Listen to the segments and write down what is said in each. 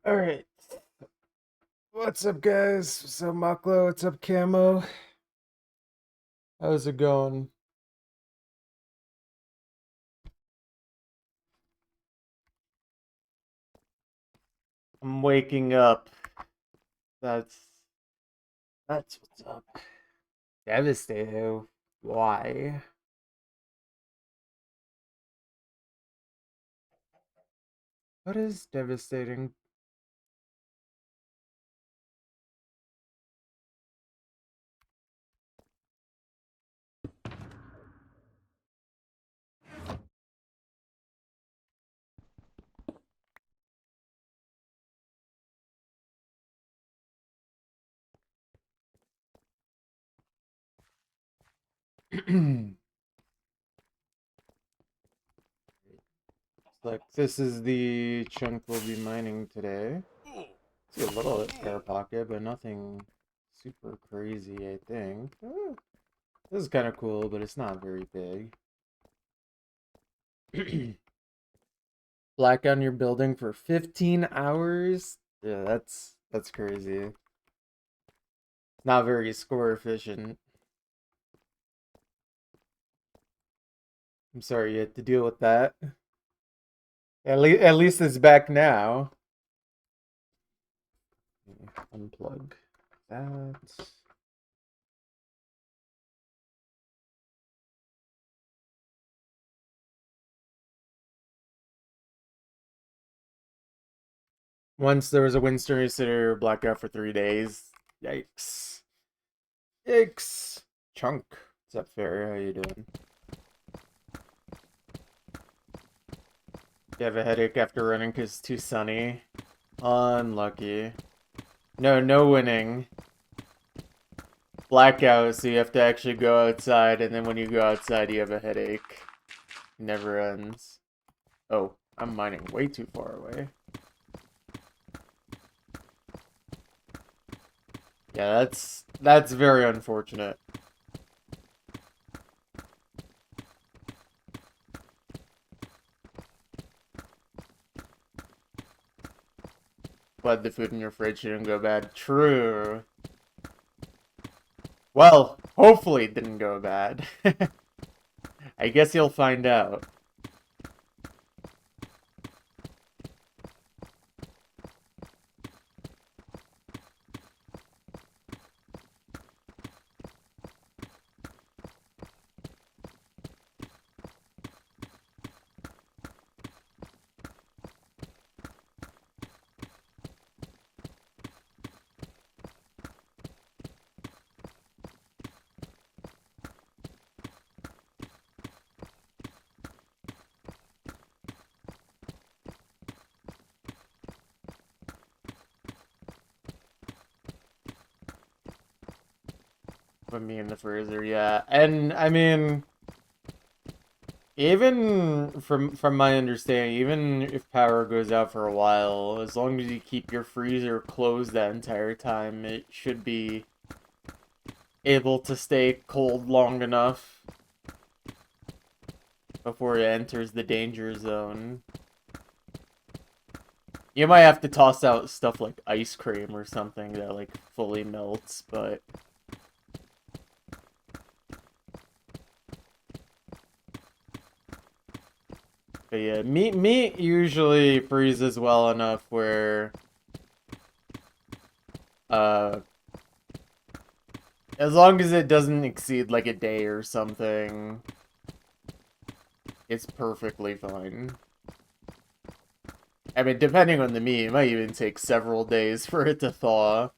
All right. What's up, guys? What's up, Maklo? What's up, Camo? How's it going? I'm waking up. That's that's what's up. Devastated. Why? What is devastating? Like this is the chunk we'll be mining today. See a little air pocket, but nothing super crazy, I think. This is kind of cool, but it's not very big. Black on your building for 15 hours? Yeah, that's crazy. Not very score efficient. I'm sorry you had to deal with that. At least it's back now. Unplug that. Once there was a Winston Resetter blackout for 3 days. Yikes. Yikes. Chunk. What's up, Fair? How you doing? You have a headache after running because it's too sunny? Unlucky. No winning. Blackout, so you have to actually go outside, and then when you go outside, you have a headache. It never ends. Oh, I'm mining way too far away. Yeah, that's very unfortunate. Glad the food in your fridge didn't go bad. True. Well, hopefully it didn't go bad. I guess you'll find out. Put me in the freezer, yeah. And I mean, even from my understanding, even if power goes out for a while, as long as you keep your freezer closed that entire time, it should be able to stay cold long enough before it enters the danger zone. You might have to toss out stuff like ice cream or something that like fully melts, but yeah, meat usually freezes well enough where uh as long as it doesn't exceed like a day or something, it's perfectly fine. I mean, depending on the meat, it might even take several days for it to thaw.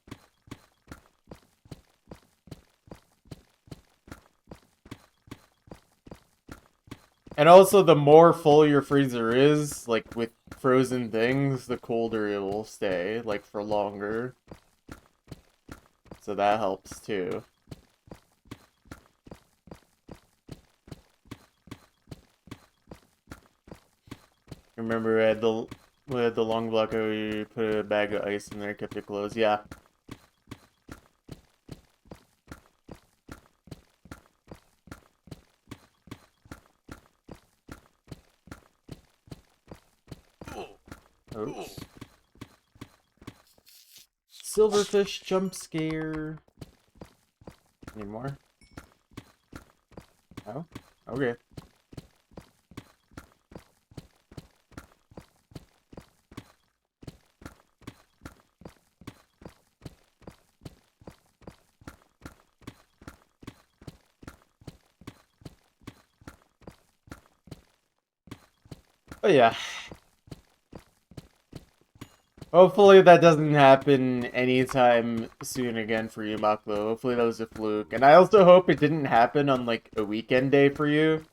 And also, the more full your freezer is, like with frozen things, the colder it will stay, like for longer. So that helps too. Remember, we had the long block where we put a bag of ice in there, kept it closed. Yeah. Oops. silverfish jump scare. Any more? Oh, okay. Oh yeah. Hopefully that doesn't happen anytime soon again for you, Maklo. Hopefully that was a fluke. And I also hope it didn't happen on, like, a weekend day for you.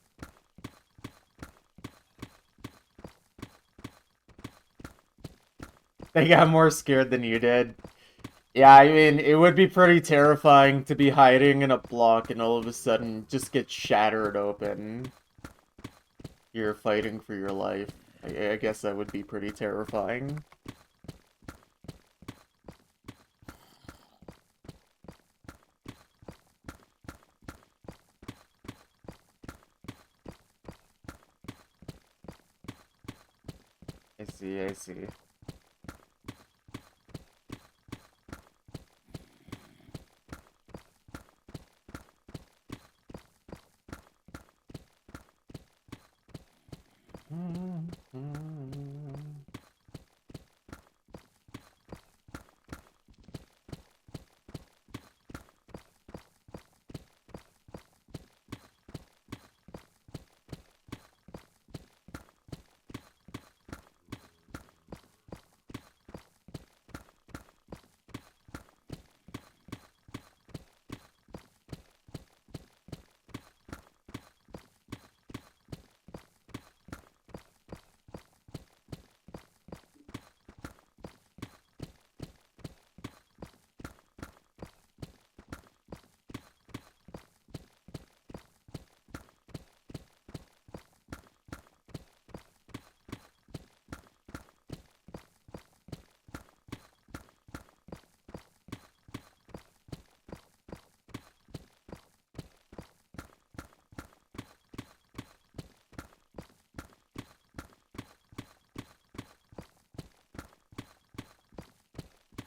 They got more scared than you did. Yeah, I mean, it would be pretty terrifying to be hiding in a block and all of a sudden just get shattered open. You're fighting for your life. I guess that would be pretty terrifying. I see, I see.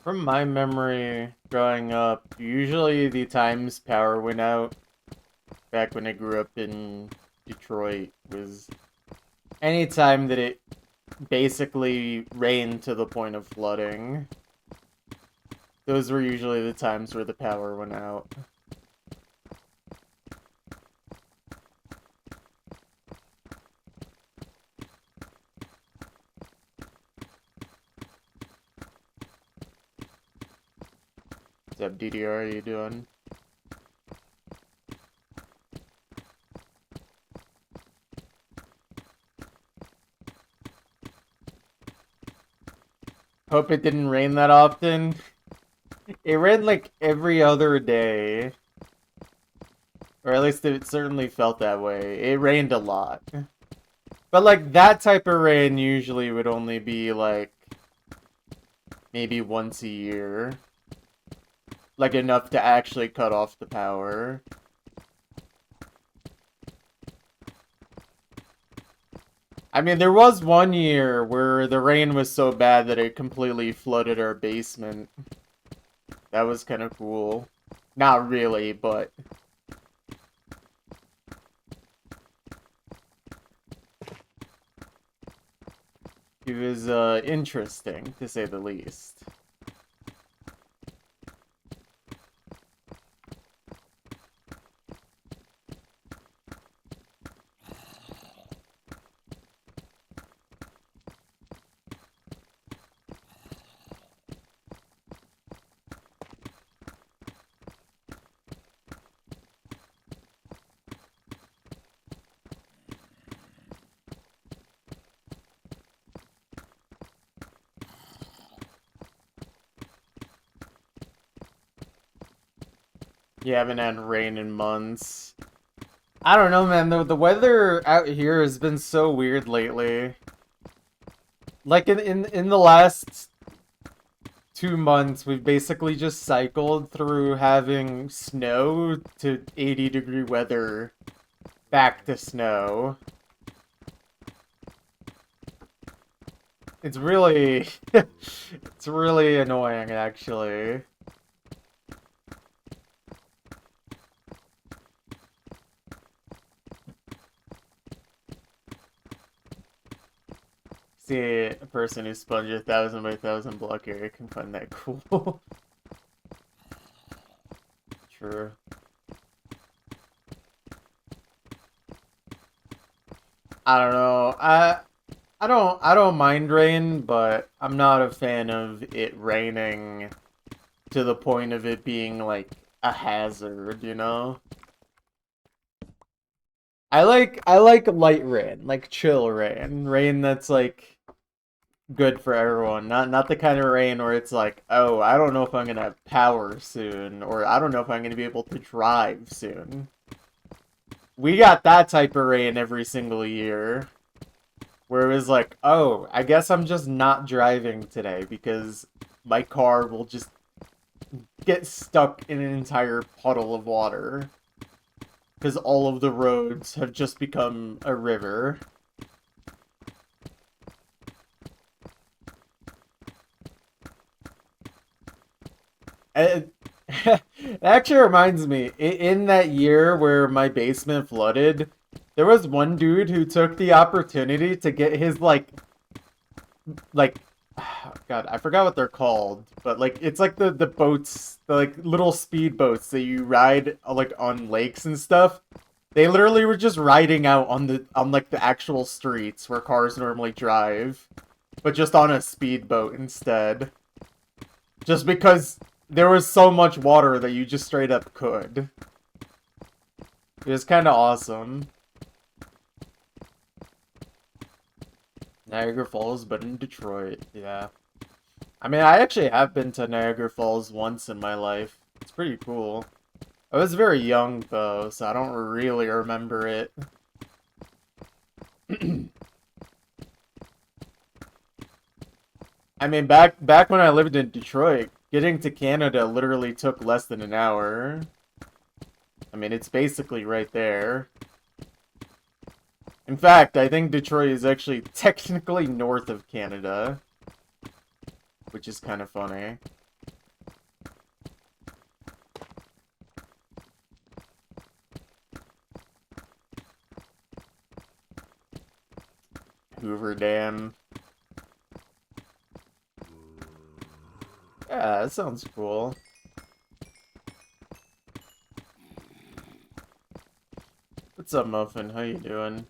From my memory growing up, usually the times power went out back when I grew up in Detroit was any time that it basically rained to the point of flooding. Those were usually the times where the power went out. What's up, DDR? How you doing? Hope it didn't rain that often. It rained like every other day. Or at least it certainly felt that way. It rained a lot. But like that type of rain usually would only be like maybe once a year. Like enough to actually cut off the power. I mean, there was one year where the rain was so bad that it completely flooded our basement. That was kind of cool. Not really, but... it was, interesting, to say the least. You haven't had rain in months. I don't know, man. The weather out here has been so weird lately. Like in the last 2 months, we've basically just cycled through having snow to 80-degree weather, back to snow. It's really, it's really annoying, actually. See a person who sponged 1,000 by 1,000 block area can find that cool. True. I don't know. I don't mind rain, but I'm not a fan of it raining to the point of it being like a hazard, you know? I like light rain, like chill rain. Rain that's like good for everyone. Not the kind of rain where it's like, "Oh, I don't know if I'm going to have power soon," or "I don't know if I'm going to be able to drive soon." We got that type of rain every single year. Where it was like, oh, I guess I'm just not driving today because my car will just get stuck in an entire puddle of water. Because all of the roads have just become a river. It, it actually reminds me, in that year where my basement flooded, there was one dude who took the opportunity to get his, like God, I forgot what they're called, but like it's like the boats, the like little speed boats that you ride like on lakes and stuff. They literally were just riding out on like the actual streets where cars normally drive, but just on a speedboat instead. Just because there was so much water that you just straight up could. It was kind of awesome. Niagara Falls, but in Detroit, yeah. I mean, I actually have been to Niagara Falls once in my life. It's pretty cool. I was very young, though, so I don't really remember it. I mean, back when I lived in Detroit, getting to Canada literally took less than an hour. I mean, it's basically right there. In fact, I think Detroit is actually technically north of Canada, which is kind of funny. Hoover Dam. Yeah, that sounds cool. What's up, Muffin? How you doing?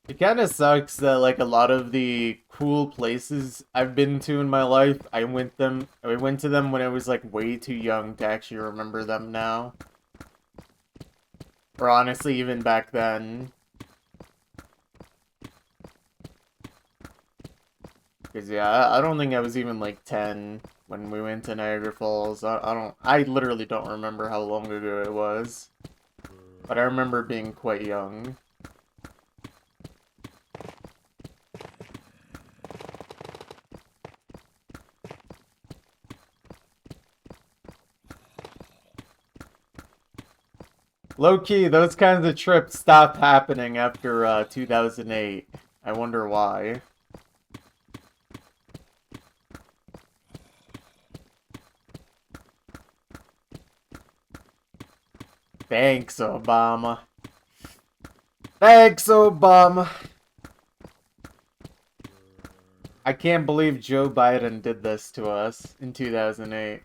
It kind of sucks that like a lot of the cool places I've been to in my life, I went to them when I was like way too young to actually remember them now. Or honestly, even back then. Because yeah, I don't think I was even like 10 when we went to Niagara Falls. I literally don't remember how long ago it was. But I remember being quite young. Low-key, those kinds of trips stopped happening after 2008. I wonder why. Thanks, Obama. Thanks, Obama. I can't believe Joe Biden did this to us in 2008.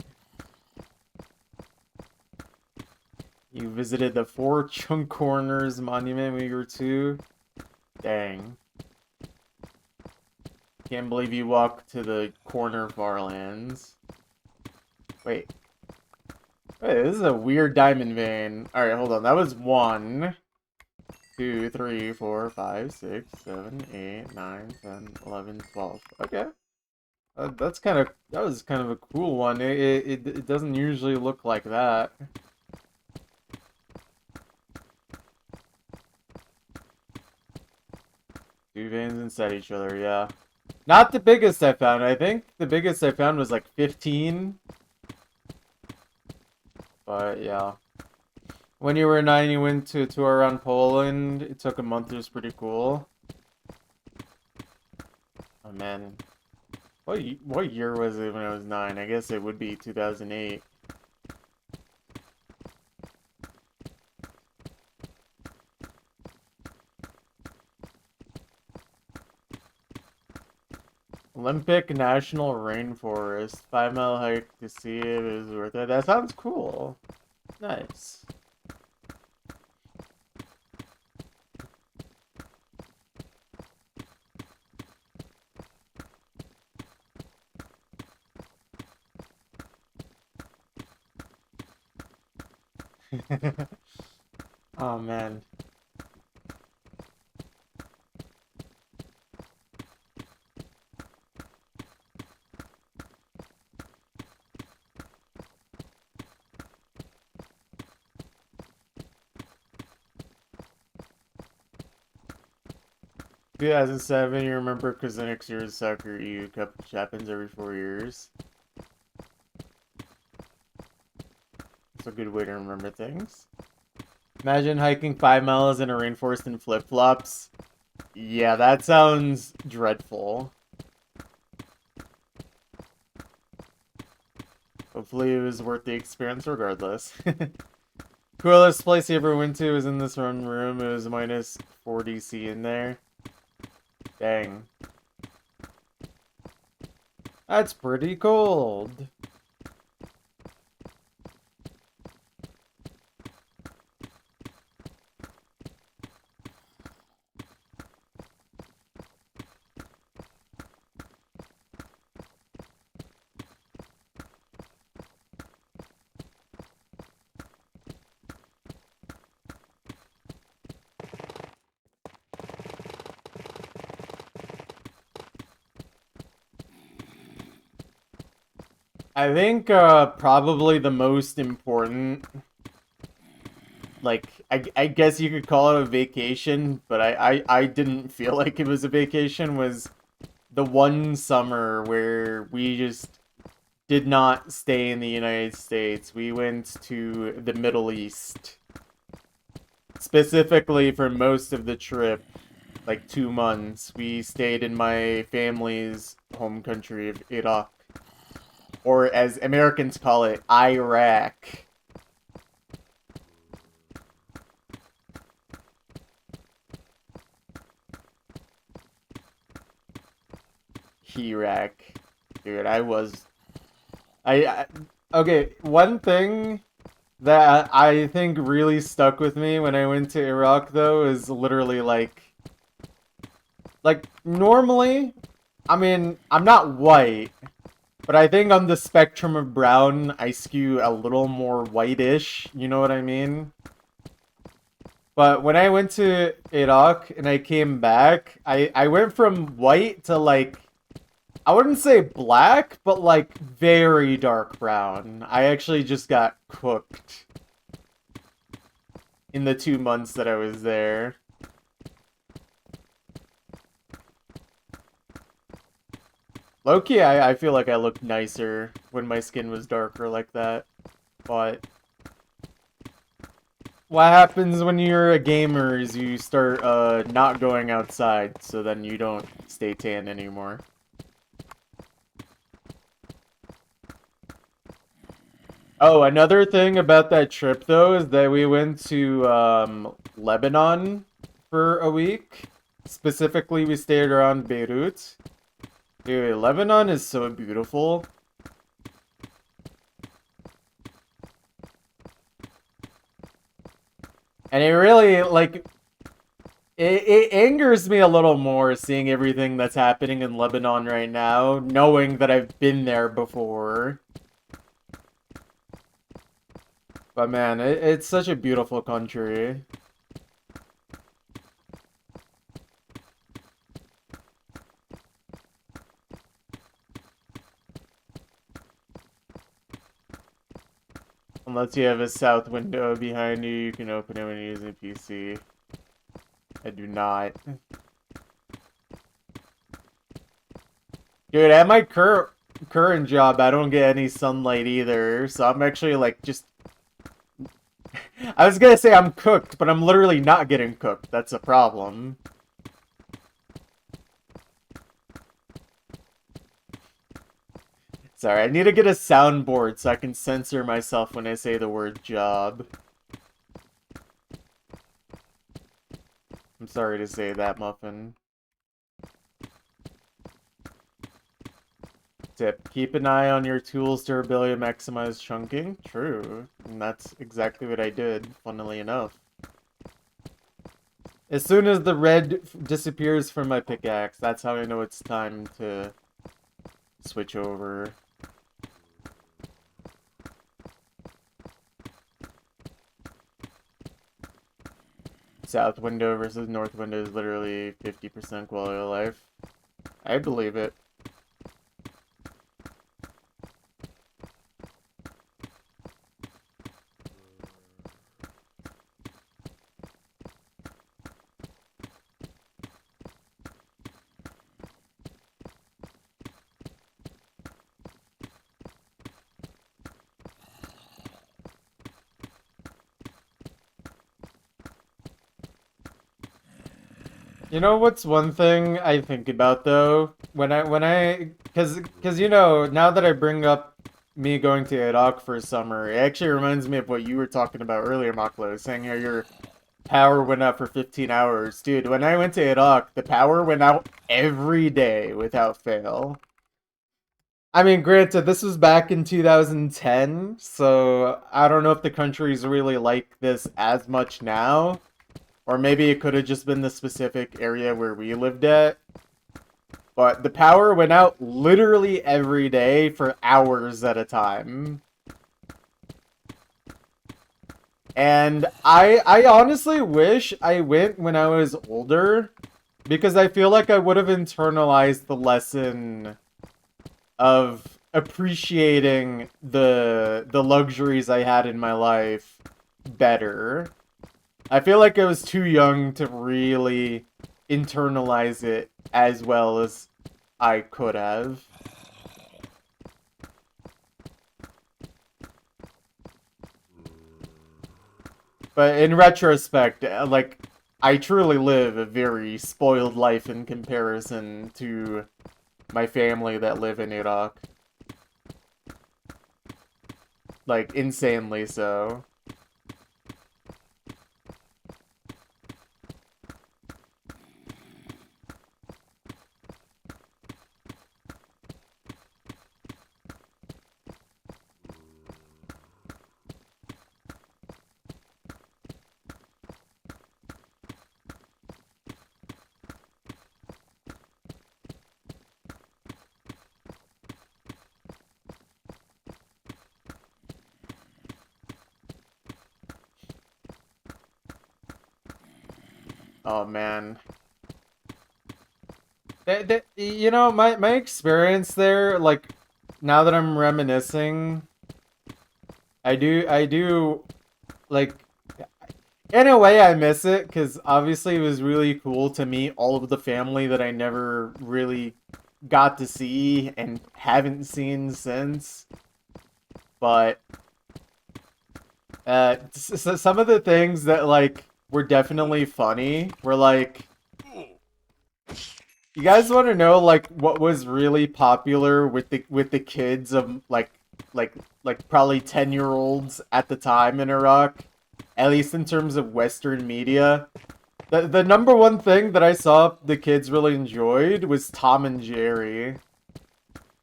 You visited the Four Chunk Corners Monument when you were 2? Dang. Can't believe you walked to the corner of our lands. Wait. Wait, this is a weird diamond vein. Alright, hold on. That was 1, 2, 3, 4, 5, 6, 7, 8, 9, 10, 11, 12. Okay. That was kind of a cool one. It doesn't usually look like that. Two veins inside each other, yeah. Not the biggest I found. I think the biggest I found was like 15. But yeah. When you were 9, you went to a tour around Poland. It took a month. It was pretty cool. Oh man. What year was it when I was 9? I guess it would be 2008. Olympic National Rainforest. 5-mile hike to see it is worth it. That sounds cool. Nice. Oh man. 2007, you remember because the next year's Soccer EU Cup, which happens every 4 years. It's a good way to remember things. Imagine hiking 5 miles in a rainforest in flip-flops. Yeah, that sounds dreadful. Hopefully it was worth the experience regardless. Coolest place you ever went to was in this one room. It was minus 40 C in there. Dang. That's pretty cold. I think probably the most important, like, I guess you could call it a vacation, but I didn't feel like it was a vacation, was the one summer where we just did not stay in the United States. We went to the Middle East. Specifically for most of the trip, like 2 months, we stayed in my family's home country of Iraq. Or as Americans call it, Iraq. Iraq. Dude, okay, one thing that I think really stuck with me when I went to Iraq, though, is literally like, normally, I mean, I'm not white, but I think on the spectrum of brown, I skew a little more whitish, you know what I mean? But when I went to Iraq and I came back, I went from white to like, I wouldn't say black, but like very dark brown. I actually just got cooked in the 2 months that I was there. Low-key, I feel like I looked nicer when my skin was darker like that. But what happens when you're a gamer is you start not going outside, so then you don't stay tan anymore. Oh, another thing about that trip, though, is that we went to Lebanon for a week. Specifically, we stayed around Beirut. Dude, Lebanon is so beautiful. And it really, like, it angers me a little more seeing everything that's happening in Lebanon right now, knowing that I've been there before. But man, it's such a beautiful country. Unless you have a south window behind you, you can open it when you're using a PC. I do not. Dude, at my current job, I don't get any sunlight either, so I'm actually like just... I was gonna say I'm cooked, but I'm literally not getting cooked. That's a problem. Sorry, I need to get a soundboard so I can censor myself when I say the word job. I'm sorry to say that, Muffin. Tip, keep an eye on your tool's durability to maximize chunking. True. And that's exactly what I did, funnily enough. As soon as the red disappears from my pickaxe, that's how I know it's time to switch over. South window versus north window is literally 50% quality of life. I believe it. You know what's one thing I think about though? Cause you know, now that I bring up me going to Iraq for summer, it actually reminds me of what you were talking about earlier, Maklo, saying how your power went out for 15 hours. Dude, when I went to Iraq, the power went out every day without fail. I mean, granted, this was back in 2010, so I don't know if the country's really like this as much now. Or maybe it could have just been the specific area where we lived at. But the power went out literally every day for hours at a time. And I honestly wish I went when I was older. Because I feel like I would have internalized the lesson of appreciating the luxuries I had in my life better. I feel like I was too young to really internalize it as well as I could have. But in retrospect, like, I truly live a very spoiled life in comparison to my family that live in Iraq. Like, insanely so. Oh, man. You know, my experience there, like, now that I'm reminiscing, I do, like, in a way I miss it, because obviously it was really cool to meet all of the family that I never really got to see and haven't seen since. But, some of the things that, like, were definitely funny were, like, you guys want to know like what was really popular with the kids of like probably 10-year-olds at the time in Iraq, at least in terms of Western media? The number one thing that I saw the kids really enjoyed was Tom and Jerry.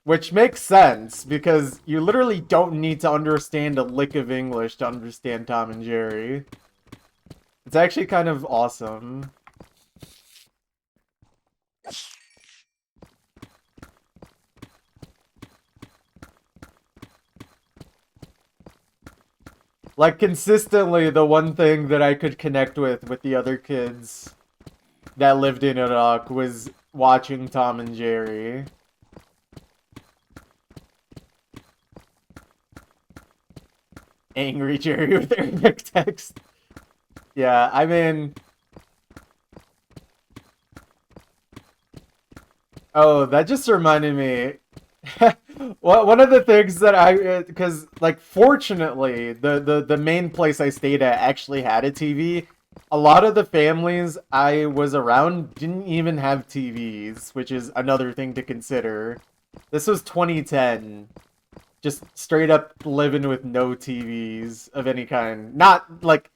Which makes sense, because you literally don't need to understand a lick of English to understand Tom and Jerry. It's actually kind of awesome. Like, consistently, the one thing that I could connect with the other kids that lived in Iraq was watching Tom and Jerry. Angry Jerry with Arabic text. Yeah, I mean... Oh, that just reminded me. One of the things that because like fortunately the main place I stayed at actually had a TV. A lot of the families I was around didn't even have TVs, which is another thing to consider. This was 2010. Just straight up living with no TVs of any kind. Not like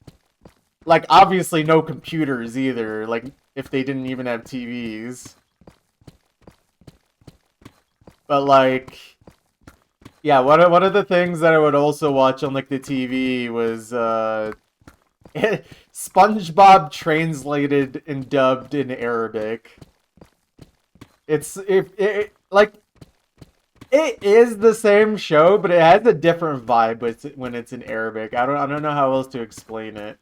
obviously no computers either, like if they didn't even have TVs. But like, yeah, one of the things that I would also watch on like the TV was SpongeBob translated and dubbed in Arabic. It's like it is the same show, but it has a different vibe when it's in Arabic. I don't know how else to explain it.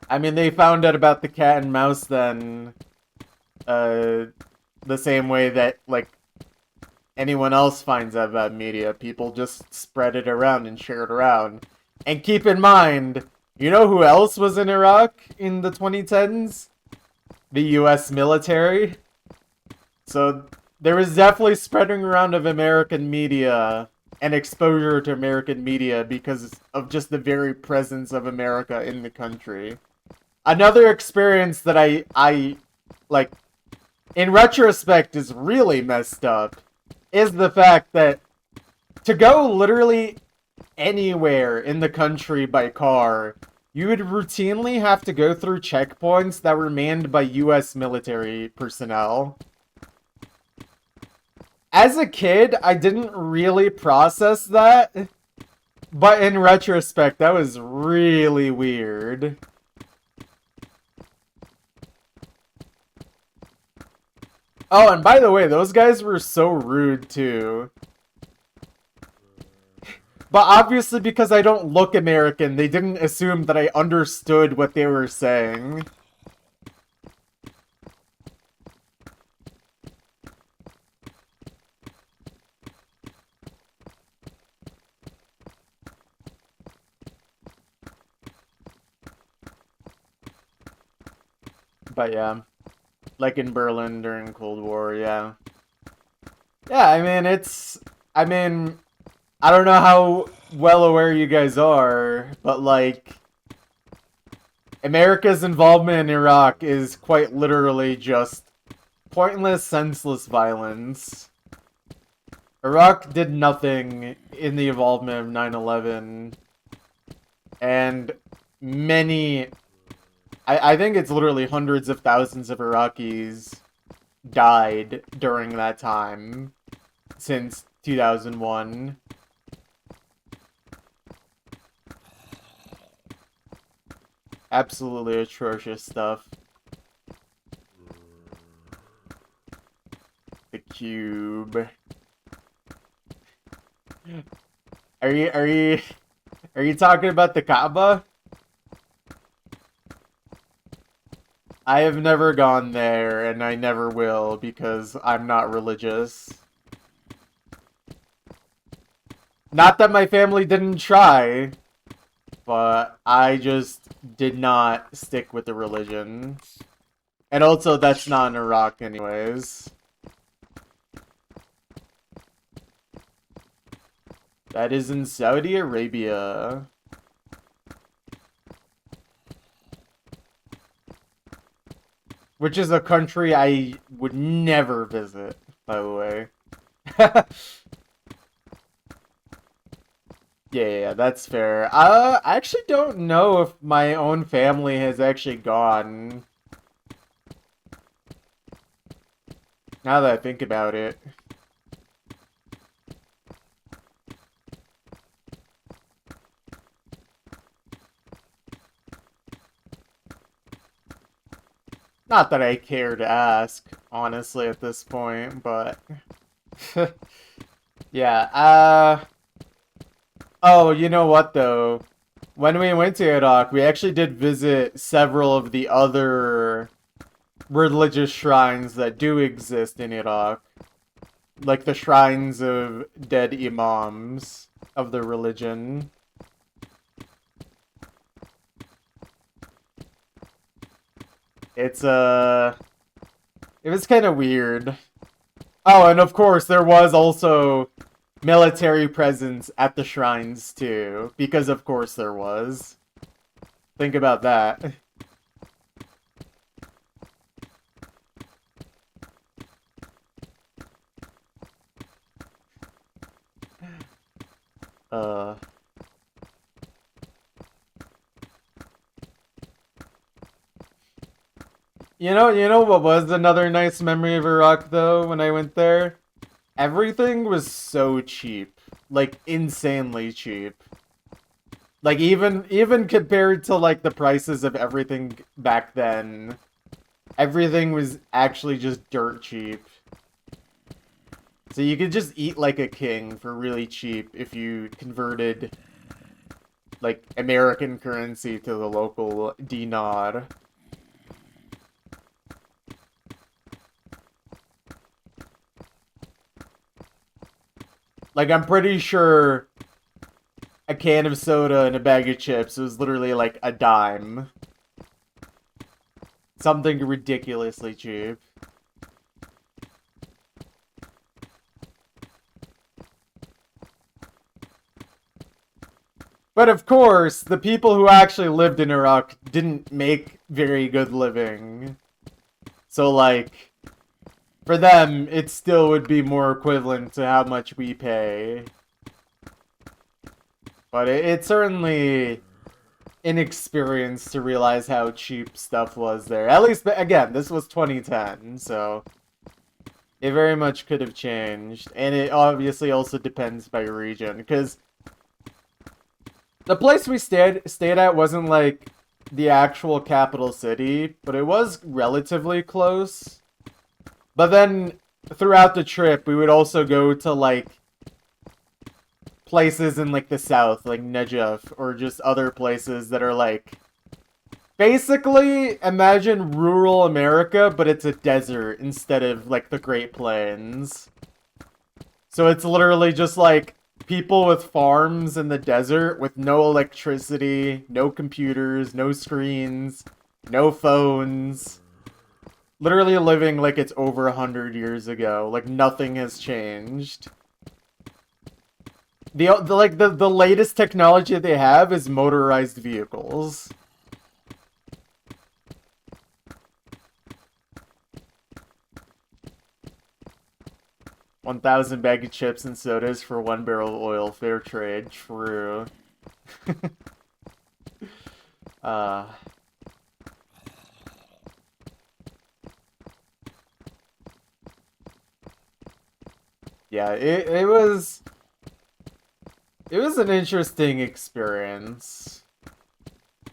I mean, they found out about the cat and mouse then, the same way that like anyone else finds out about media. People just spread it around and share it around. And keep in mind, you know who else was in Iraq in the 2010s? The US military. So there was definitely spreading around of American media and exposure to American media because of just the very presence of America in the country. Another experience that I like, in retrospect, is really messed up is the fact that to go literally anywhere in the country by car, you would routinely have to go through checkpoints that were manned by US military personnel. As a kid, I didn't really process that, but in retrospect, that was really weird. Oh, and by the way, those guys were so rude, too. But obviously, because I don't look American, they didn't assume that I understood what they were saying. But yeah. Like in Berlin during Cold War, yeah. Yeah, I mean, I mean, I don't know how well aware you guys are, but like, America's involvement in Iraq is quite literally just pointless, senseless violence. Iraq did nothing in the involvement of 9/11, and many, I think it's literally hundreds of thousands of Iraqis died during that time since 2001. Absolutely atrocious stuff. The cube. Are you talking about the Kaaba? I have never gone there, and I never will, because I'm not religious. Not that my family didn't try, but I just did not stick with the religion. And also, that's not in Iraq anyways. That is in Saudi Arabia. Which is a country I would never visit, by the way. Yeah, that's fair. I actually don't know if my own family has actually gone. Now that I think about it. Not that I care to ask, honestly, at this point, but... yeah, Oh, you know what though? When we went to Iraq, we actually did visit several of the other religious shrines that do exist in Iraq. Like the shrines of dead imams of the religion. It's it was kind of weird. Oh, and of course there was also military presence at the shrines too, because of course there was. Think about that. Uh you know what was another nice memory of Iraq though when I went there? Everything was so cheap. Like insanely cheap. Like even compared to like the prices of everything back then, everything was actually just dirt cheap. So you could just eat like a king for really cheap if you converted like American currency to the local dinar. Like I'm pretty sure a can of soda and a bag of chips was literally like a dime. Something ridiculously cheap. But of course, the people who actually lived in Iraq didn't make very good living. So like, for them, it still would be more equivalent to how much we pay. But it's certainly an experience to realize how cheap stuff was there. At least, again, this was 2010, so it very much could have changed. And it obviously also depends by region, because the place we stayed at wasn't like the actual capital city, but it was relatively close. But then throughout the trip, we would also go to like places in like the south, like Najaf, or just other places that are like basically imagine rural America, but it's a desert instead of like the Great Plains. So it's literally just like people with farms in the desert with no electricity, no computers, no screens, no phones. Literally living like it's over 100 years ago. Like nothing has changed. The latest technology they have is motorized vehicles. 1,000 bag of chips and sodas for 1 barrel of oil. Fair trade. True. uh, yeah, it was an interesting experience.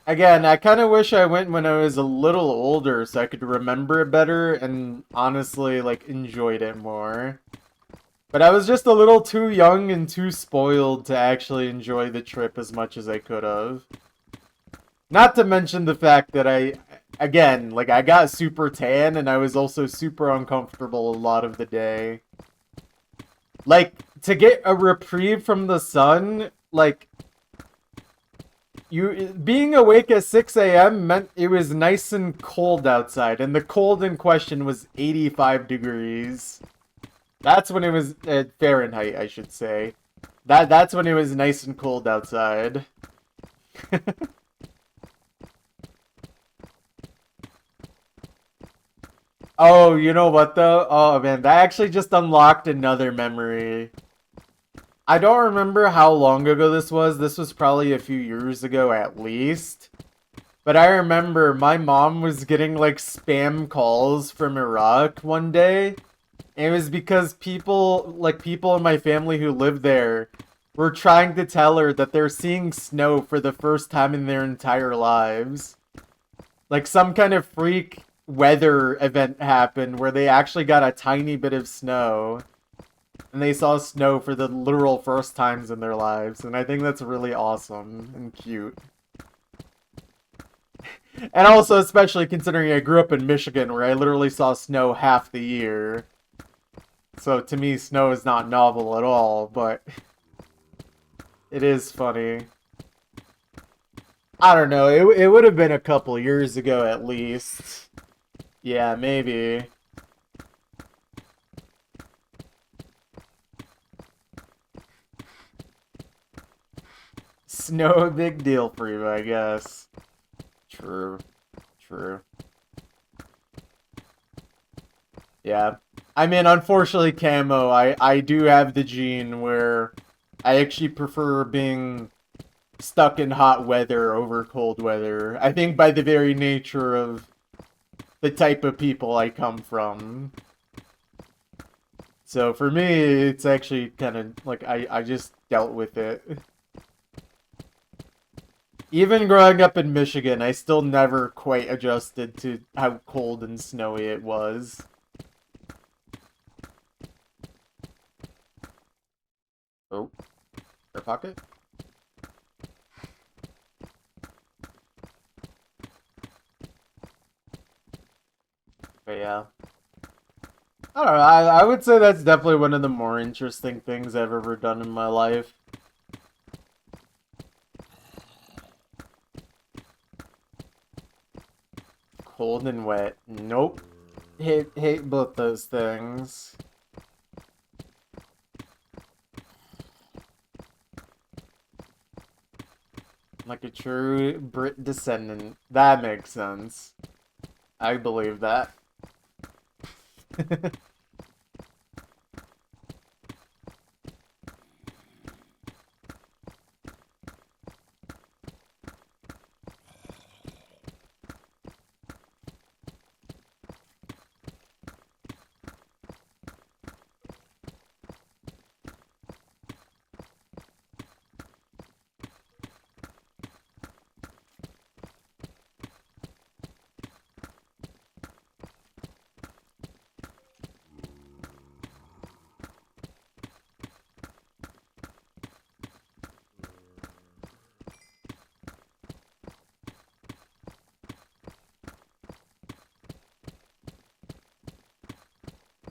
Again, I kind of wish I went when I was a little older so I could remember it better and honestly like enjoyed it more. But I was just a little too young and too spoiled to actually enjoy the trip as much as I could have. Not to mention the fact that again, like I got super tan and I was also super uncomfortable a lot of the day. Like, to get a reprieve from the sun, like, being awake at 6 a.m. meant it was nice and cold outside, and the cold in question was 85 degrees. That's when it was Fahrenheit, I should say. That's when it was nice and cold outside. Oh, you know what though? Oh man, that actually just unlocked another memory. I don't remember how long ago this was. This was probably a few years ago at least. But I remember my mom was getting like spam calls from Iraq one day. And it was because people in my family who live there were trying to tell her that they're seeing snow for the first time in their entire lives. Like some kind of freak weather event happened where they actually got a tiny bit of snow. And they saw snow for the literal first times in their lives, and I think that's really awesome and cute. And also, especially considering I grew up in Michigan, where I literally saw snow half the year. So to me, snow is not novel at all, but it is funny. I don't know, it would have been a couple years ago at least. Yeah, maybe. Snow a big deal for you, I guess. True. True. Yeah. I mean, unfortunately, Camo, I do have the gene where I actually prefer being stuck in hot weather over cold weather. I think by the very nature of the type of people I come from. So for me, it's actually kind of like I just dealt with it. Even growing up in Michigan, I still never quite adjusted to how cold and snowy it was. Oh, air pocket? But yeah. I don't know, I would say that's definitely one of the more interesting things I've ever done in my life. Cold and wet. Nope. Hate both those things. Like a true Brit descendant. That makes sense. I believe that.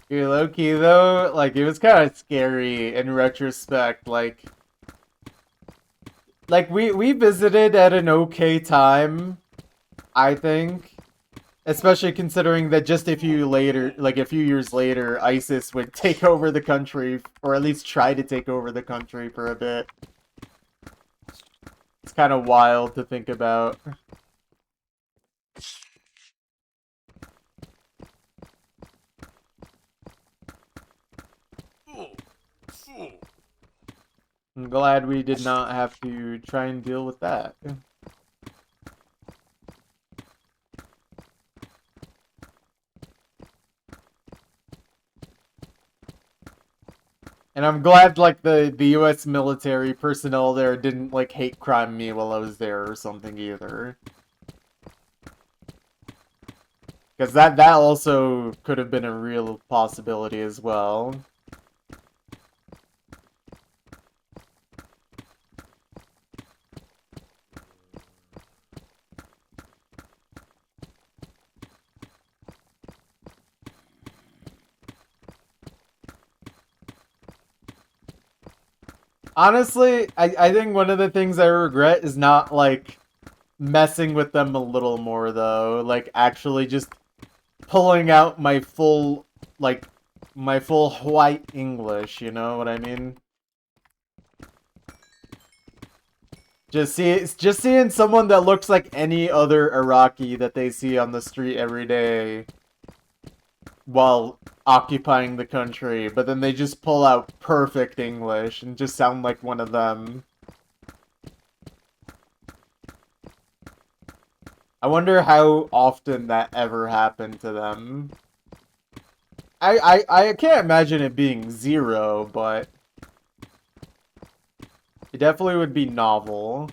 Dude, low-key though, like it was kind of scary in retrospect. Like we visited at an okay time, I think. Especially considering that just a few years later, ISIS would take over the country, or at least try to take over the country for a bit. It's kind of wild to think about. I'm glad we did not have to try and deal with that. And I'm glad like the US military personnel there didn't like hate crime me while I was there or something either. Because that also could have been a real possibility as well. Honestly, I think one of the things I regret is not like messing with them a little more though. Like actually just pulling out like my full white English, you know what I mean? Just seeing someone that looks like any other Iraqi that they see on the street every day while occupying the country, but then they just pull out perfect English and just sound like one of them. I wonder how often that ever happened to them. I can't imagine it being zero, but it definitely would be novel.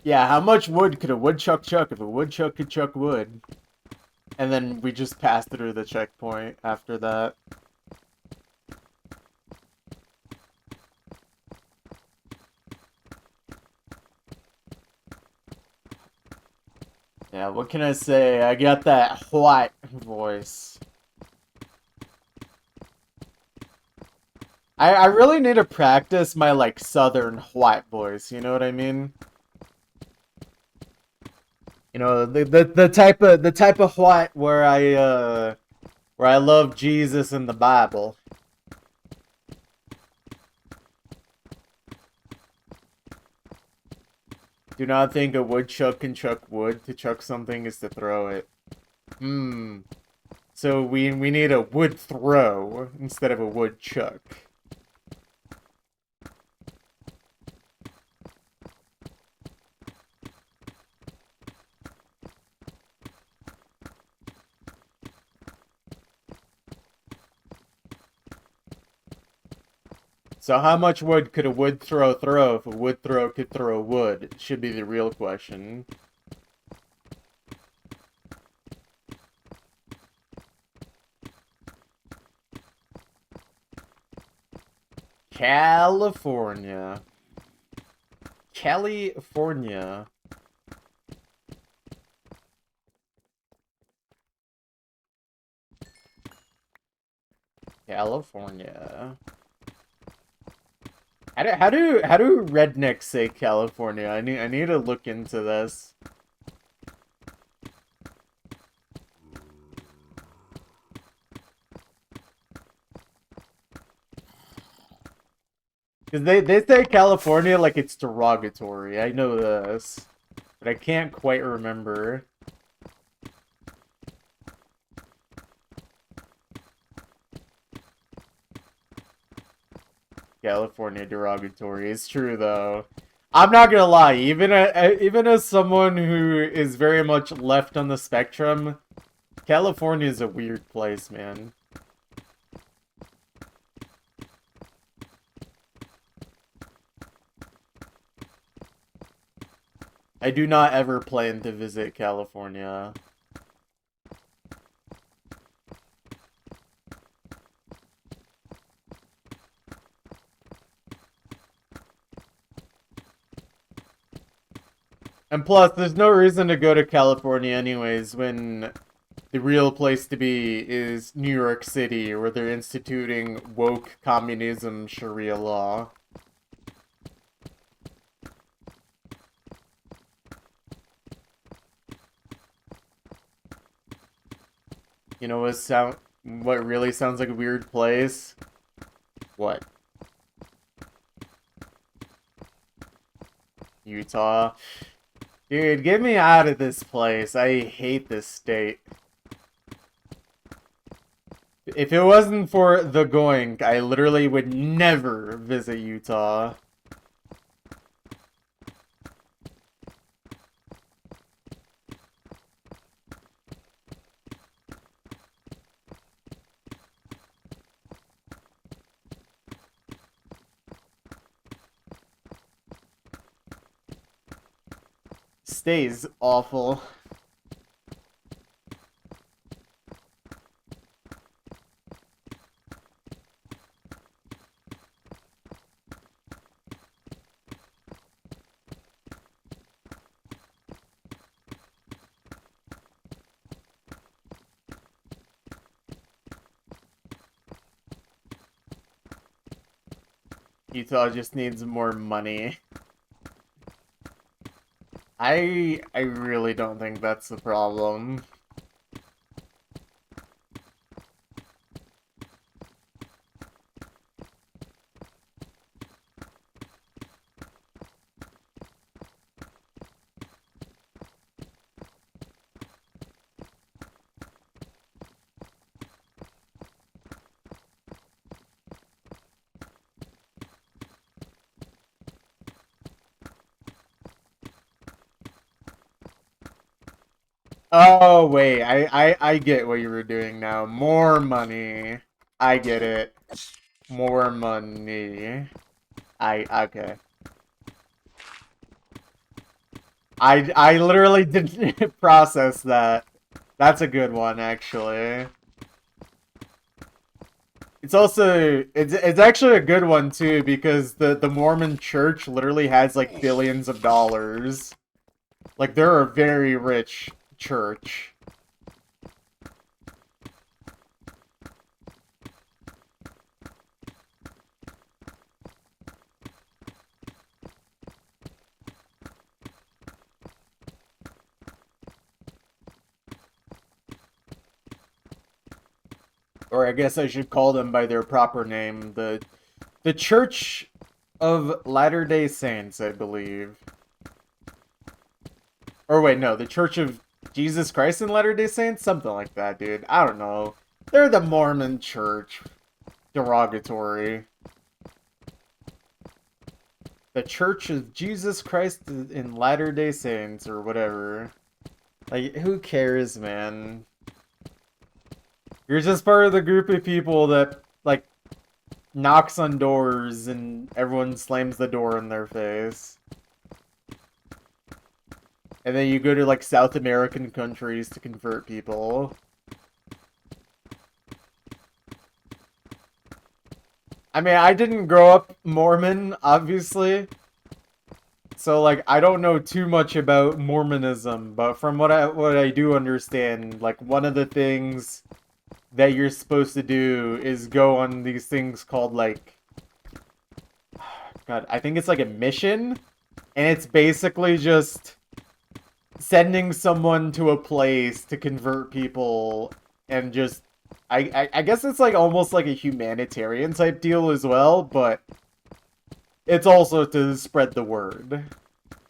Yeah, how much wood could a woodchuck chuck if a woodchuck could chuck wood? And then we just passed through the checkpoint after that. Yeah, what can I say? I got that white voice. I really need to practice my, like, southern white voice, you know what I mean? You know, the type of white where I love Jesus and the Bible. Do not think a woodchuck can chuck wood. To chuck something is to throw it. So we need a wood throw instead of a woodchuck. So how much wood could a wood throw if a wood throw could throw wood? Should be the real question. California. California. California. How do rednecks say California? I need to look into this. Because they say California like it's derogatory. I know this. But I can't quite remember. California derogatory. It's true, though. I'm not gonna lie. Even as someone who is very much left on the spectrum, California is a weird place, man. I do not ever plan to visit California. And plus, there's no reason to go to California anyways when the real place to be is New York City, where they're instituting woke communism Sharia law. You know what really sounds like a weird place? What? Utah? Dude, get me out of this place. I hate this state. If it wasn't for the Goink, I literally would never visit Utah. Stays awful. Utah just needs more money. I really don't think that's the problem. Oh, wait, I get what you were doing now. More money. I get it. More money. Okay. I literally didn't process that. That's a good one, actually. It's also it's actually a good one too because the Mormon Church literally has like billions of dollars. Like they're a very rich church. Or I guess I should call them by their proper name, the Church of Latter-day Saints, I believe. Or wait, no, the Church of Jesus Christ in Latter-day Saints? Something like that, dude. I don't know. They're the Mormon Church. Derogatory. The Church of Jesus Christ in Latter-day Saints, or whatever. Like, who cares, man? You're just part of the group of people that, like, knocks on doors and everyone slams the door in their face. And then you go to, like, South American countries to convert people. I mean, I didn't grow up Mormon, obviously. So, like, I don't know too much about Mormonism, but from what I do understand, like, one of the things that you're supposed to do is go on these things called, like, God, I think it's like a mission, and it's basically just sending someone to a place to convert people and just I guess it's like almost like a humanitarian type deal as well, but it's also to spread the word.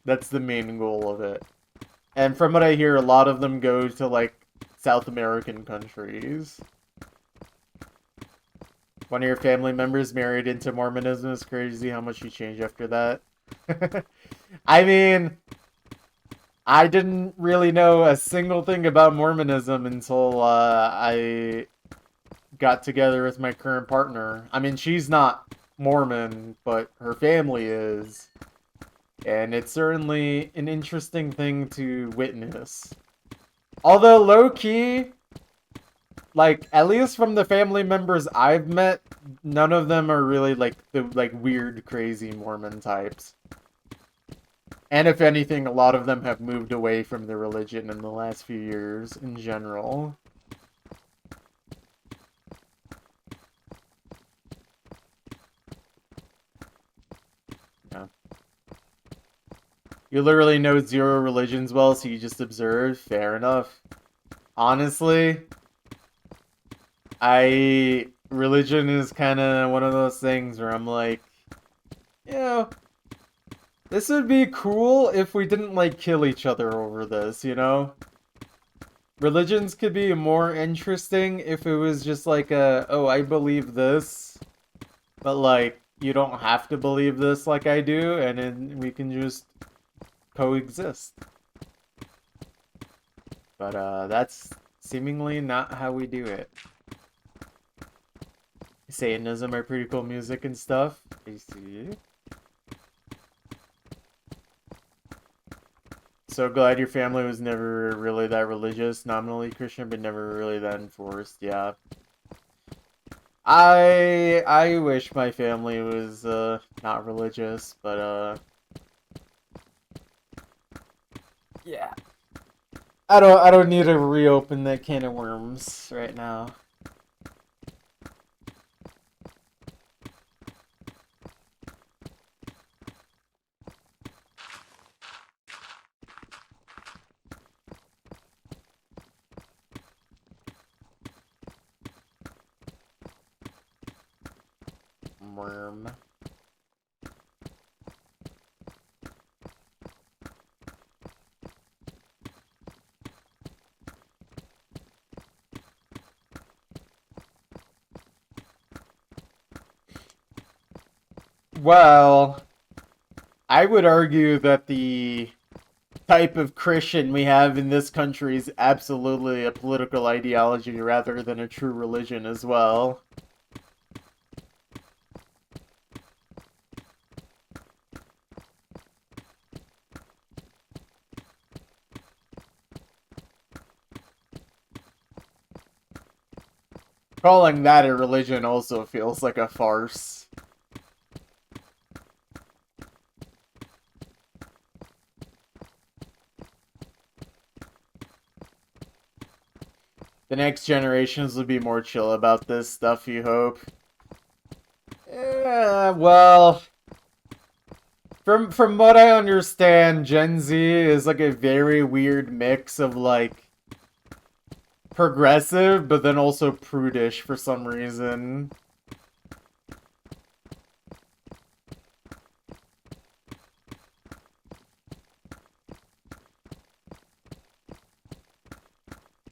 That's the main goal of it. And from what I hear, a lot of them go to like South American countries. One of your family members married into Mormonism. Is crazy how much you change after that. I mean, I didn't really know a single thing about Mormonism until I got together with my current partner. I mean, she's not Mormon, but her family is. And it's certainly an interesting thing to witness. Although low-key, like, at least from the family members I've met, none of them are really, like, the, like, weird, crazy Mormon types. And if anything, a lot of them have moved away from the religion in the last few years in general. Yeah. You literally know zero religions well, so you just observe. Fair enough. Honestly, religion is kind of one of those things where I'm like, you know, this would be cool if we didn't, like, kill each other over this, you know? Religions could be more interesting if it was just like oh, I believe this, but, like, you don't have to believe this like I do, and then we can just coexist. But, that's seemingly not how we do it. Satanism are pretty cool music and stuff. I see. So glad your family was never really that religious, nominally Christian, but never really that enforced. Yeah. I wish my family was not religious, but yeah. I don't need to reopen that can of worms right now. Worm. Well, I would argue that the type of Christian we have in this country is absolutely a political ideology rather than a true religion as well. calling that a religion also feels like a farce. The next generations will be more chill about this stuff, you hope. Well, from what I understand, Gen Z is like a very weird mix of like progressive, but then also prudish for some reason.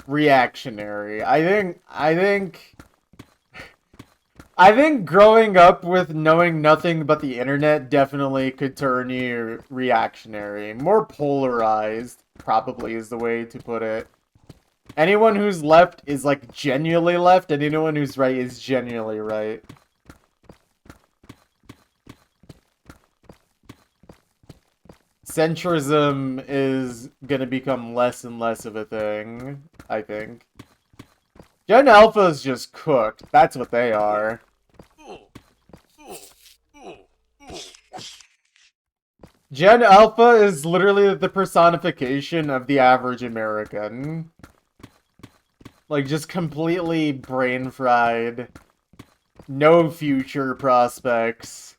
Reactionary. I think growing up with knowing nothing but the internet definitely could turn you reactionary. More polarized, probably is the way to put it. Anyone who's left is like genuinely left, and anyone who's right is genuinely right. Centrism is gonna become less and less of a thing, I think. Gen Alpha is just cooked. That's what they are. Gen Alpha is literally the personification of the average American. Like, just completely brain fried. No future prospects.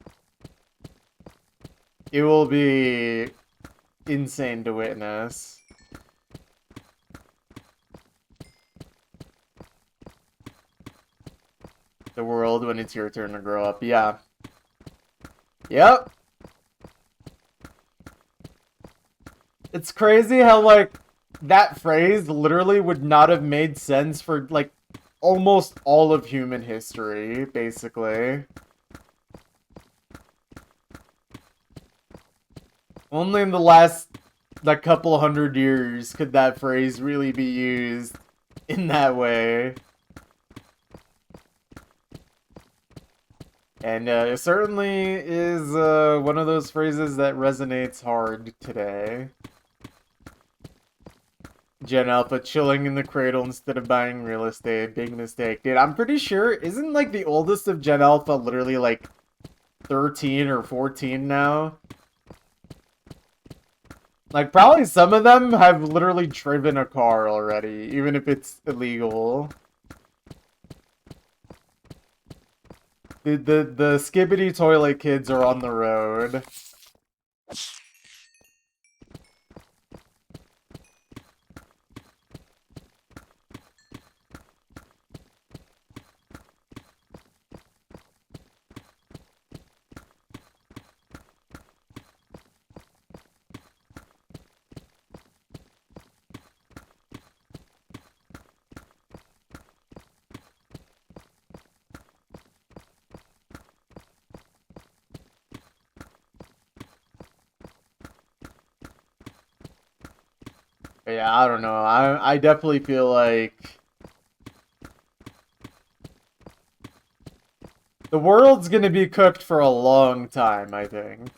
It will be insane to witness. The world when it's your turn to grow up. Yeah. Yep. It's crazy how, like, that phrase literally would not have made sense for, like, almost all of human history, basically. Only in the last, like, couple hundred years could that phrase really be used in that way. And it certainly is one of those phrases that resonates hard today. Gen Alpha chilling in the cradle instead of buying real estate. Big mistake. Dude, I'm pretty sure, isn't like the oldest of Gen Alpha literally like 13 or 14 now? Like, probably some of them have literally driven a car already, even if it's illegal. The Skibbity Toilet kids are on the road. Yeah, I don't know. I definitely feel like the world's gonna be cooked for a long time, I think.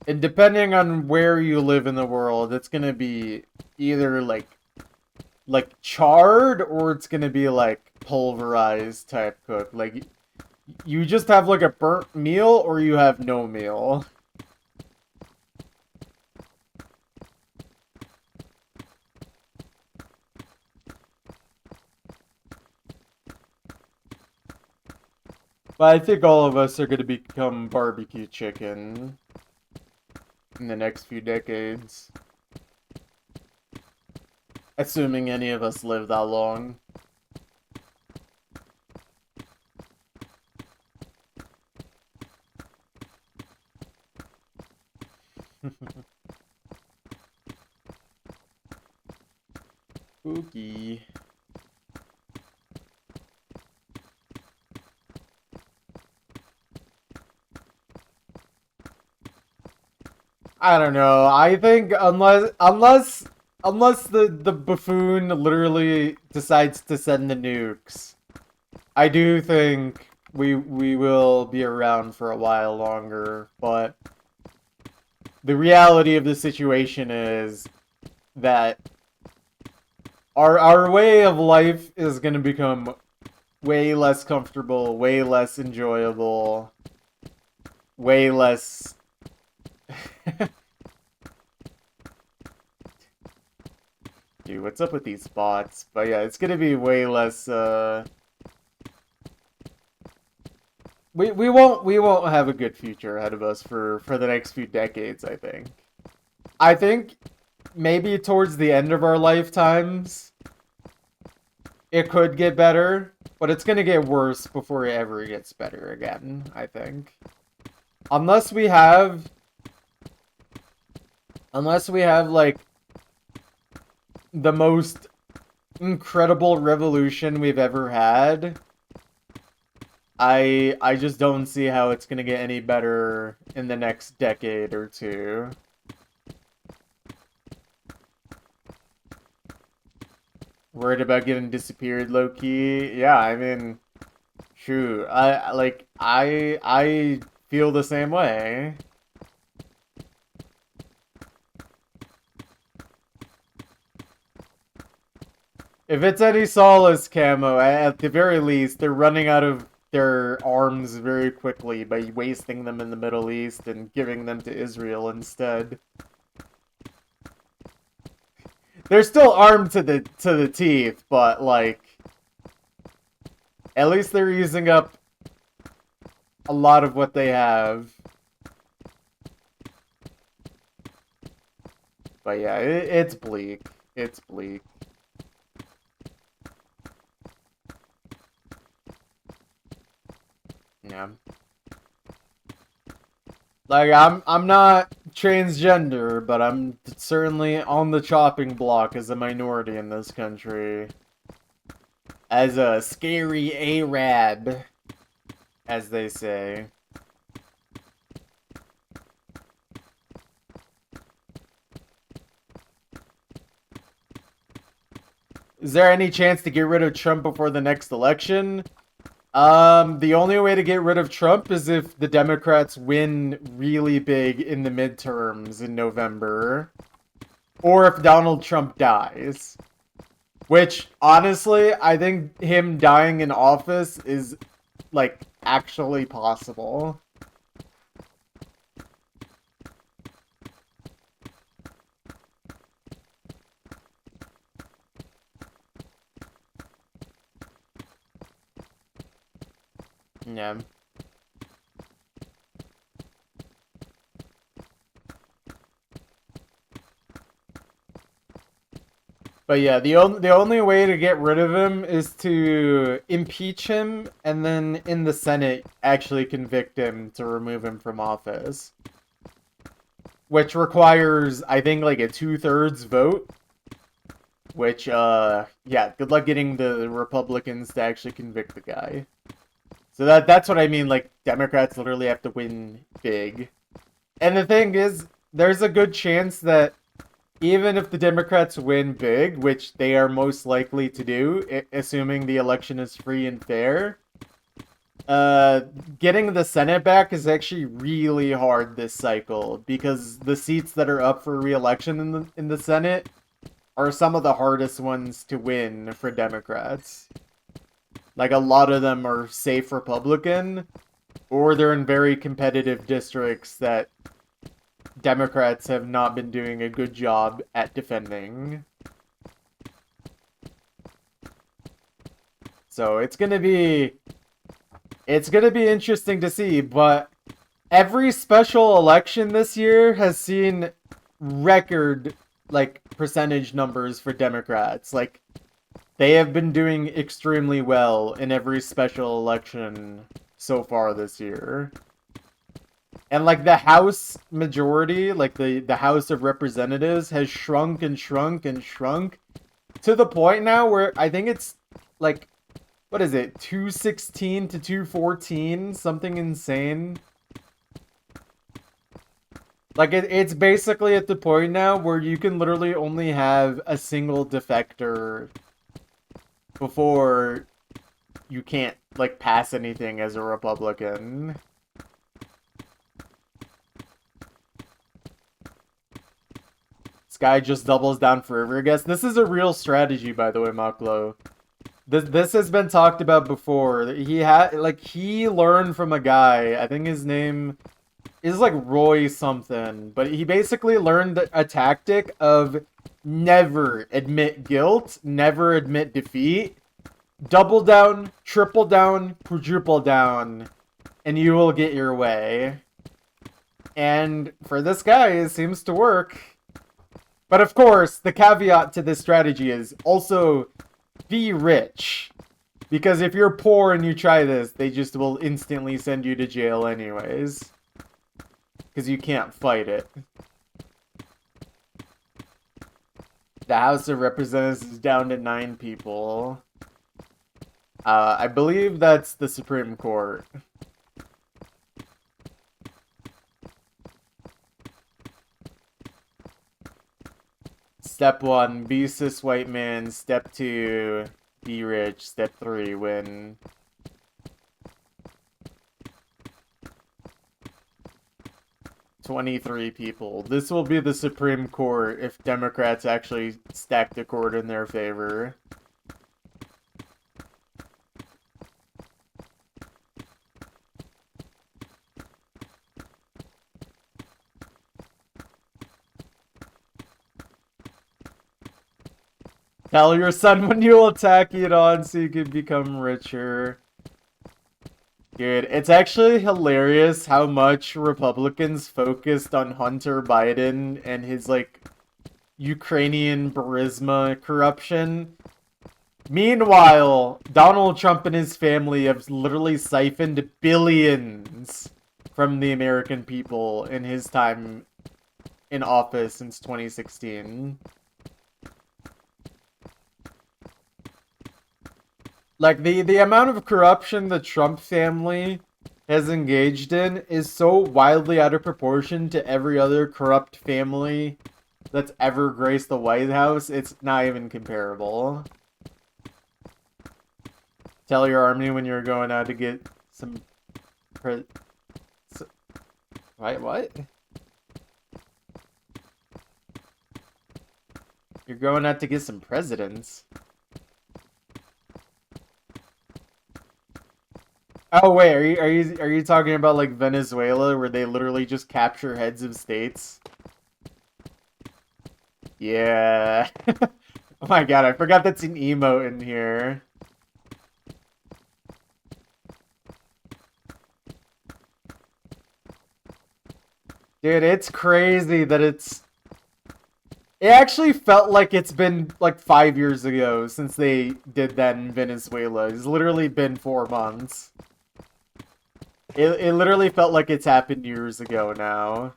And depending on where you live in the world, it's gonna be either like charred or it's gonna be like pulverized type cook. Like you just have like a burnt meal or you have no meal. But I think all of us are gonna become barbecue chicken in the next few decades. Assuming any of us live that long. Spooky. I don't know. I think unless the buffoon literally decides to send the nukes, I do think we will be around for a while longer, but the reality of the situation is that our way of life is gonna become way less comfortable, way less enjoyable, way less Dude, what's up with these bots? But yeah, it's gonna be way less we won't have a good future ahead of us for the next few decades, I think. I think maybe towards the end of our lifetimes it could get better, but it's gonna get worse before it ever gets better again, I think. Unless we have like the most incredible revolution we've ever had, I just don't see how it's gonna get any better in the next decade or two. Worried about getting disappeared, low key. Yeah, I mean, shoot, I feel the same way. If it's any solace, Camo, at the very least, they're running out of their arms very quickly by wasting them in the Middle East and giving them to Israel instead. They're still armed to the teeth, but like at least they're using up a lot of what they have. But yeah, it's bleak. It's bleak. Yeah. Like I'm not transgender, but I'm certainly on the chopping block as a minority in this country. As a scary Arab, as they say. Is there any chance to get rid of Trump before the next election? The only way to get rid of Trump is if the Democrats win really big in the midterms in November. Or if Donald Trump dies. Which, honestly, I think him dying in office is, like, actually possible. Yeah. But yeah, the only way to get rid of him is to impeach him and then in the Senate actually convict him to remove him from office. Which requires, I think, like a 2/3 vote. Which, yeah, good luck getting the Republicans to actually convict the guy. So that's what I mean, like, Democrats literally have to win big. And the thing is, there's a good chance that even if the Democrats win big, which they are most likely to do, assuming the election is free and fair, getting the Senate back is actually really hard this cycle because the seats that are up for re-election in the Senate are some of the hardest ones to win for Democrats. Like, a lot of them are safe Republican, or they're in very competitive districts that Democrats have not been doing a good job at defending. So it's gonna be interesting to see, but every special election this year has seen record, like, percentage numbers for Democrats. Like, they have been doing extremely well in every special election so far this year. And, like, the House majority, like, the House of Representatives has shrunk and shrunk and shrunk to the point now where I think it's, like, what is it, 216 to 214? Something insane. Like, it's basically at the point now where you can literally only have a single defector before you can't, like, pass anything as a Republican. guy just doubles down forever, I guess. This is a real strategy, by the way, Maklo. This has been talked about before. He learned from a guy, I think his name is like Roy something, but he basically learned a tactic of never admit guilt, never admit defeat, double down, triple down, quadruple down, and you will get your way. And for this guy, it seems to work. But of course, the caveat to this strategy is also be rich. Because if you're poor and you try this, they just will instantly send you to jail anyways. Because you can't fight it. The House of Representatives is down to 9 people. I believe that's the Supreme Court. Step 1, be cis white man. Step 2, be rich. Step 3, win. "23 people. This will be the Supreme Court if Democrats actually stack the court in their favor. Tell your son when you will attack Iran so you can become richer. Dude, it's actually hilarious how much Republicans focused on Hunter Biden and his, like, Ukrainian Burisma corruption. Meanwhile, Donald Trump and his family have literally siphoned billions from the American people in his time in office since 2016. Like, the amount of corruption the Trump family has engaged in is so wildly out of proportion to every other corrupt family that's ever graced the White House, it's not even comparable. Tell your army when you're going out to get some... What? You're going out to get some presidents? Oh wait, are you talking about like Venezuela where they literally just capture heads of states? Yeah. Oh my god, I forgot that's an emote in here. Dude, it's crazy that it's... It actually felt like it's been like 5 years ago since they did that in Venezuela. It's literally been 4 months. It literally felt like it's happened years ago now.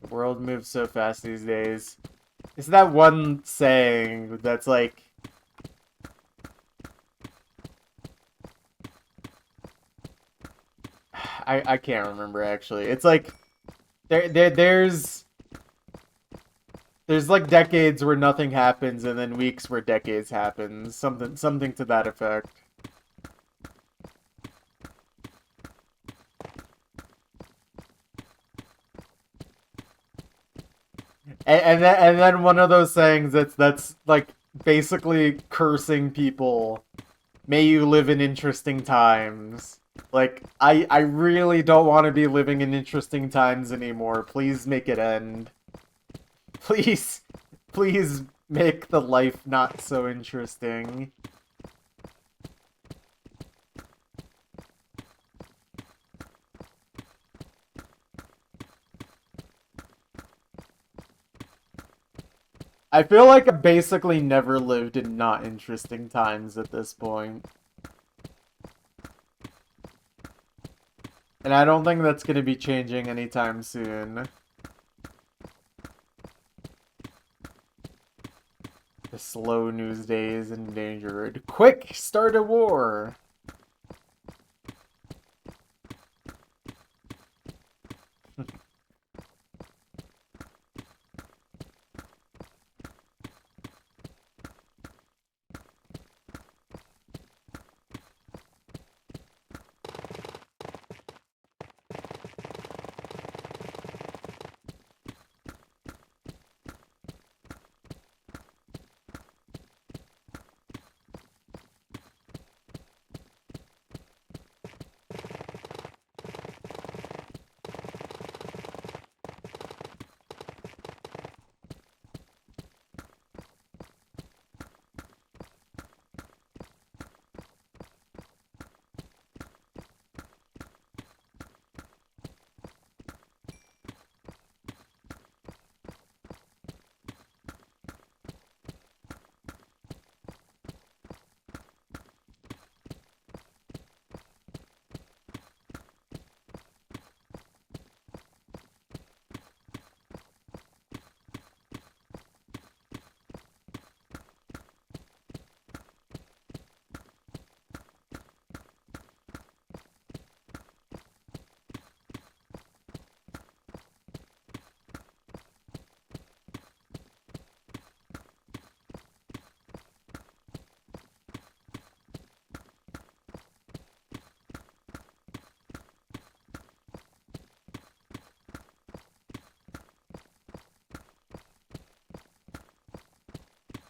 The world moves so fast these days. It's that one saying that's like... I can't remember actually. It's like there's like decades where nothing happens and then weeks where decades happens. Something to that effect. And then one of those sayings that's like basically cursing people. May you live in interesting times. Like, I really don't want to be living in interesting times anymore. Please make it end. Please make the life not so interesting. I feel like I basically never lived in not interesting times at this point. And I don't think that's going to be changing anytime soon. The slow news day is endangered. Quick, start a war!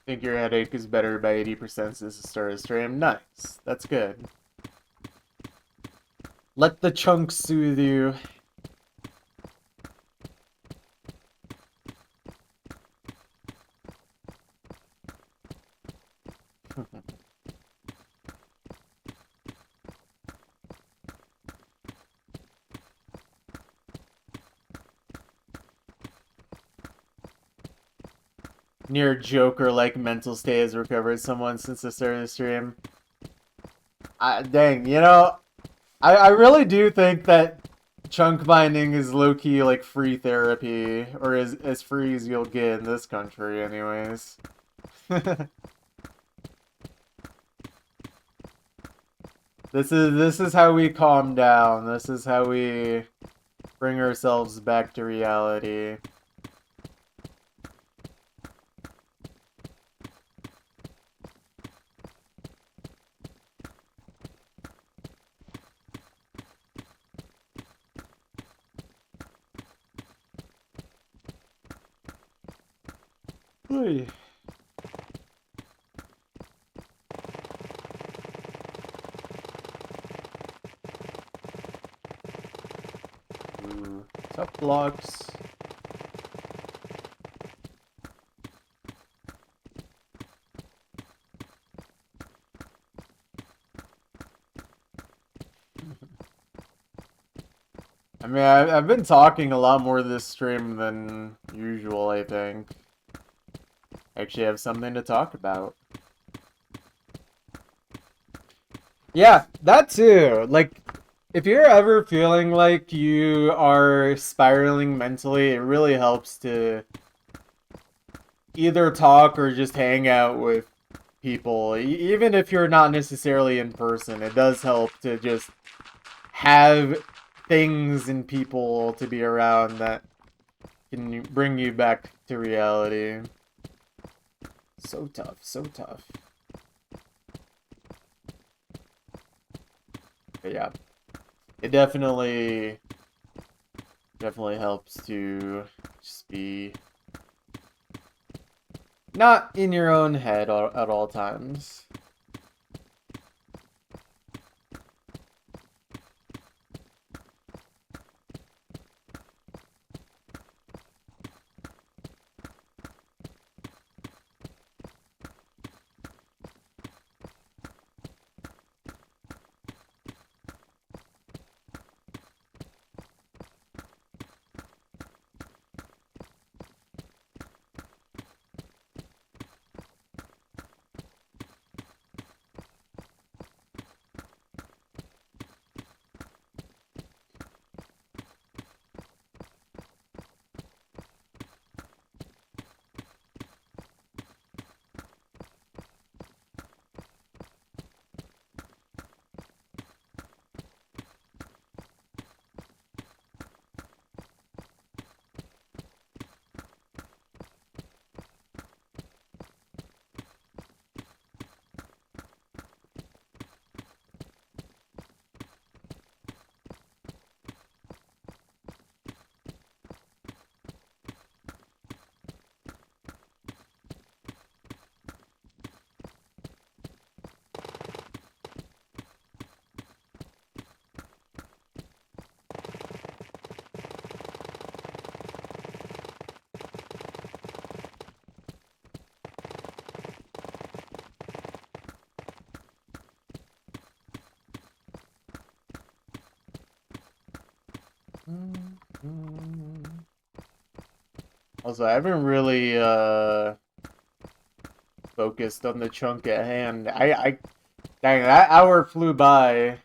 Think your headache is better by 80% since the start of the stream. Nice. That's good. Let the chunks soothe you. Near Joker-like mental state has recovered someone since the start of the stream. Dang, you know, I really do think that chunk mining is low-key like free therapy, or as free as you'll get in this country anyways. This is how we calm down. This is how we bring ourselves back to reality. Oy. Ooh, tough blocks. I mean, I've been talking a lot more this stream than usual, I think. I actually have something to talk about. Yeah, that too. Like, if you're ever feeling like you are spiraling mentally, it really helps to either talk or just hang out with people. Even if you're not necessarily in person, it does help to just have things and people to be around that can bring you back to reality. So tough, so tough. But yeah, it definitely helps to just be not in your own head at all times. Also, I haven't really focused on the chunk at hand. Dang, that hour flew by.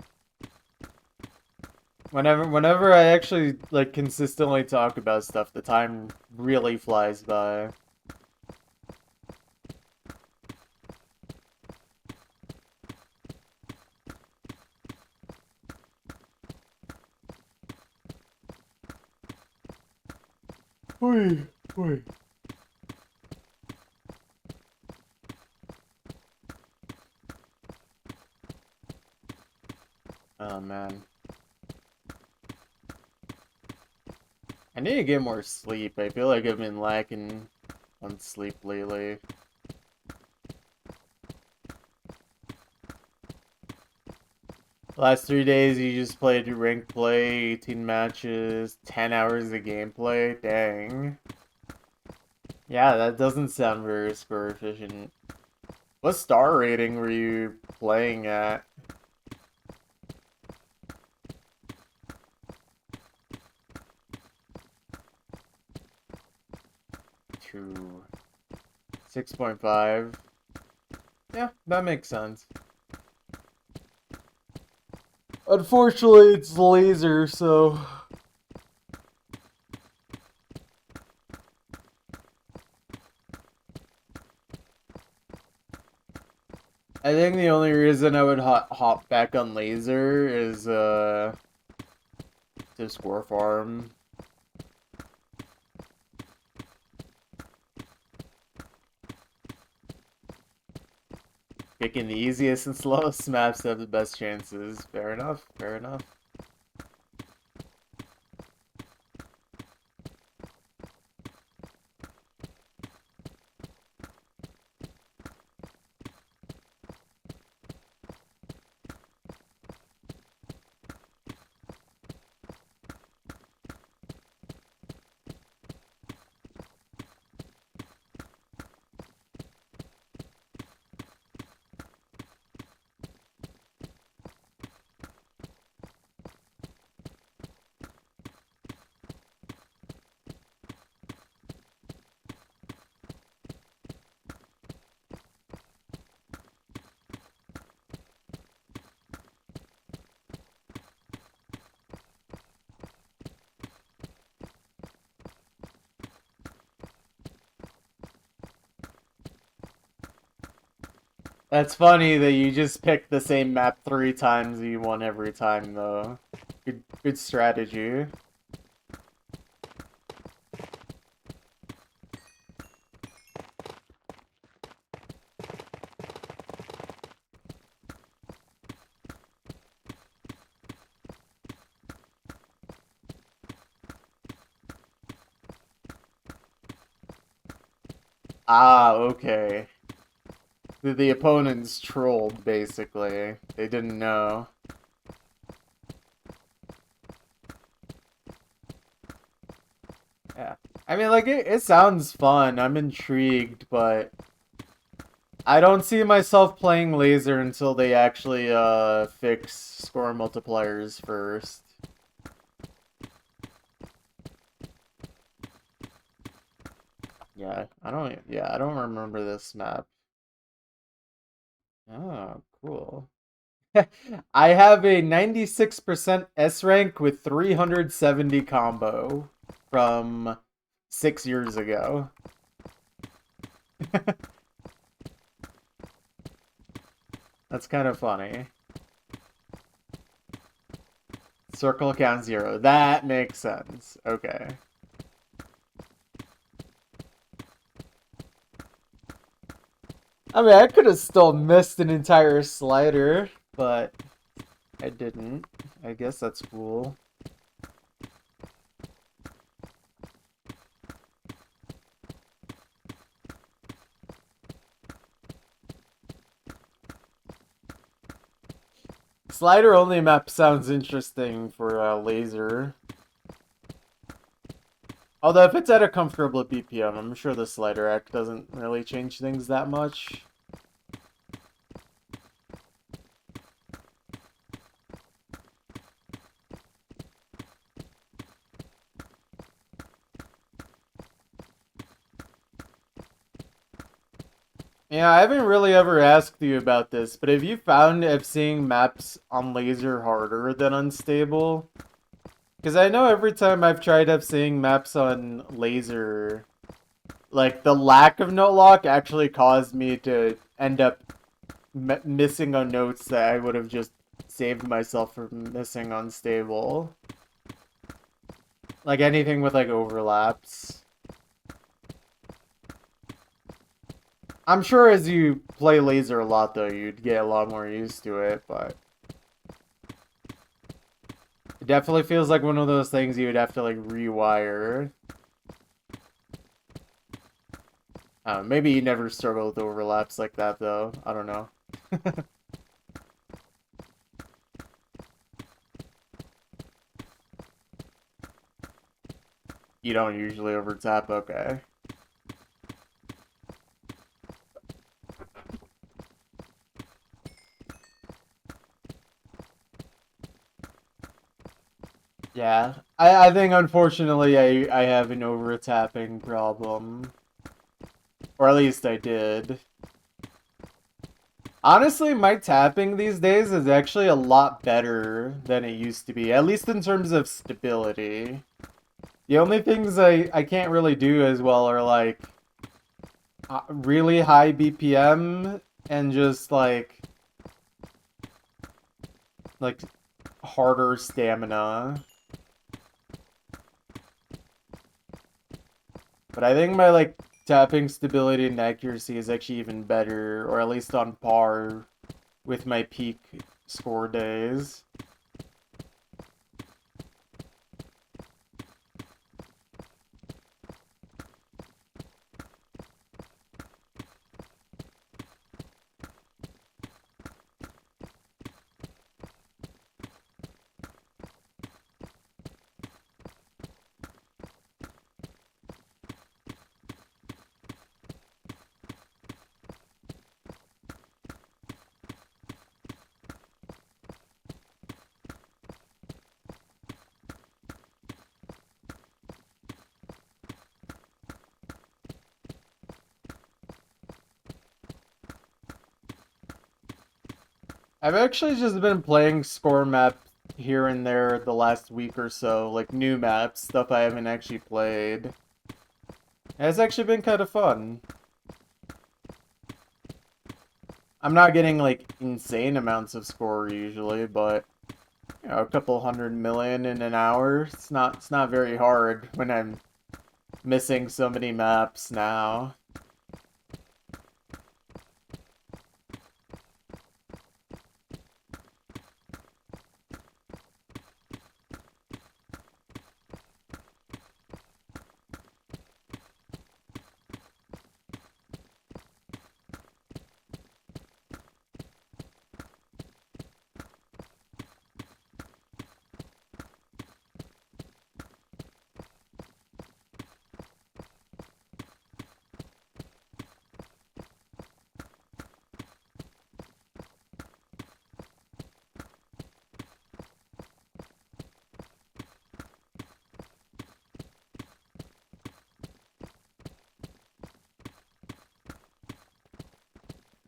Whenever I actually like consistently talk about stuff, the time really flies by. Oy, oy. Oh man. I need to get more sleep. I feel like I've been lacking on sleep lately. Last 3 days you just played ranked play, 18 matches, 10 hours of gameplay. Dang. Yeah, that doesn't sound very score efficient. What star rating were you playing at? Two. 6.5. Yeah, that makes sense. Unfortunately, it's laser, so... I think the only reason I would hop back on laser is, to score farm. Picking the easiest and slowest maps to have the best chances. Fair enough, fair enough. That's funny that you just picked the same map 3 times and you won every time, though. Good strategy. Ah, okay. The opponents trolled, basically. They didn't know. Yeah. I mean, like, it sounds fun. I'm intrigued, but... I don't see myself playing laser until they actually, fix score multipliers first. Yeah, I don't remember this map. Oh, cool. I have a 96% S rank with 370 combo from 6 years ago. That's kind of funny. Circle count 0. That makes sense. Okay. I mean, I could have still missed an entire slider, but I didn't. I guess that's cool. Slider only map sounds interesting for laser. Although if it's at a comfortable BPM, I'm sure the slider act doesn't really change things that much. Yeah, I haven't really ever asked you about this, but have you found seeing maps on laser harder than unstable? Because I know every time I've tried seeing maps on laser, like the lack of note lock actually caused me to end up missing on notes that I would have just saved myself from missing on stable. Like anything with like overlaps. I'm sure as you play laser a lot though, you'd get a lot more used to it, but it definitely feels like one of those things you would have to like rewire. Maybe you never struggle with overlaps like that though. I don't know. You don't usually over tap? Okay. Yeah, I think unfortunately I have an over tapping problem. Or at least I did. Honestly, my tapping these days is actually a lot better than it used to be, at least in terms of stability. The only things I can't really do as well are like really high BPM and just like harder stamina. But I think my like tapping stability and accuracy is actually even better, or at least on par with my peak score days. I've actually just been playing score map here and there the last week or so, like new maps, stuff I haven't actually played. And it's actually been kind of fun. I'm not getting like insane amounts of score usually, but you know, a couple 100 million in an hour, it's not very hard when I'm missing so many maps now.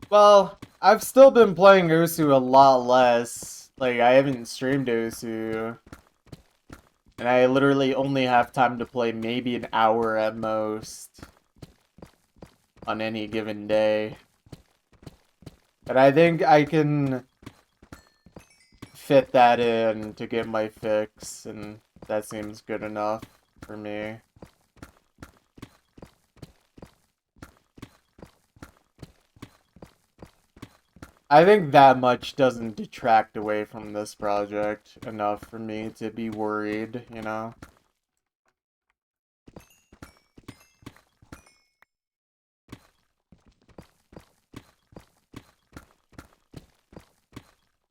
Well, I've still been playing Osu a lot less. Like, I haven't streamed Osu. And I literally only have time to play maybe an hour at most on any given day. But I think I can fit that in to get my fix, and that seems good enough for me. I think that much doesn't detract away from this project enough for me to be worried, you know?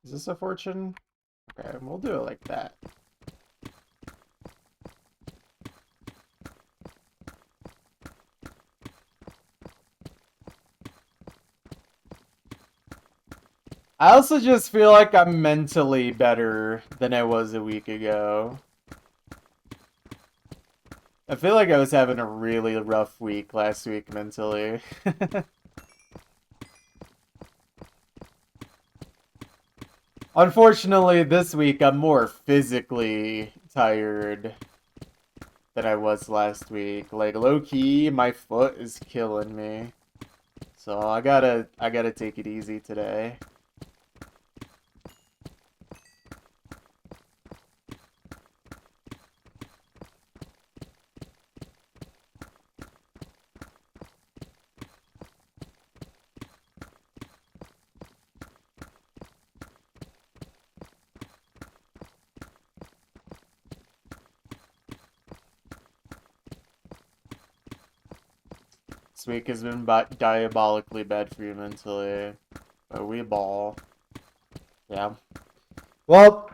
Is this a fortune? Okay, we'll do it like that. I also just feel like I'm mentally better than I was a week ago. I feel like I was having a really rough week last week mentally. Unfortunately, this week I'm more physically tired than I was last week. Like, low-key, my foot is killing me. So I gotta take it easy today. This week has been diabolically bad for you mentally. But we ball. Yeah. Well,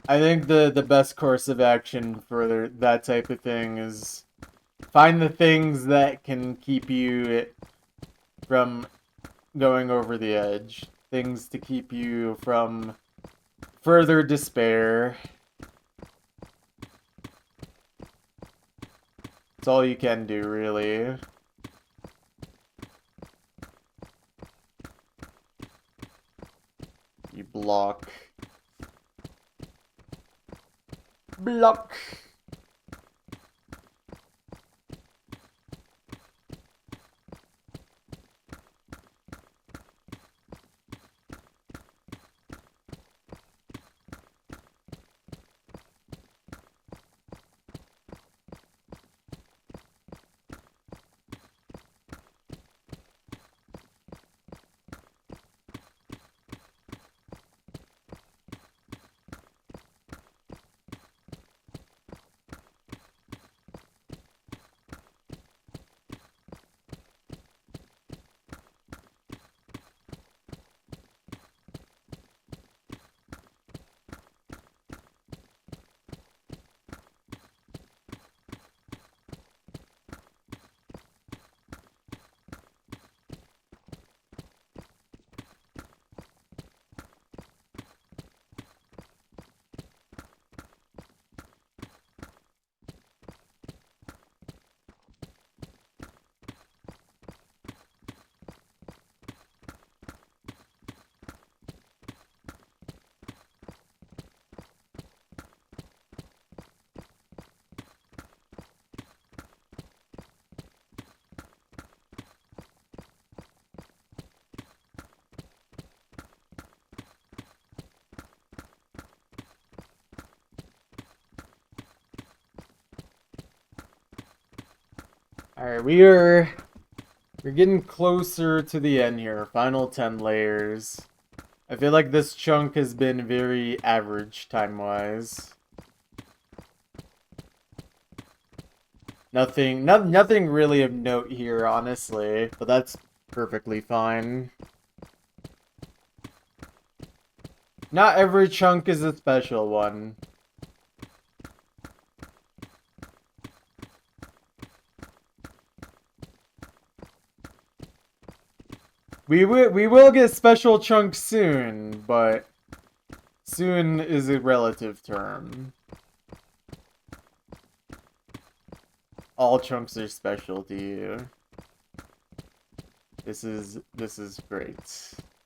I think the best course of action for that type of thing is find the things that can keep you from going over the edge. Things to keep you from further despair. It's all you can do, really. You block. Block. Alright, we're getting closer to the end here. Final 10 layers. I feel like this chunk has been very average time-wise. Nothing really of note here, honestly, but that's perfectly fine. Not every chunk is a special one. We will get special chunks soon, but soon is a relative term. All chunks are special to you. This is great.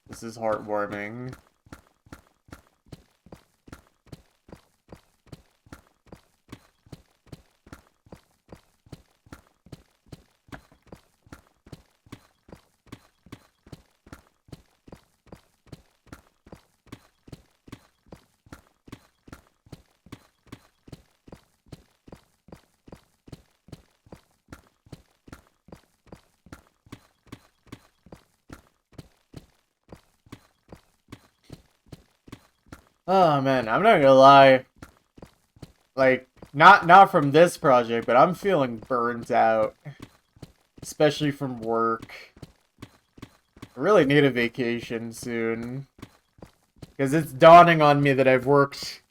This is heartwarming. Oh man, I'm not gonna lie. Like, not from this project, but I'm feeling burnt out. Especially from work. I really need a vacation soon. Because it's dawning on me that I've worked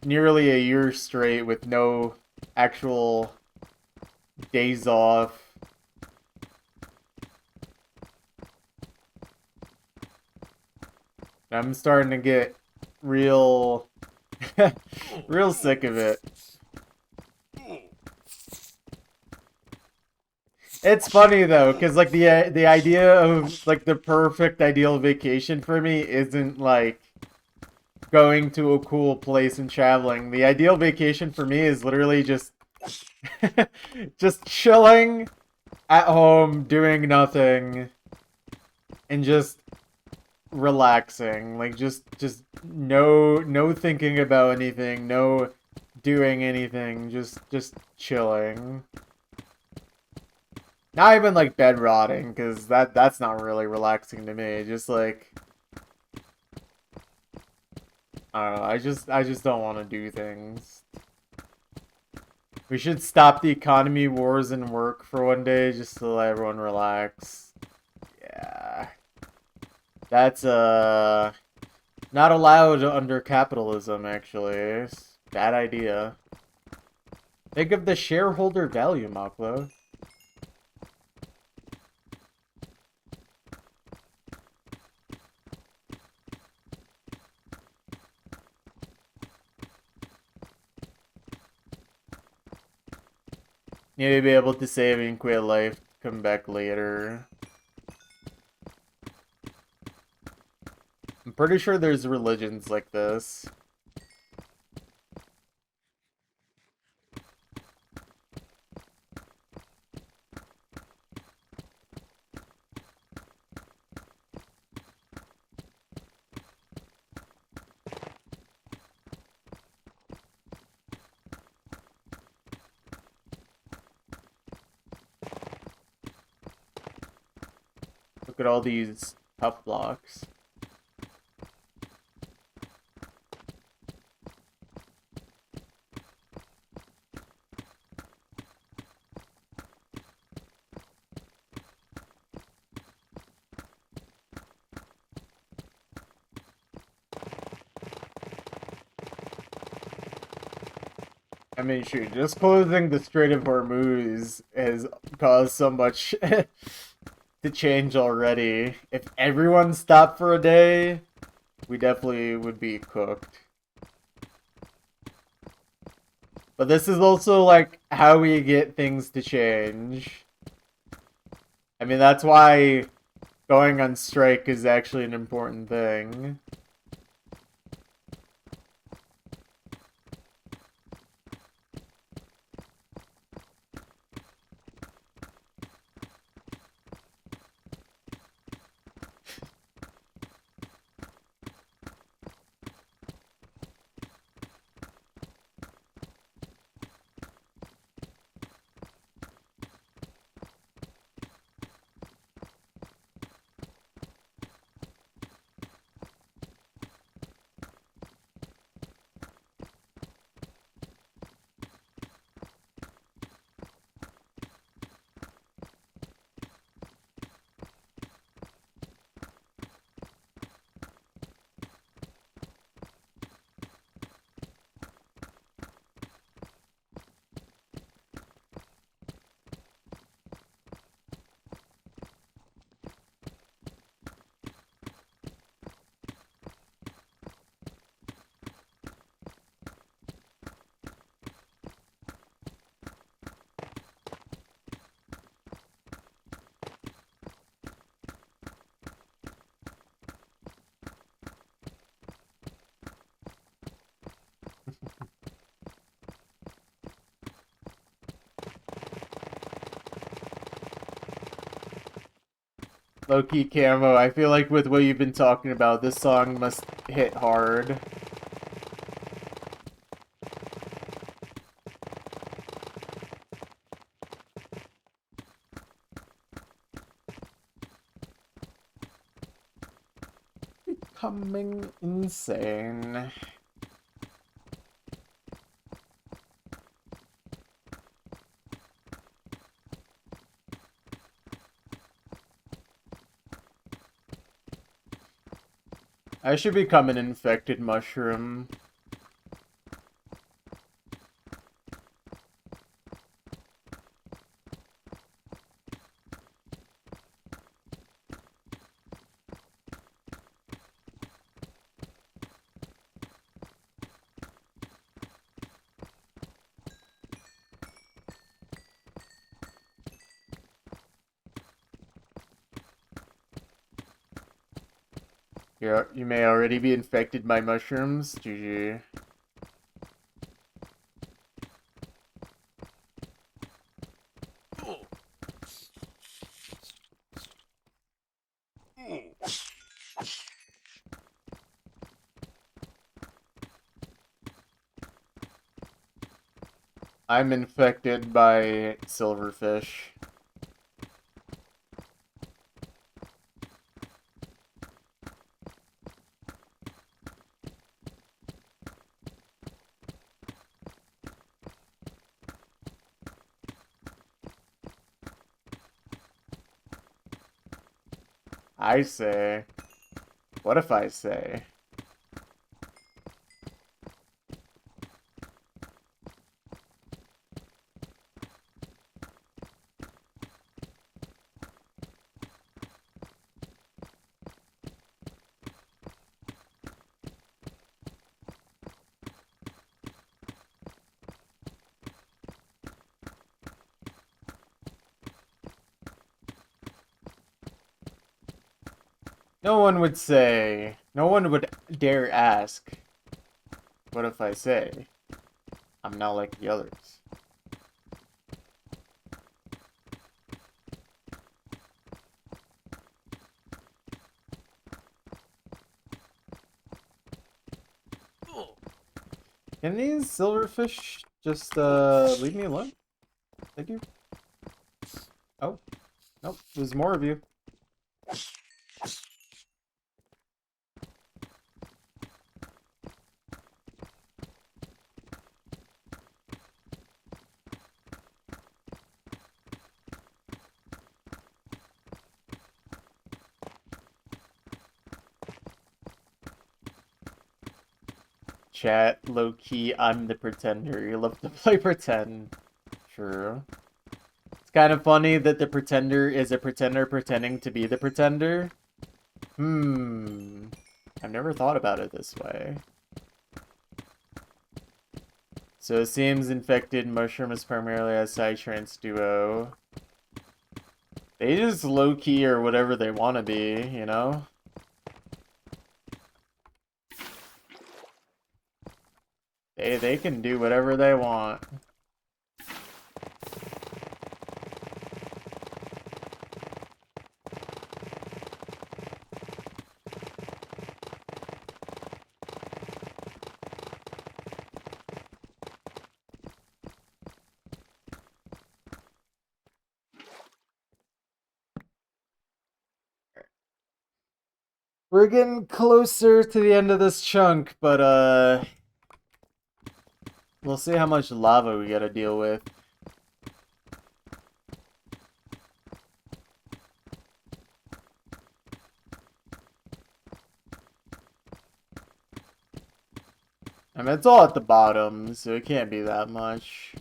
nearly a year straight with no actual days off. I'm starting to get real real sick of it. It's funny though, because like the idea of like the perfect ideal vacation for me isn't like going to a cool place and traveling. The ideal vacation for me is literally just just chilling at home, doing nothing, and just relaxing. Like just no thinking about anything, no doing anything, just chilling. Not even like bed rotting, because that's not really relaxing to me. Just like I don't know, I just don't want to do things. We should stop the economy wars and work for one day just to let everyone relax. Yeah. That's not Not allowed under capitalism, actually. It's a bad idea. Think of the shareholder value, Maklo. You need to be able to save and quit life, come back later. I'm pretty sure there's religions like this. Look at all these tough blocks. I mean, shoot, just closing the Strait of Hormuz has caused so much to change already. If everyone stopped for a day, we definitely would be cooked. But this is also, like, how we get things to change. I mean, that's why going on strike is actually an important thing. Low-key camo, I feel like with what you've been talking about, this song must hit hard. Becoming insane. I should become an infected mushroom. You may already be infected by mushrooms. GG. I'm infected by silverfish. I say. What if I say? No one would say, no one would dare ask, what if I say, I'm not like the others? Can these silverfish just, leave me alone? Thank you. Oh, nope, there's more of you. Chat, low-key, I'm the pretender. You love to play pretend. True. It's kind of funny that the pretender is a pretender pretending to be the pretender. I've never thought about it this way. So it seems infected mushroom is primarily a Psytrance duo. They just low-key or whatever they want to be, you know? They can do whatever they want. We're getting closer to the end of this chunk, but we'll see how much lava we gotta deal with. I mean, it's all at the bottom, so it can't be that much.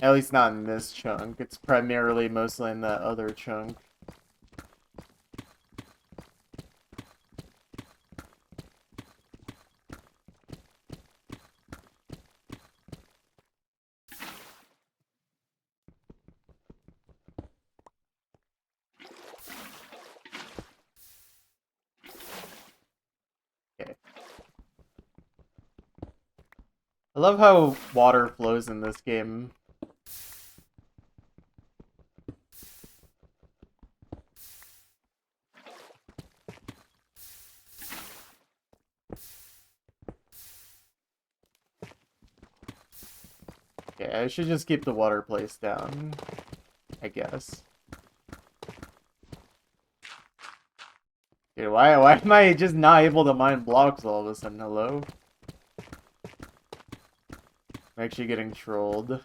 At least not in this chunk. It's primarily mostly in that other chunk. Okay. I love how water flows in this game. Okay, I should just keep the water place down, I guess. Dude, why am I just not able to mine blocks all of a sudden? Hello? I'm actually getting trolled.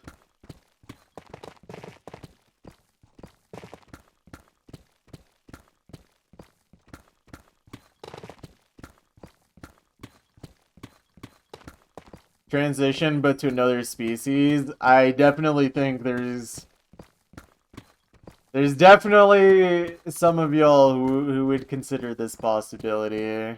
Transition, but to another species. I definitely think there's definitely some of y'all who would consider this possibility.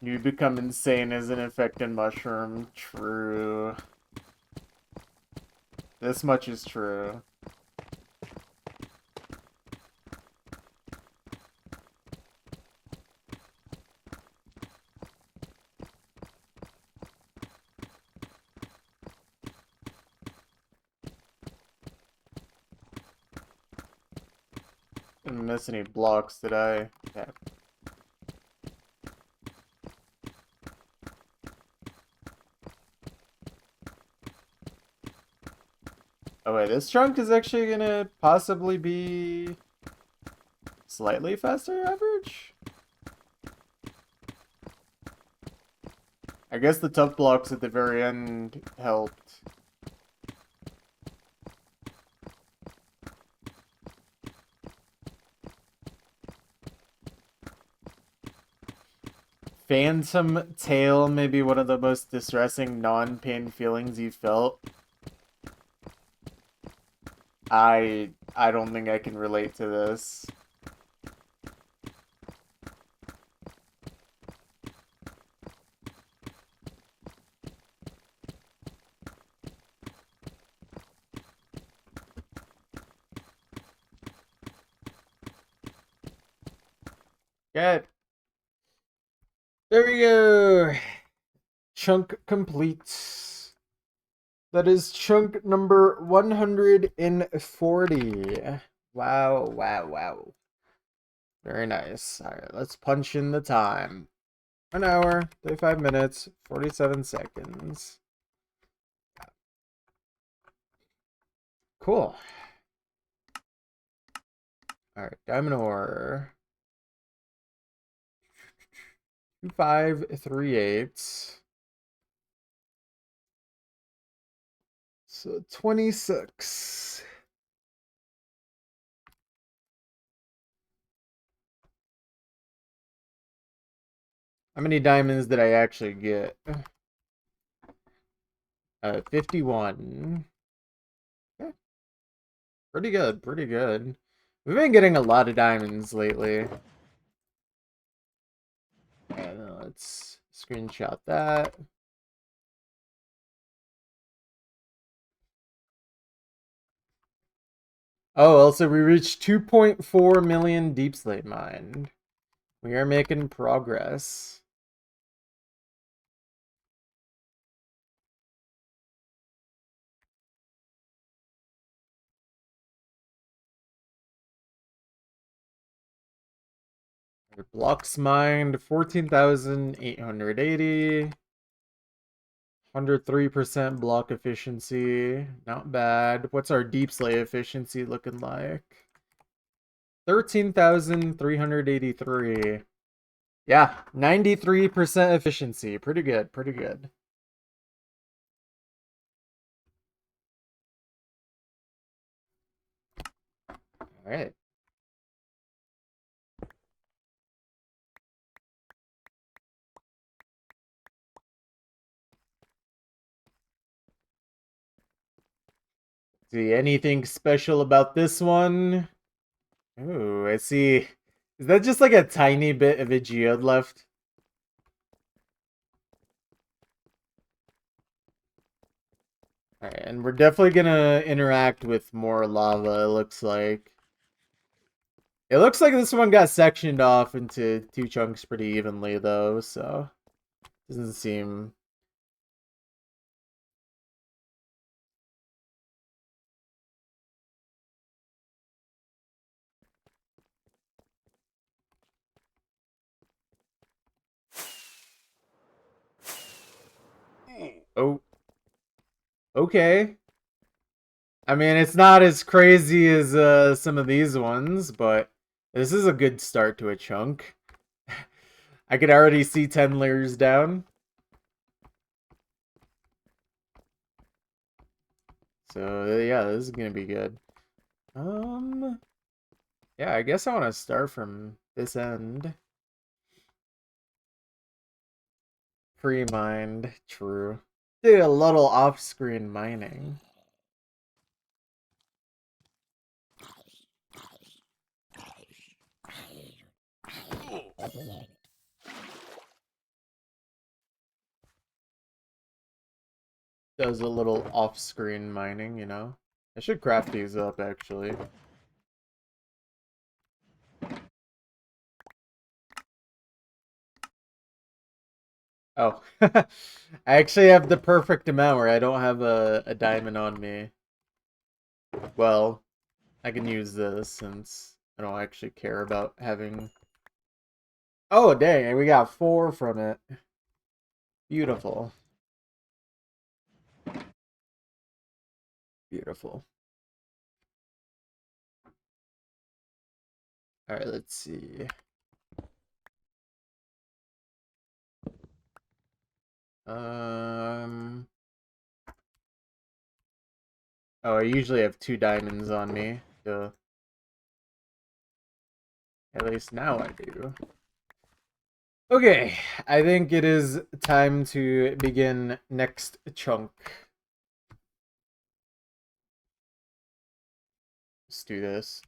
You become insane as an infected mushroom. True. This much is true. Didn't miss any blocks, did I? Yeah. Oh wait, this chunk is actually gonna possibly be slightly faster average? I guess the tough blocks at the very end helped. Phantom Tail may be one of the most distressing non-pain feelings you felt. I don't think I can relate to this. Good. There we go. Chunk complete. That is chunk number 140. Wow, wow, wow. Very nice. Alright, let's punch in the time. 1 hour, 35 minutes, 47 seconds. Cool. Alright, Diamond Ore. 2538. So 26. How many diamonds did I actually get? 51. Okay. Pretty good, pretty good. We've been getting a lot of diamonds lately. And let's screenshot that. Oh, also we reached 2.4 million deep slate mined. We are making progress. Blocks mined 14,880. 103% block efficiency. Not bad. What's our deep slate efficiency looking like? 13,383. Yeah, 93% efficiency. Pretty good, pretty good. All right. See, anything special about this one? Ooh, I see. Is that just like a tiny bit of a geode left? Alright, and we're definitely gonna interact with more lava, it looks like. It looks like this one got sectioned off into 2 chunks pretty evenly, though, so... Doesn't seem... Oh. Okay. I mean, it's not as crazy as some of these ones, but this is a good start to a chunk. I could already see 10 layers down. So, yeah, this is gonna be good. Yeah, I guess I want to start from this end. Pre-mined, true. Did a little off-screen mining. Does a little off-screen mining, you know? I should craft these up, actually. Oh. I actually have the perfect amount where I don't have a diamond on me. Well, I can use this since I don't actually care about having... Oh, dang, we got 4 from it. Beautiful. Beautiful. Alright, let's see. Oh, I usually have 2 diamonds on me, so at least now I do. Okay, I think it is time to begin next chunk. Let's do this.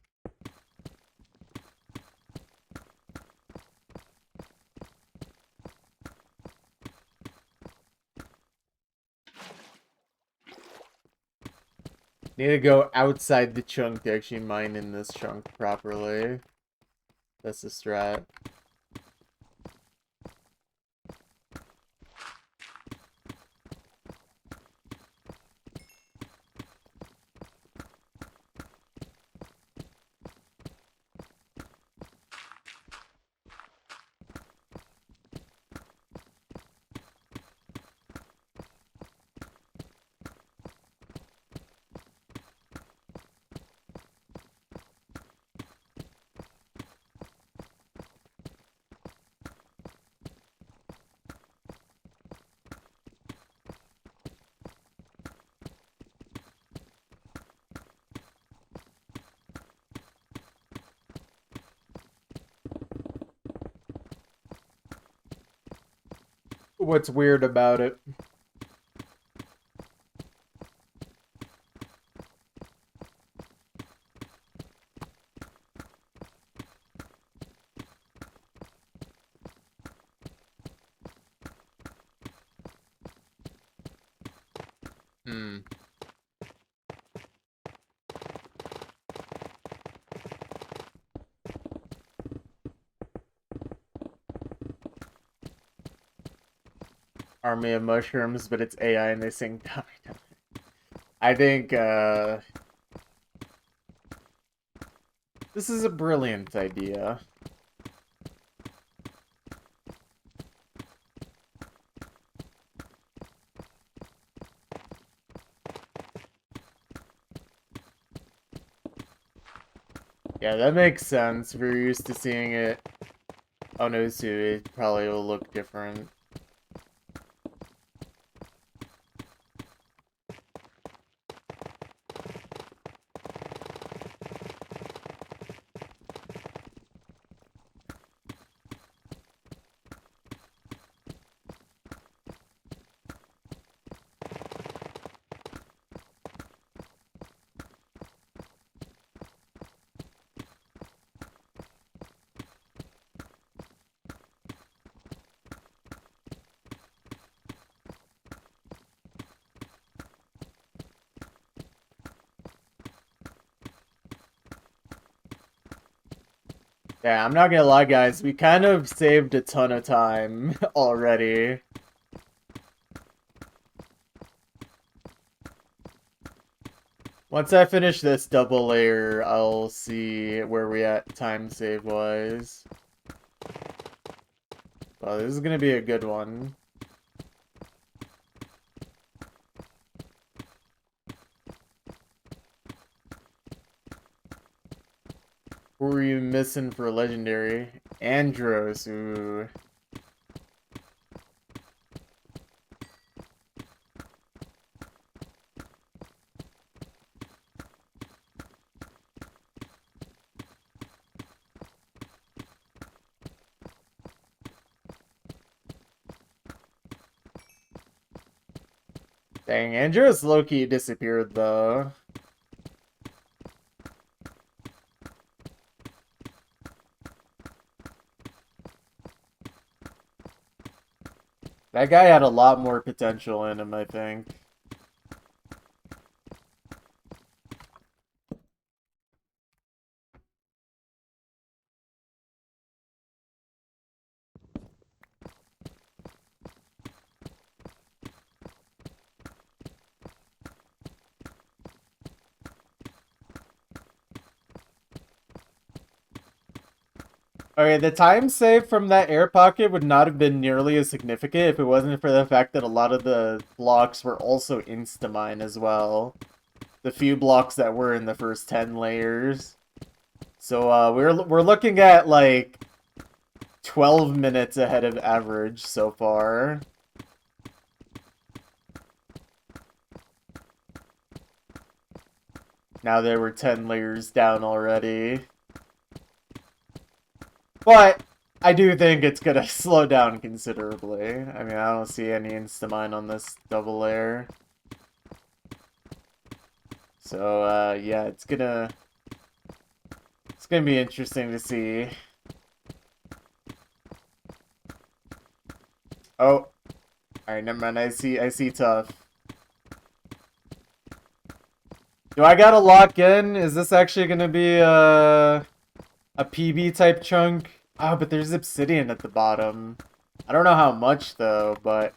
Need to go outside the chunk to actually mine in this chunk properly. That's the strat. What's weird about it? Hmm. Army of mushrooms, but it's AI and they sing die. I think, this is a brilliant idea. Yeah, that makes sense. We're used to seeing it on Osu, it probably will look different. Yeah, I'm not gonna lie, guys. We kind of saved a ton of time already. Once I finish this double layer, I'll see where we at time save wise. Well, this is gonna be a good one. Who were you missing for legendary? Andros, ooh. Dang, Andros low-key disappeared though. That guy had a lot more potential in him, I think. Okay, the time save from that air pocket would not have been nearly as significant if it wasn't for the fact that a lot of the blocks were also insta-mine as well. The few blocks that were in the first 10 layers. So we're looking at like 12 minutes ahead of average so far. Now they were 10 layers down already. But I do think it's gonna slow down considerably. I mean, I don't see any Instamine on this double layer. So, yeah, it's gonna be interesting to see. Oh, alright, never mind. I see tough. Do I gotta lock in? Is this actually gonna be a PB type chunk? Oh, but there's obsidian at the bottom. I don't know how much though, but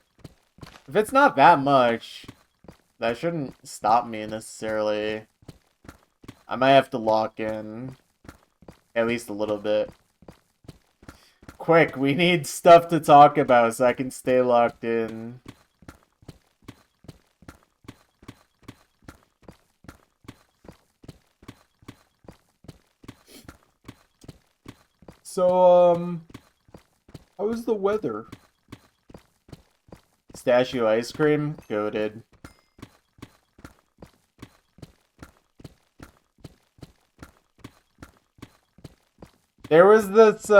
if it's not that much, that shouldn't stop me necessarily. I might have to lock in at least a little bit. Quick, we need stuff to talk about so I can stay locked in. So, how was the weather? Pistachio ice cream? Goated. There was this,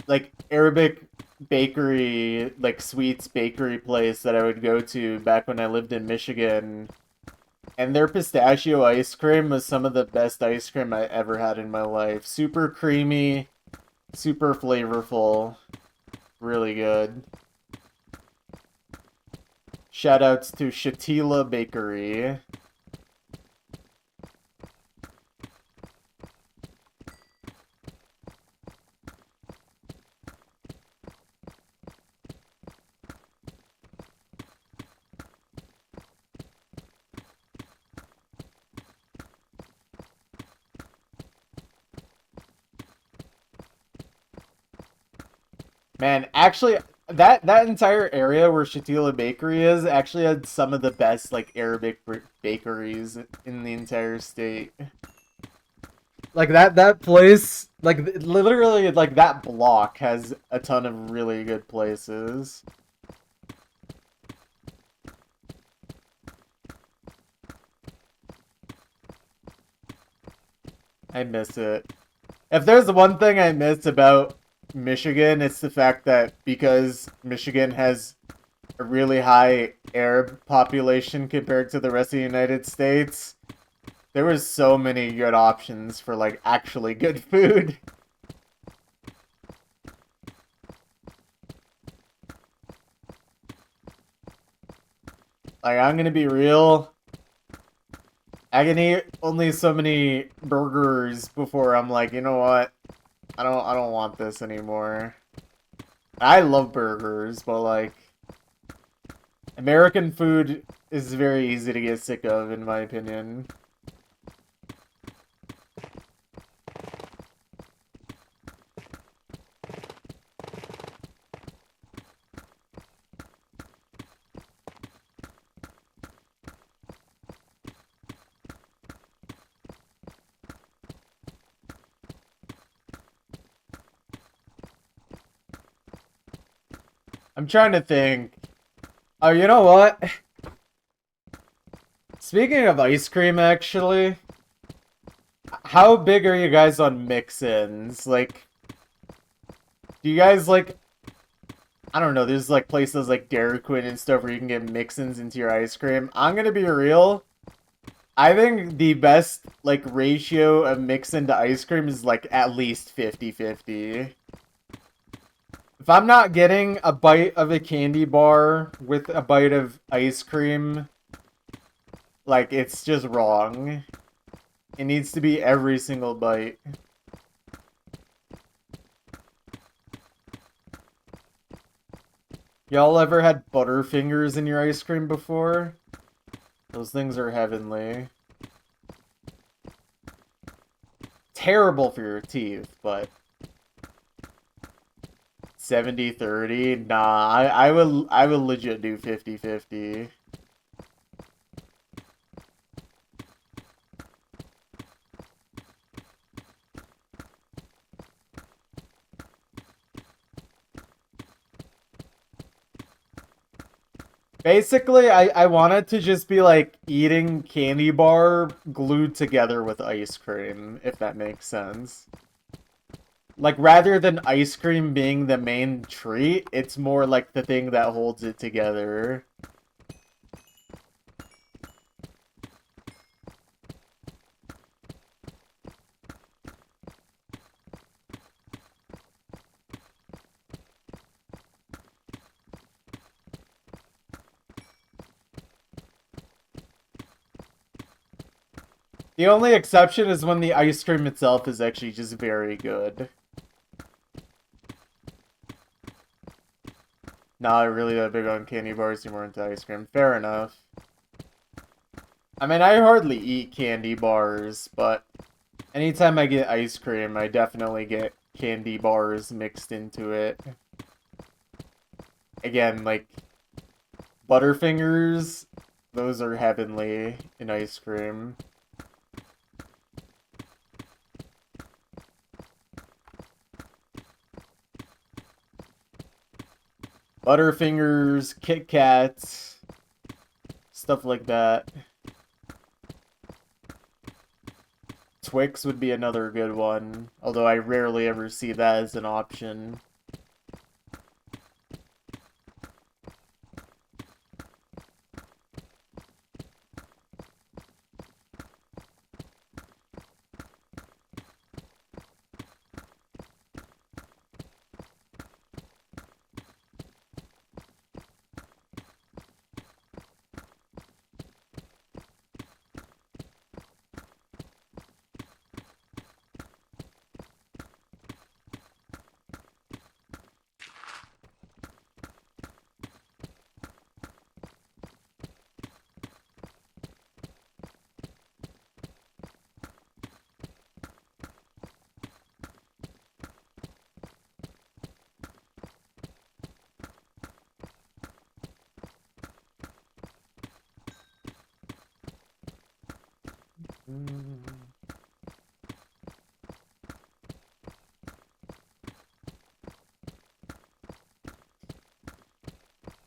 like, Arabic bakery, like, sweets bakery place that I would go to back when I lived in Michigan. And their pistachio ice cream was some of the best ice cream I ever had in my life. Super creamy, super flavorful, really good. Shoutouts to Shatila Bakery. Man, actually, that entire area where Shatila Bakery is actually had some of the best like Arabic bakeries in the entire state. Like that place, like literally, like that block has a ton of really good places. I miss it. If there's one thing I miss about Michigan, it's the fact that because Michigan has a really high Arab population compared to the rest of the United States, there was so many good options for like actually good food. Like I'm gonna be real, I can eat only so many burgers before I'm like, you know what? I don't want this anymore. I love burgers, but like American food is very easy to get sick of in my opinion. I'm trying to think. Oh, you know what? Speaking of ice cream, actually, how big are you guys on mix-ins? Like, do you guys like? I don't know. There's like places like Dairy Queen and stuff where you can get mix-ins into your ice cream. I'm gonna be real. I think the best like ratio of mix-in to ice cream is like at least 50-50. If I'm not getting a bite of a candy bar with a bite of ice cream, like it's just wrong. It needs to be every single bite. Y'all ever had Butterfingers in your ice cream before? Those things are heavenly. Terrible for your teeth, but 70-30? Nah, I would legit do 50-50. Basically, I wanted to just be like eating candy bar glued together with ice cream, if that makes sense. Like, rather than ice cream being the main treat, it's more like the thing that holds it together. The only exception is when the ice cream itself is actually just very good. Not really that big on candy bars, you're more into ice cream. Fair enough. I mean, I hardly eat candy bars, but anytime I get ice cream, I definitely get candy bars mixed into it. Again, like, Butterfingers, those are heavenly in ice cream. Butterfingers, Kit Kats, stuff like that. Twix would be another good one, although I rarely ever see that as an option.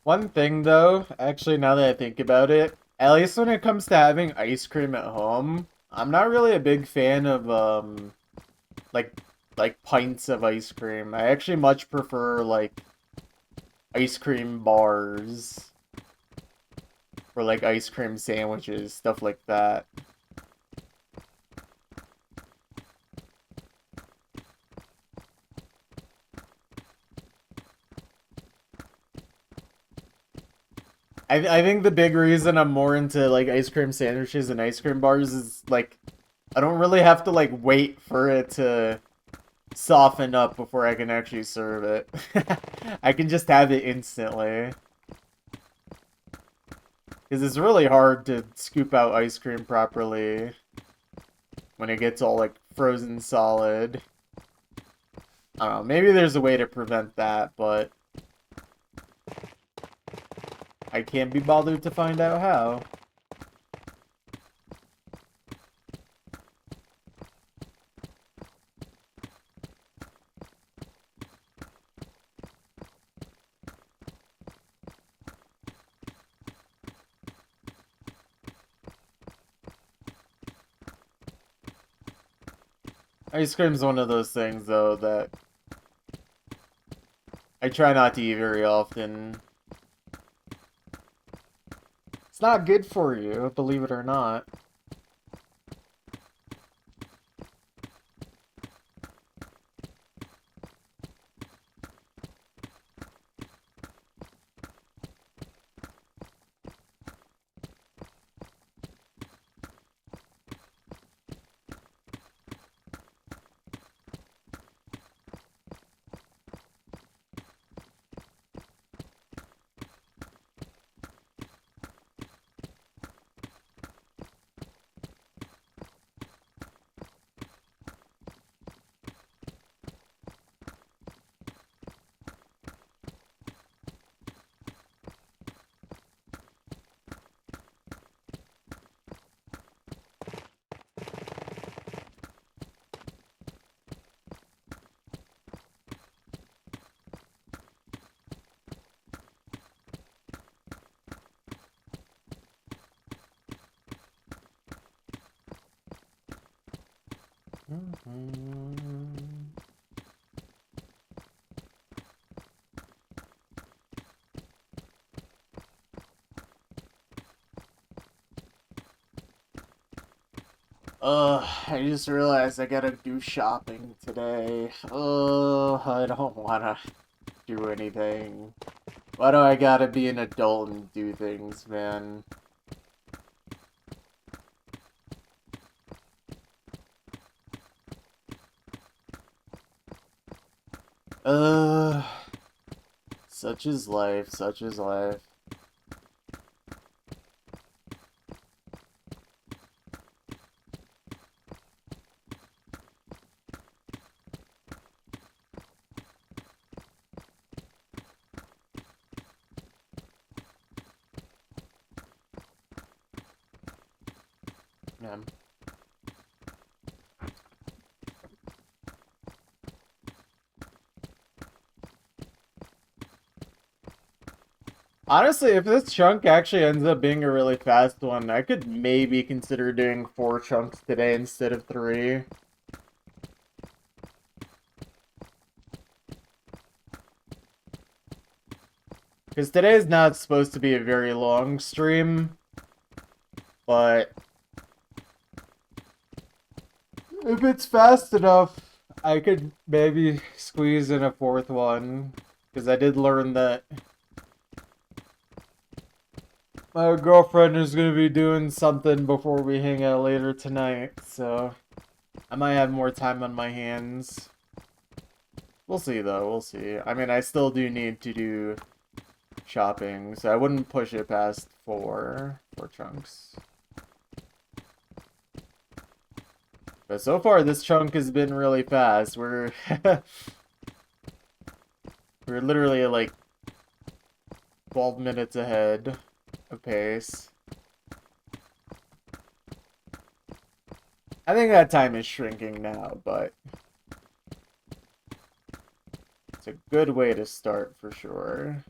One thing though, actually now that I think about it, at least when it comes to having ice cream at home, I'm not really a big fan of like like pints of ice cream. I actually much prefer like ice cream bars or like ice cream sandwiches, stuff like that. I think the big reason I'm more into like ice cream sandwiches and ice cream bars is like I don't really have to like wait for it to soften up before I can actually serve it. I can just have it instantly. Because it's really hard to scoop out ice cream properly when it gets all like frozen solid. I don't know, maybe there's a way to prevent that, but I can't be bothered to find out how. Ice cream's one of those things, though, that I try not to eat very often. It's not good for you, believe it or not. I just realized I gotta do shopping today. I don't wanna do anything. Why do I gotta be an adult and do things, man? Uh, such is life, such is life. Yeah. Honestly, if this chunk actually ends up being a really fast one, I could maybe consider doing 4 chunks today instead of 3. Because today is not supposed to be a very long stream, but if it's fast enough, I could maybe squeeze in a 4th one. Because I did learn that my girlfriend is going to be doing something before we hang out later tonight, so I might have more time on my hands. We'll see, though. We'll see. I mean, I still do need to do shopping, so I wouldn't push it past 4 chunks. But so far, this chunk has been really fast. We're we're literally like 12 minutes ahead of pace. I think that time is shrinking now, but it's a good way to start for sure.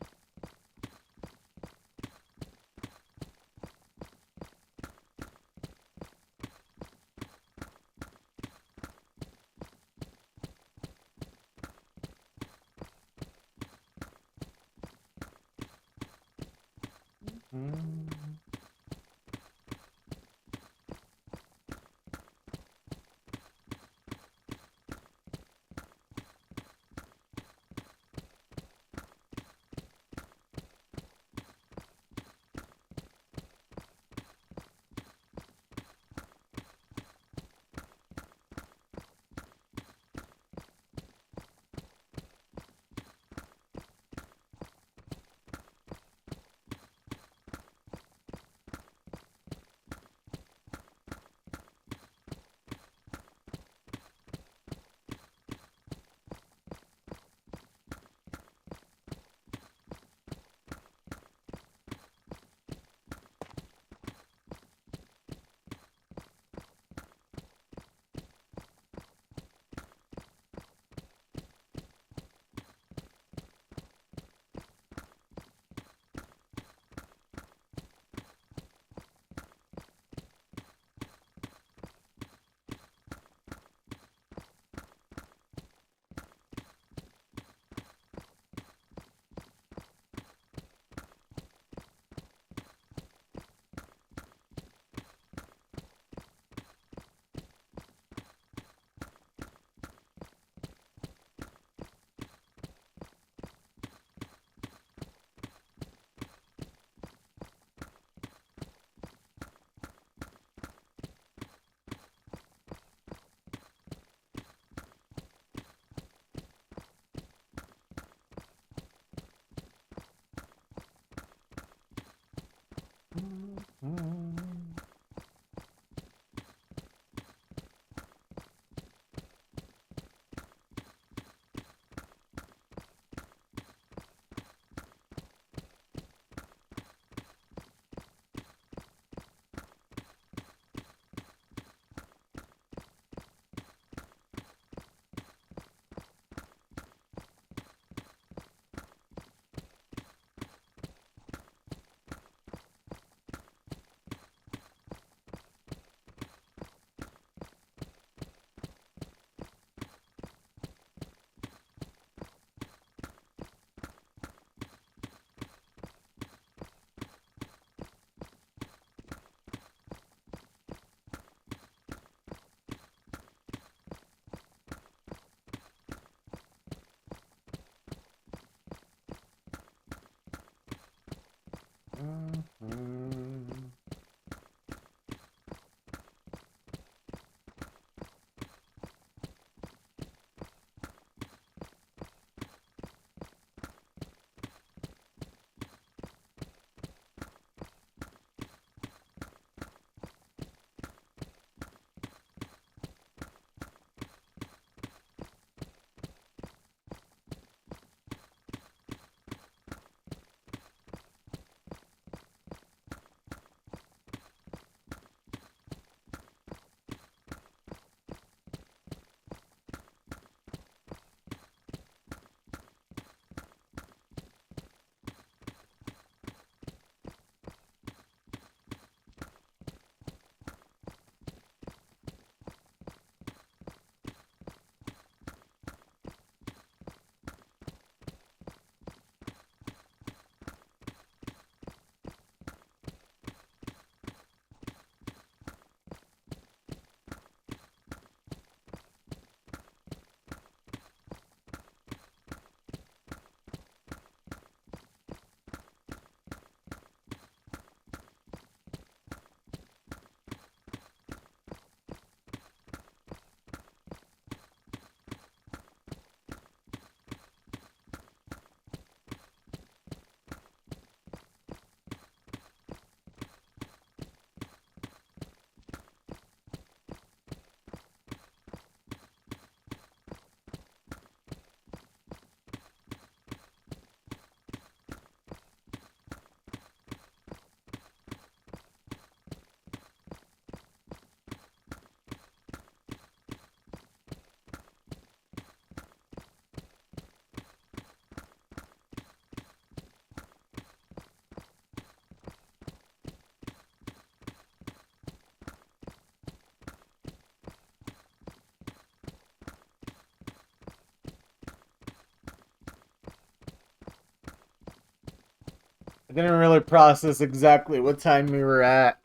I didn't really process exactly what time we were at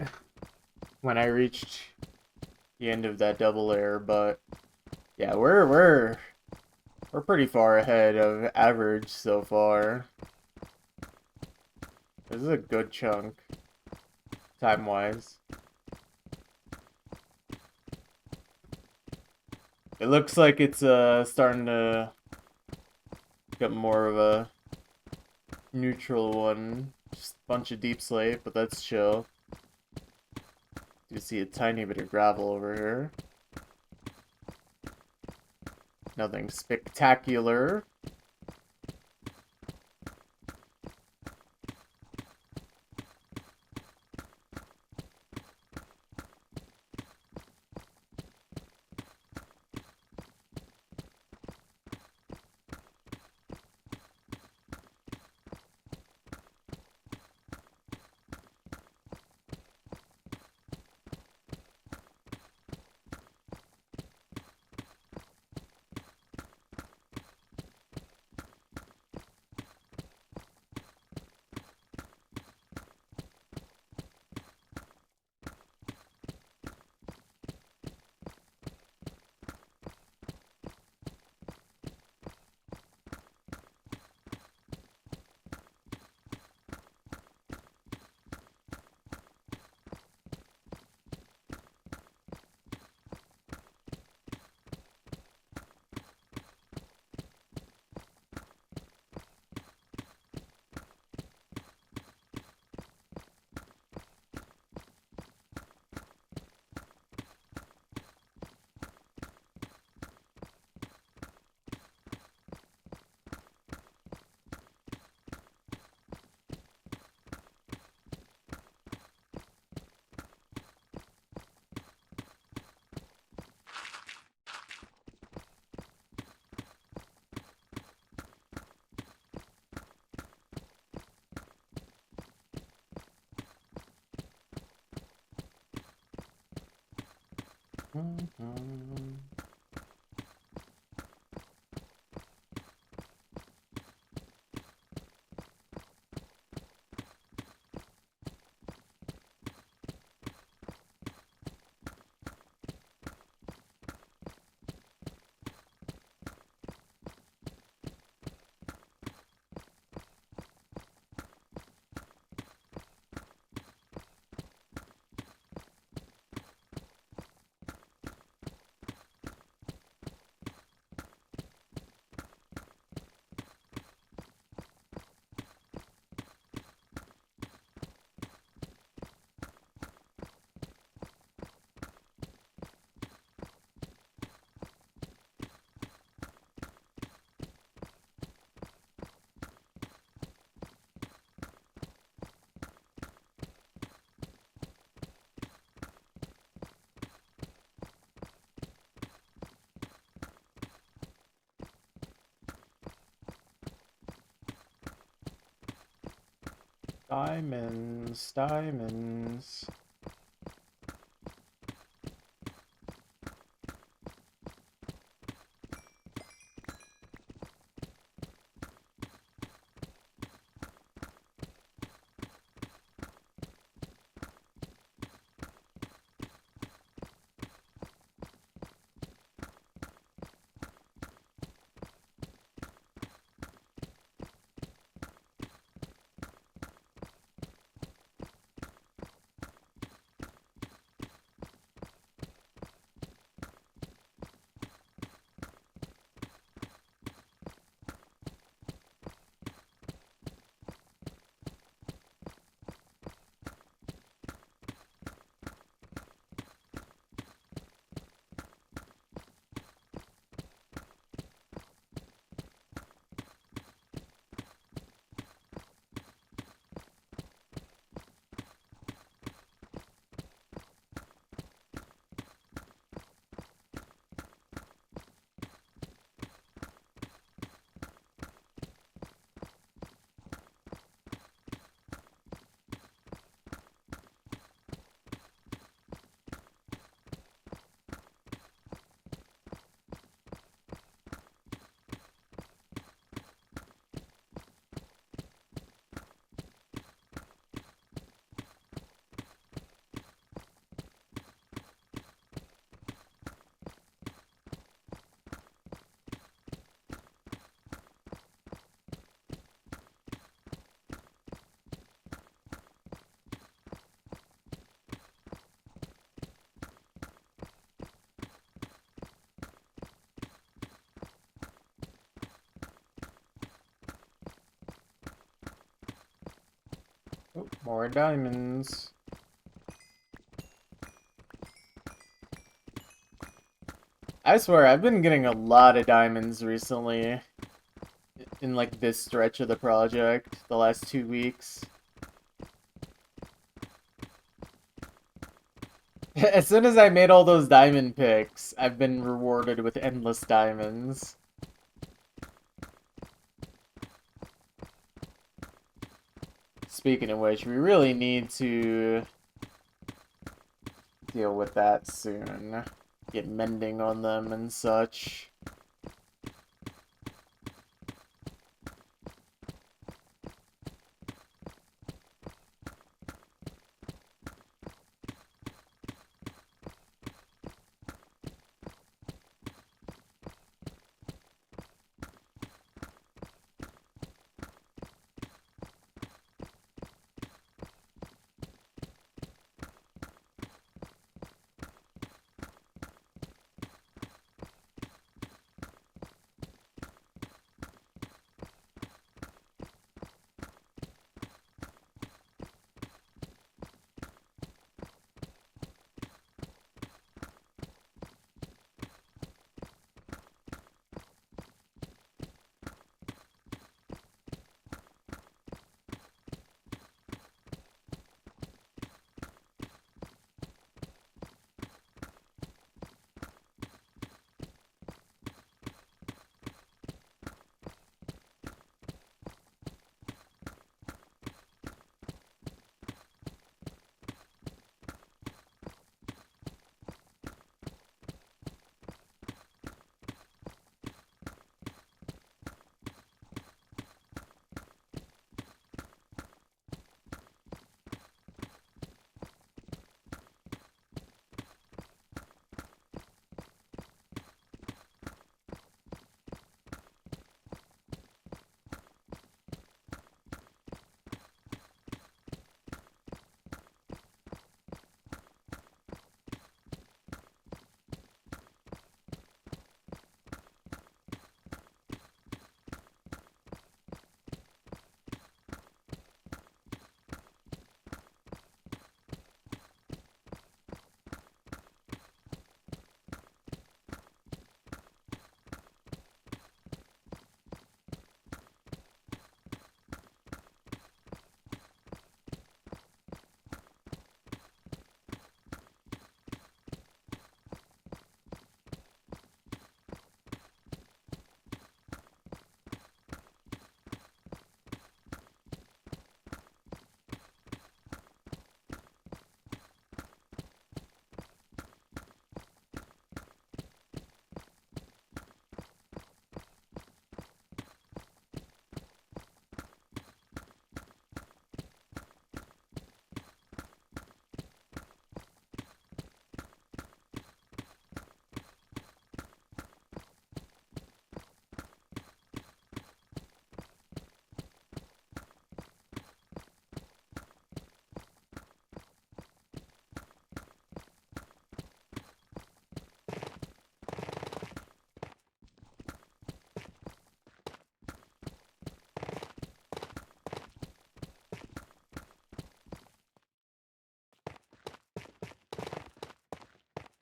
when I reached the end of that double layer, but yeah, we're pretty far ahead of average so far. This is a good chunk, time-wise. It looks like it's starting to get more of a neutral one. Just a bunch of deep slate, but that's chill. You see a tiny bit of gravel over here. Nothing spectacular. Diamonds, diamonds. Oh, more diamonds. I swear, I've been getting a lot of diamonds recently. In like this stretch of the project, the last 2 weeks. As soon as I made all those diamond picks, I've been rewarded with endless diamonds. Speaking of which, we really need to deal with that soon. Get mending on them and such.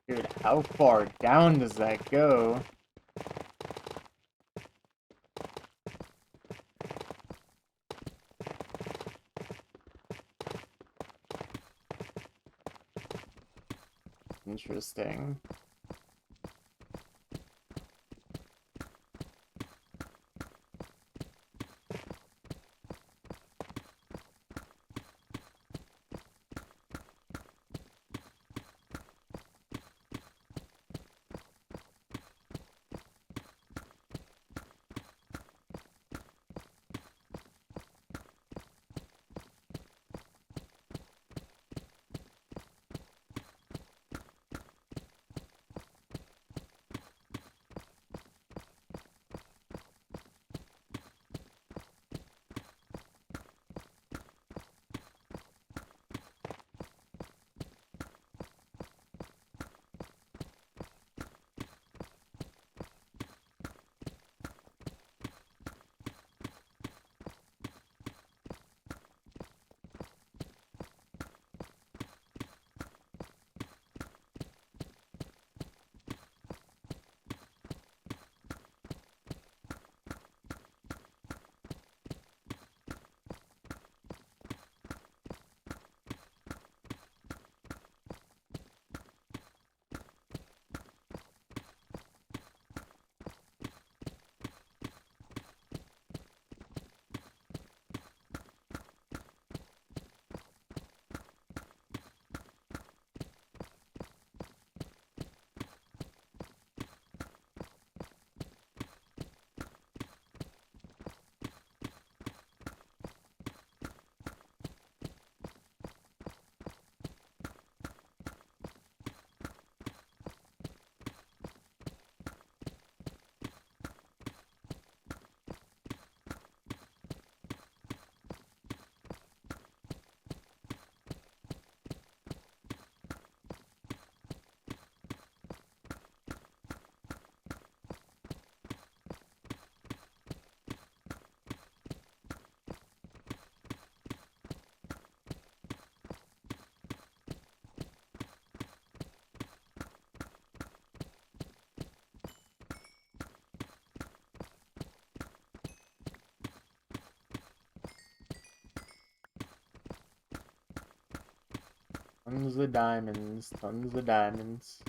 Dude, how far down does that go? Interesting. Tons of diamonds, tons of diamonds.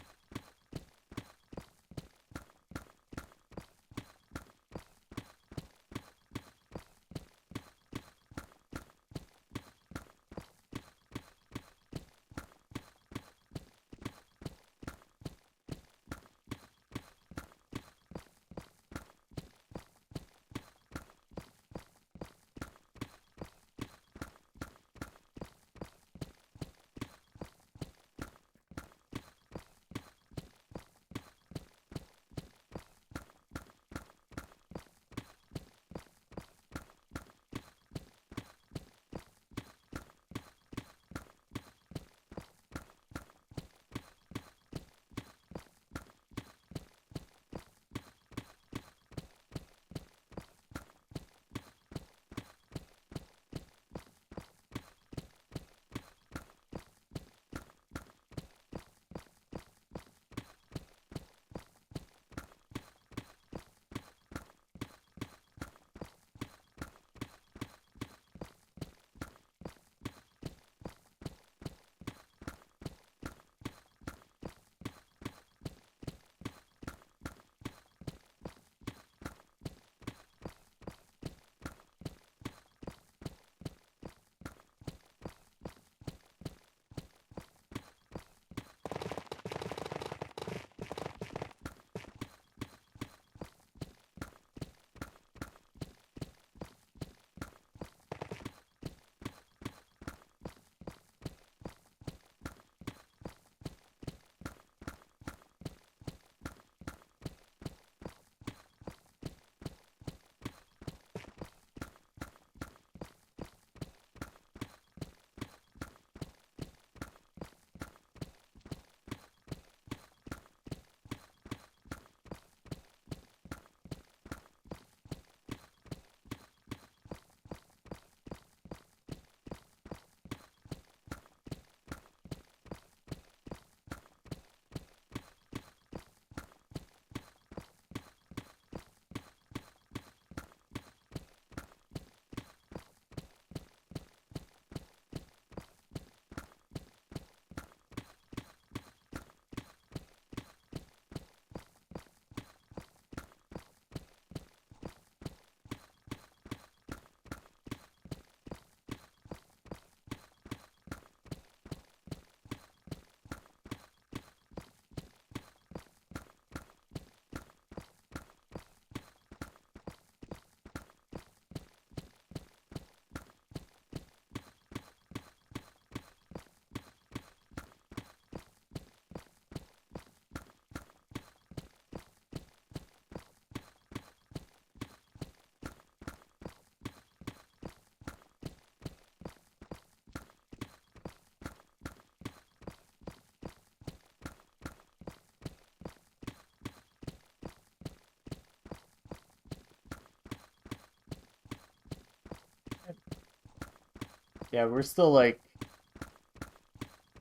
Yeah, we're still like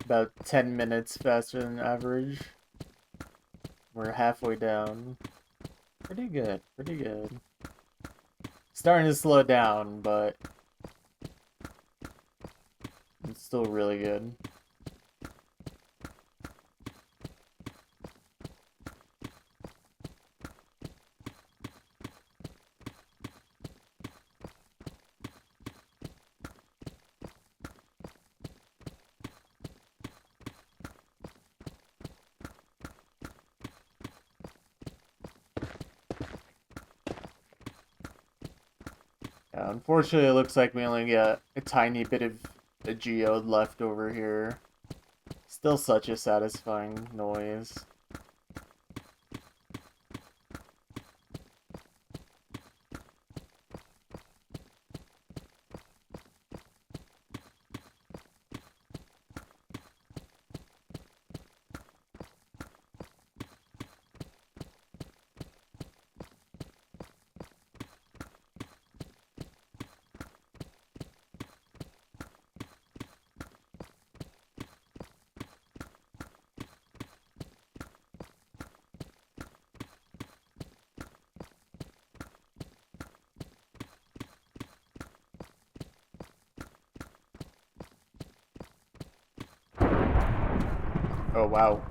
about 10 minutes faster than average. We're halfway down. Pretty good, pretty good. Starting to slow down, but it's still really good. Yeah, unfortunately, it looks like we only got a tiny bit of the geode left over here. Still such a satisfying noise. Oh, wow.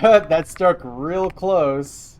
That struck real close.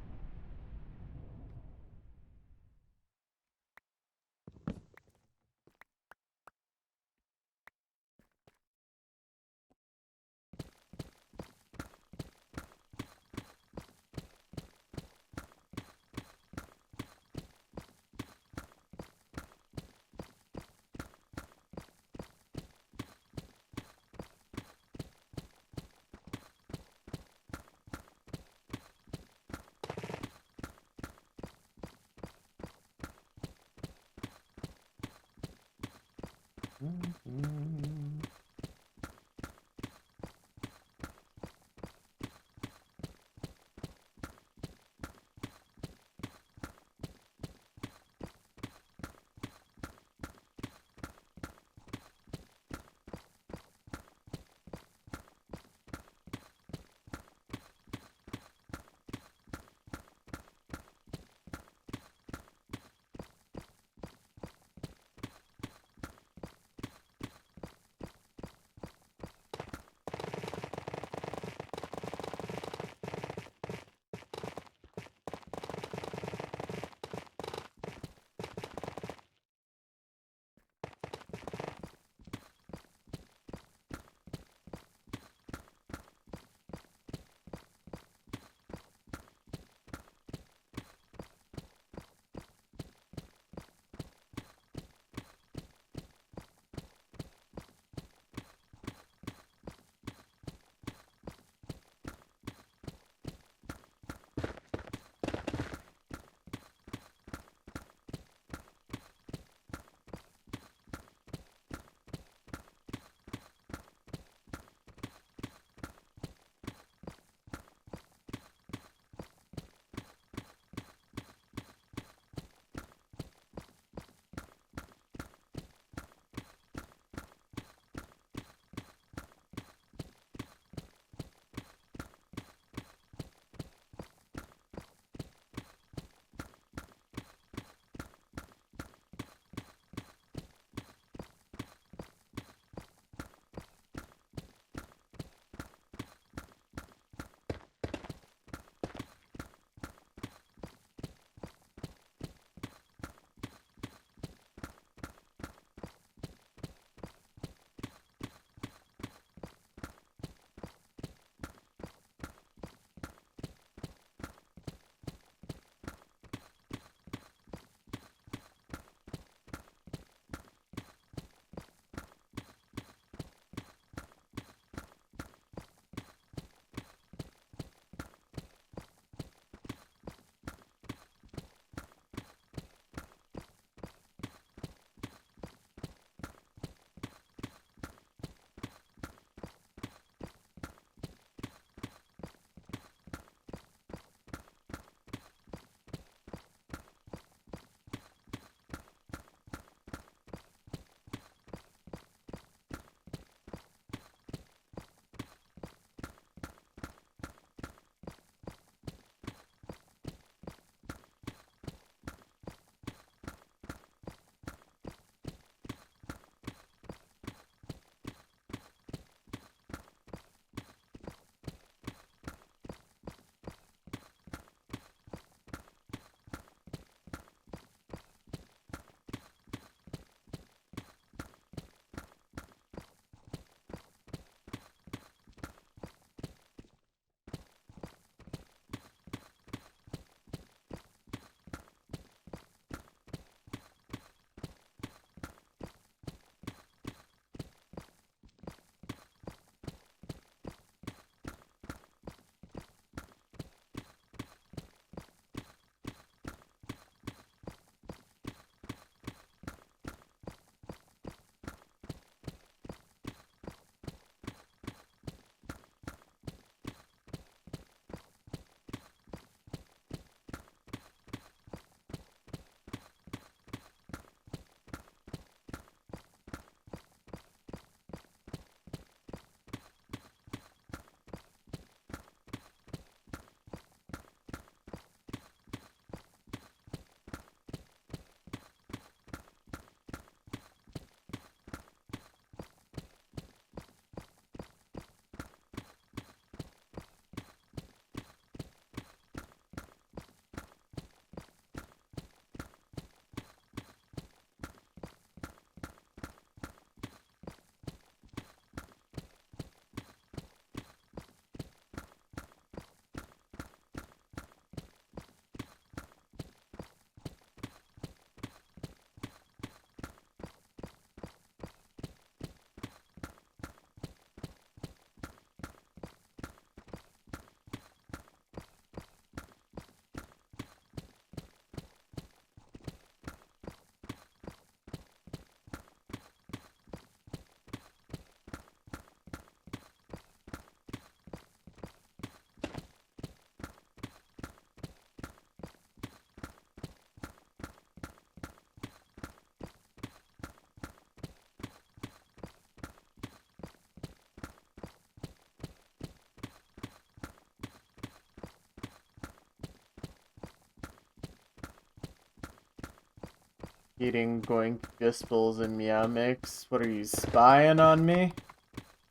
Eating Goink Gispels and Meow Mix. What are you, spying on me?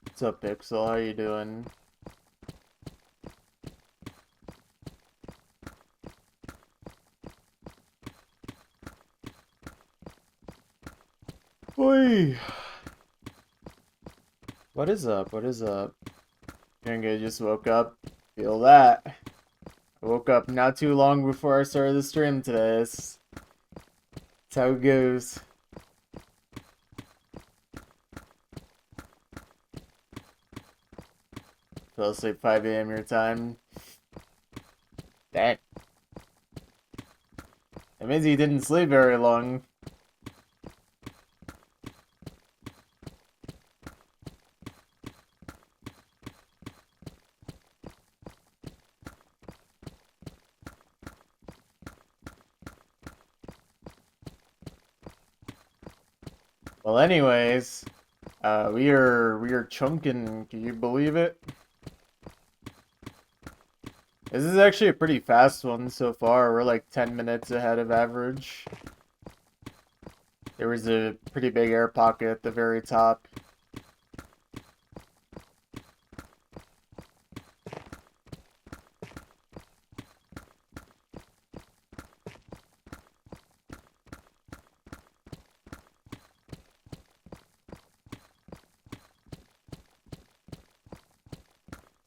What's up, Pixel? How you doing? Oi! What is up? What is up? I think I just woke up. Feel that. I woke up not too long before I started the stream today. That's how it goes. Fell asleep 5 a.m. your time. Dang. That means you didn't sleep very long. Well, anyways, we are chunking. Can you believe it? This is actually a pretty fast one so far. We're like 10 minutes ahead of average. There was a pretty big air pocket at the very top.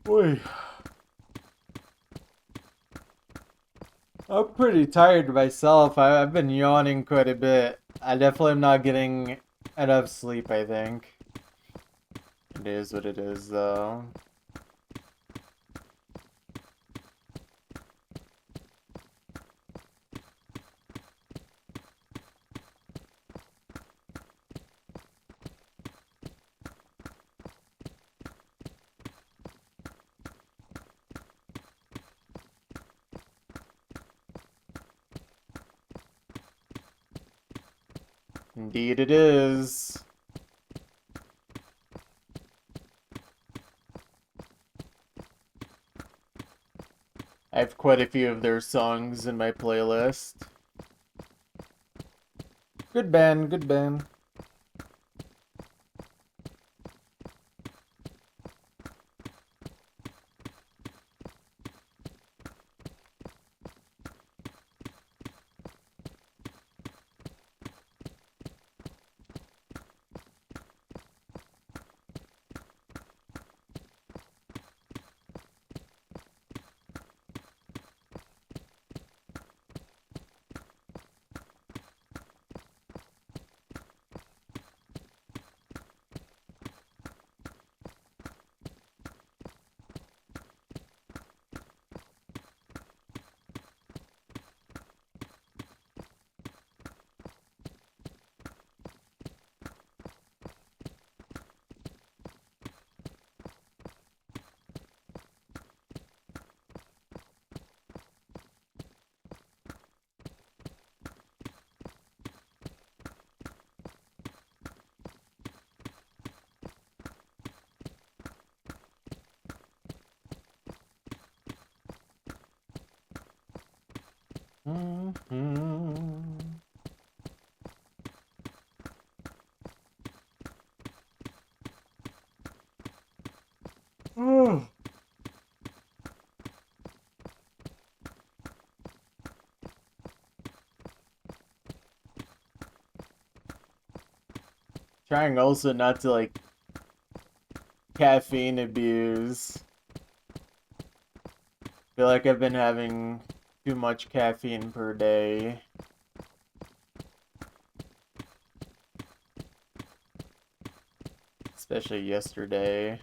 Boy, I'm pretty tired myself. I've been yawning quite a bit. I definitely am not getting enough sleep, I think. It is what it is, though. Indeed it is. I have quite a few of their songs in my playlist. Good band, good band. Trying also not to like caffeine abuse. Feel like I've been having too much caffeine per day. Especially yesterday.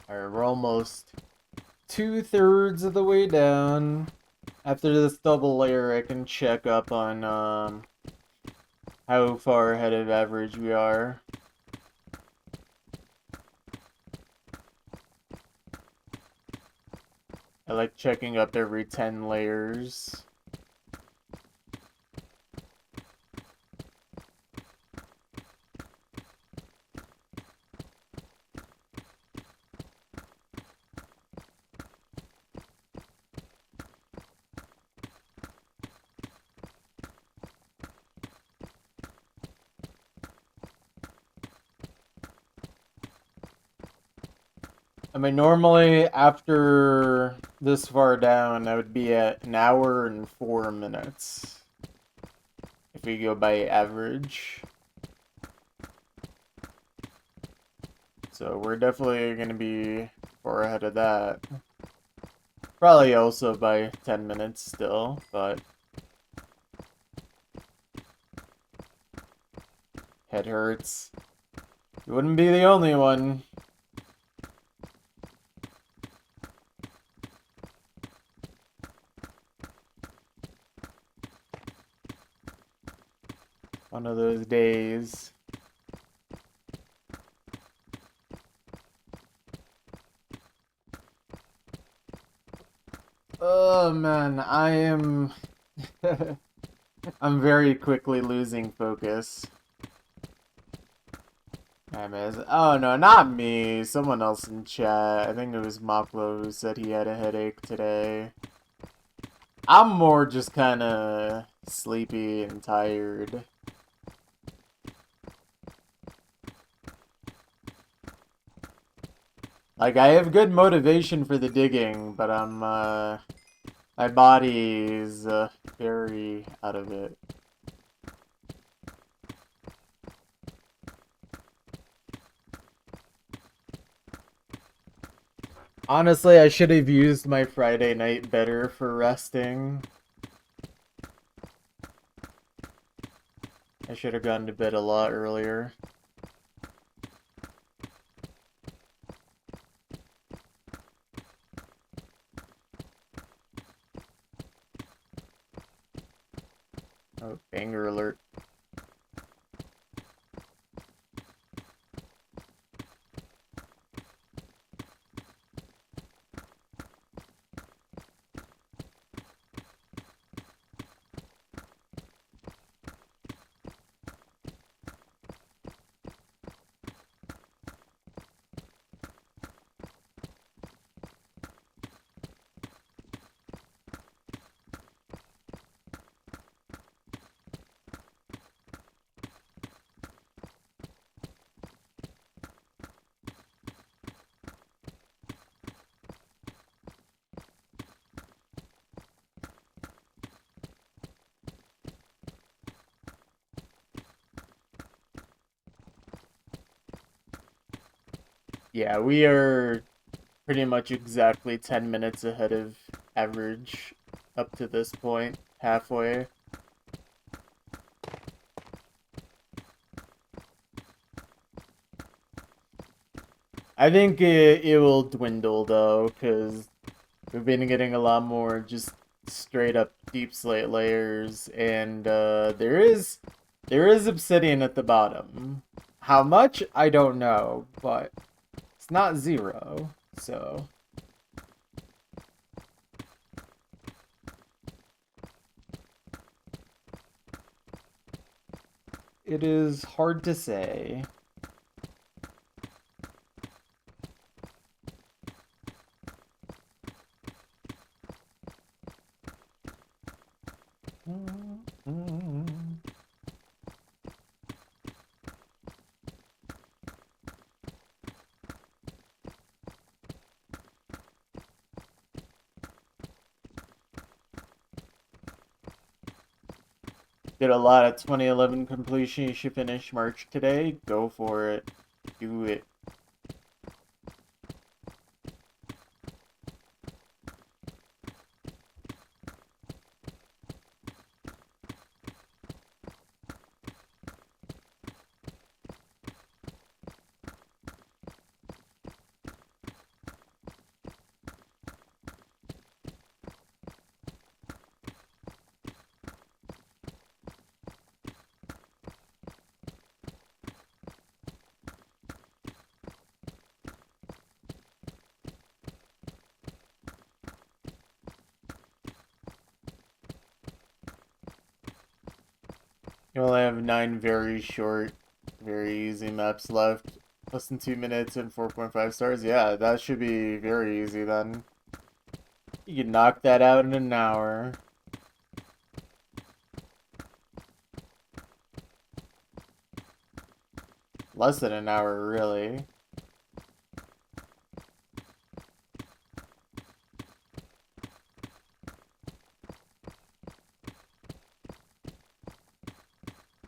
Alright, we're almost 2/3 of the way down. After this double layer, I can check up on how far ahead of average we are. I like checking up every 10 layers. I mean, normally after this far down, I would be at 1 hour and 4 minutes. If we go by average. So we're definitely going to be far ahead of that. Probably also by 10 minutes still, but... Head hurts. You wouldn't be the only one. One of those days. Oh man, I am... I'm very quickly losing focus. Oh no, not me. Someone else in chat. I think it was Moplo who said he had a headache today. I'm more just kinda sleepy and tired. Like, I have good motivation for the digging, but I'm, my body is, very out of it. Honestly, I should have used my Friday night better for resting. I should have gone to bed a lot earlier. Oh, banger alert. Yeah, we are pretty much exactly 10 minutes ahead of average up to this point, halfway. I think it will dwindle though, because we've been getting a lot more just straight up deep slate layers, and there is obsidian at the bottom. How much? I don't know, but it's not 0, so... It is hard to say. Did a lot of 2011 completion. You should finish March today. Go for it. Do it. You only have 9 very short, very easy maps left. Less than 2 minutes and 4.5 stars. Yeah, that should be very easy then. You can knock that out in an hour. Less than an hour, really.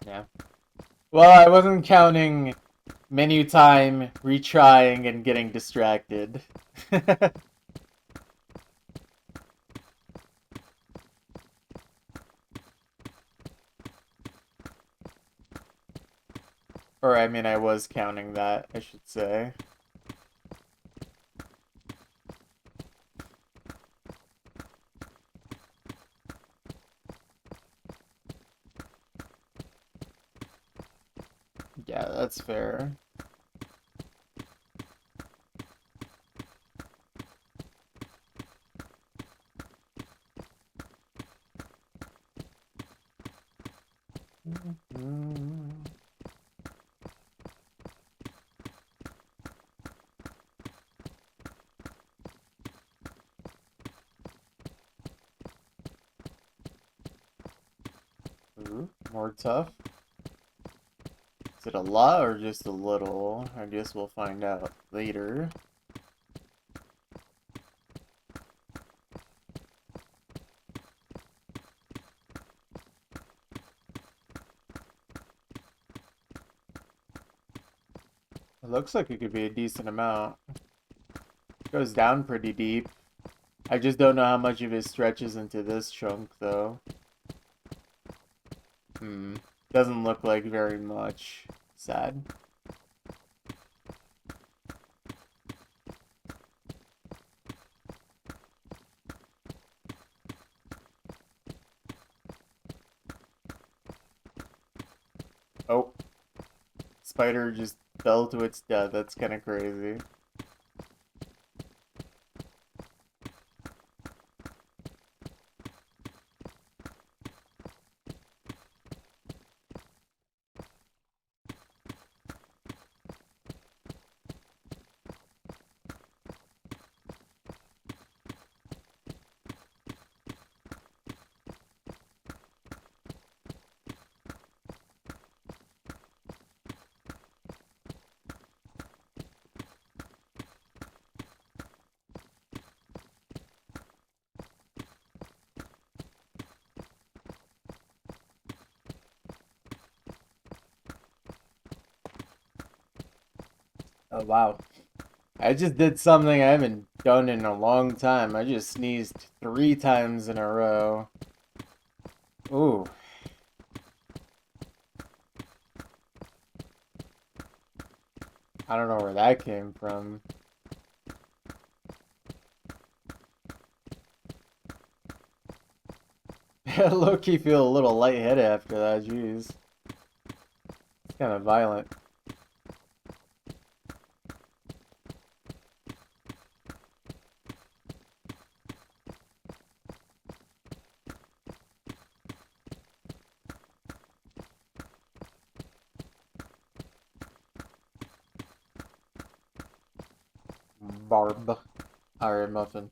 Yeah. Well, I wasn't counting menu time, retrying, and getting distracted. Or, I mean, I was counting that, I should say. Yeah, that's fair. Ooh, more tough. Is it a lot or just a little? I guess we'll find out later. It looks like it could be a decent amount. It goes down pretty deep. I just don't know how much of it stretches into this chunk, though. Doesn't look like very much. Sad. Oh. Spider just fell to its death. That's kind of crazy. Oh, wow. I just did something I haven't done in a long time. I just sneezed 3 times in a row. Ooh. I don't know where that came from. Low-key feel a little lightheaded after that, jeez. It's kind of violent. Barb. Alright, muffin.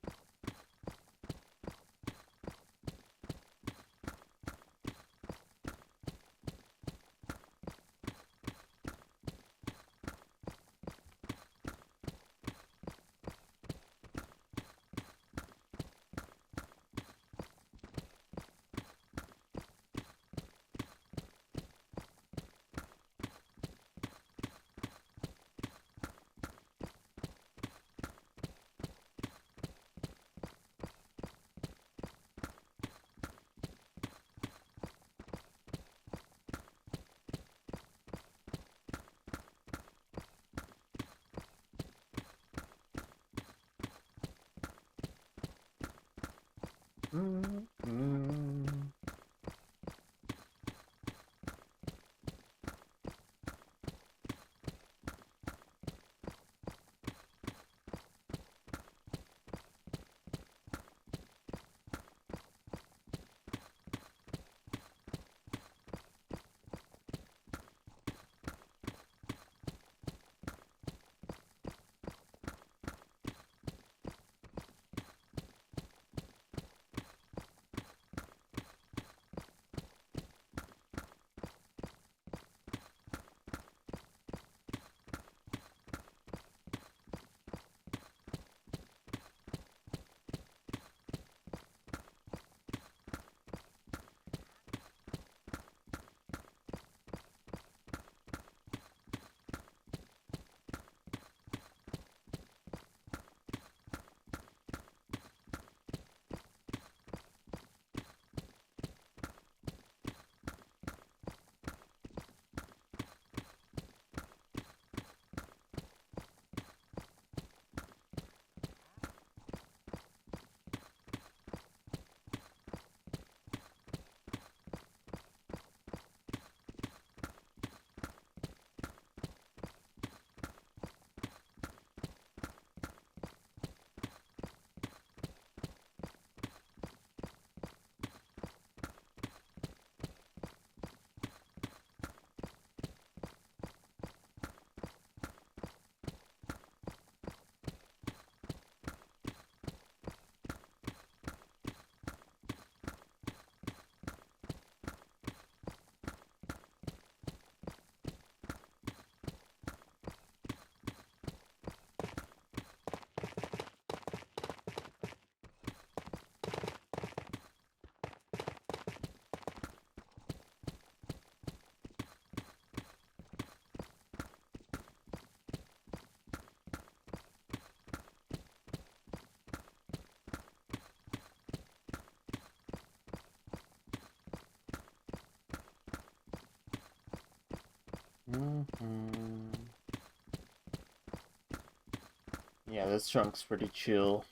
Yeah, this chunk's pretty chill.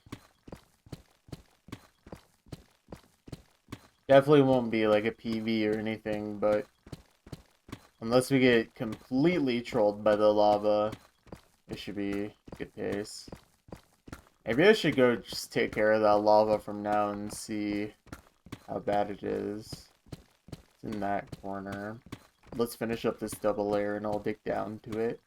Definitely won't be like a PV or anything, but unless we get completely trolled by the lava, it should be good pace. Maybe I should go just take care of that lava from now and see how bad it is. It's in that corner. Let's finish up this double layer and I'll dig down to it.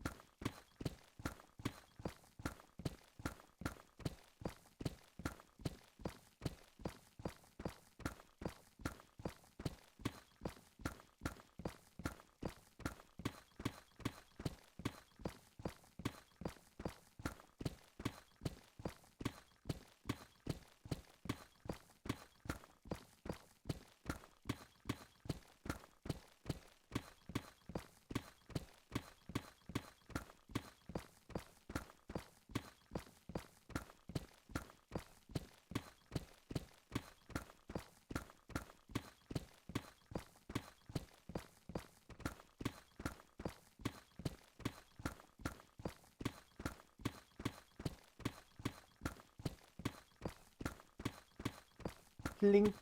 Link.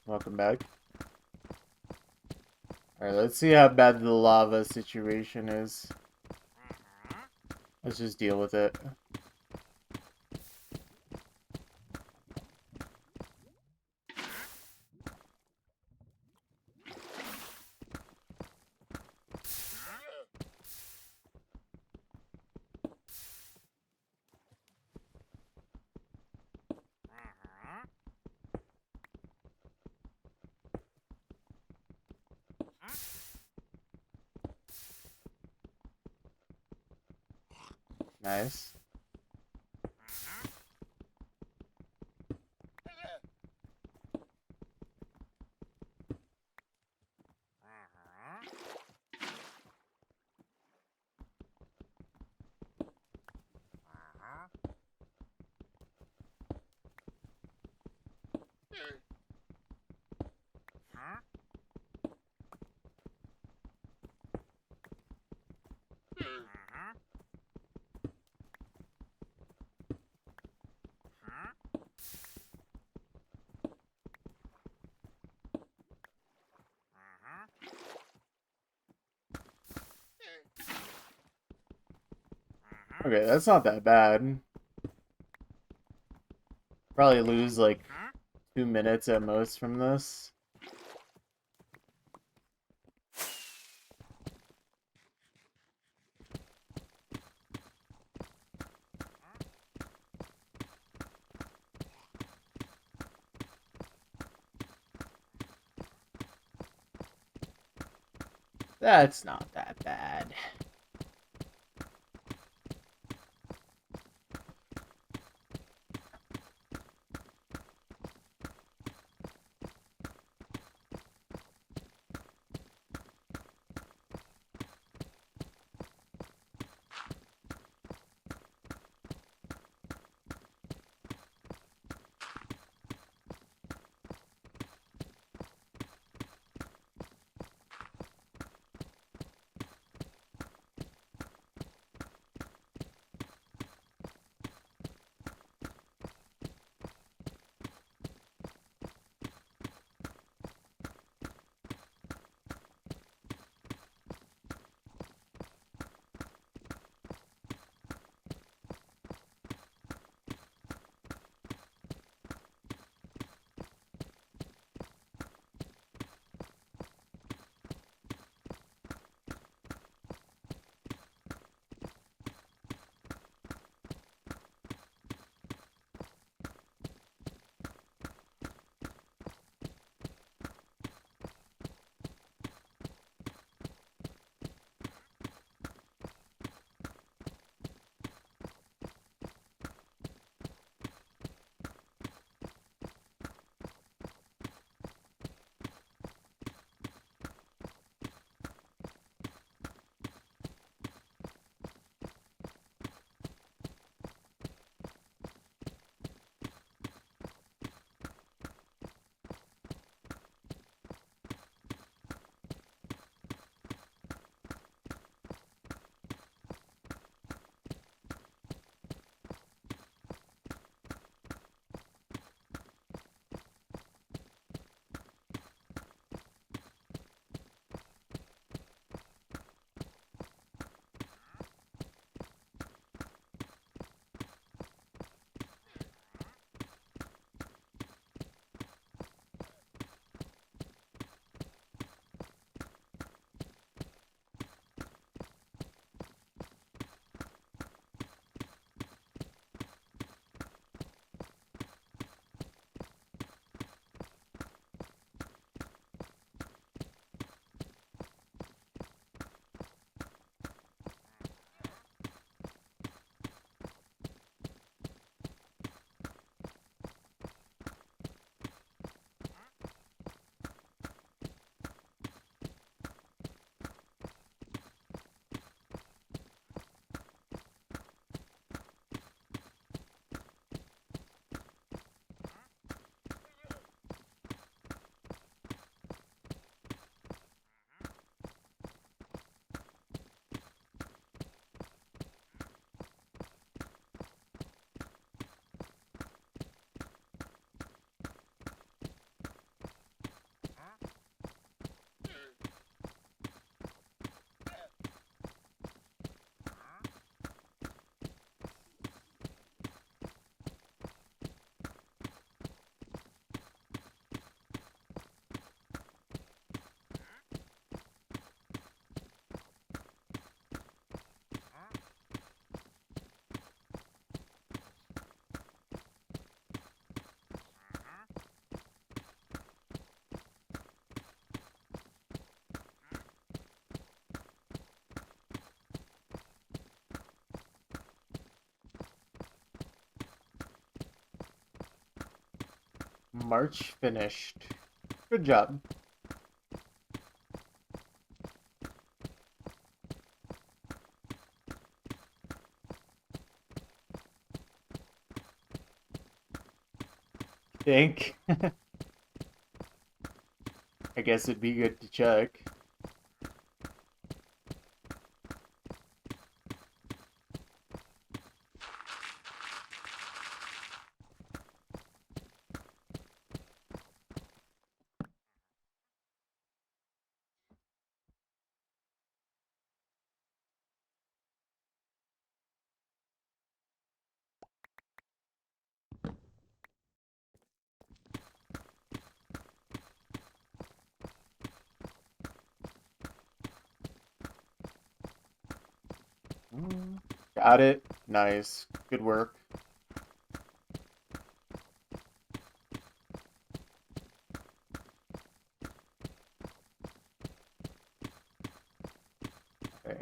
Welcome back. Alright, let's see how bad the lava situation is. Let's just deal with it. Nice. Okay, that's not that bad. Probably lose like 2 minutes at most from this. That's not that bad. March finished. Good job. Think. I guess it'd be good to check. Got it. Nice. Good work. Okay.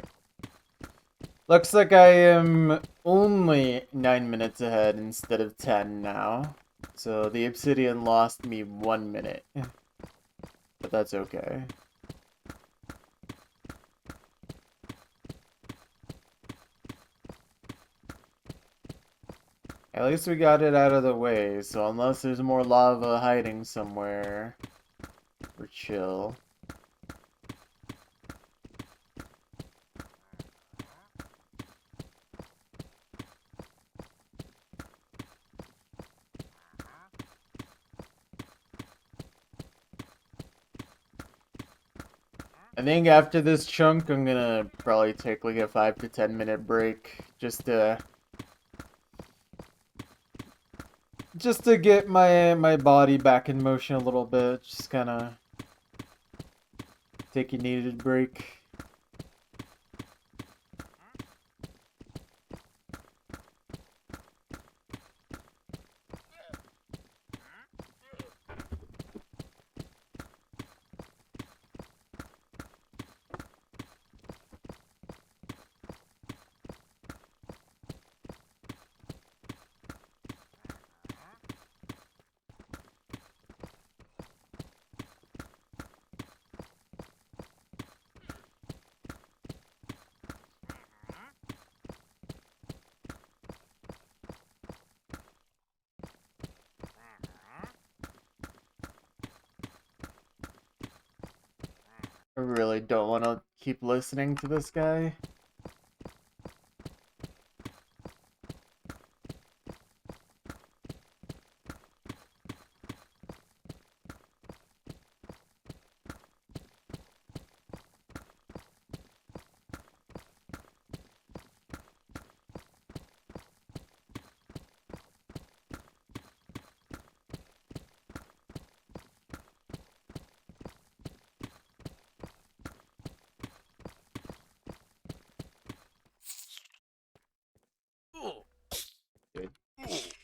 Looks like I am only 9 minutes ahead instead of 10 now. So the Obsidian lost me 1 minute. But that's okay. At least we got it out of the way, so unless there's more lava hiding somewhere, we're chill. I think after this chunk, I'm gonna probably take like a 5 to 10 minute break just to get my body back in motion a little bit. Just kind of take a needed break. I really don't want to keep listening to this guy.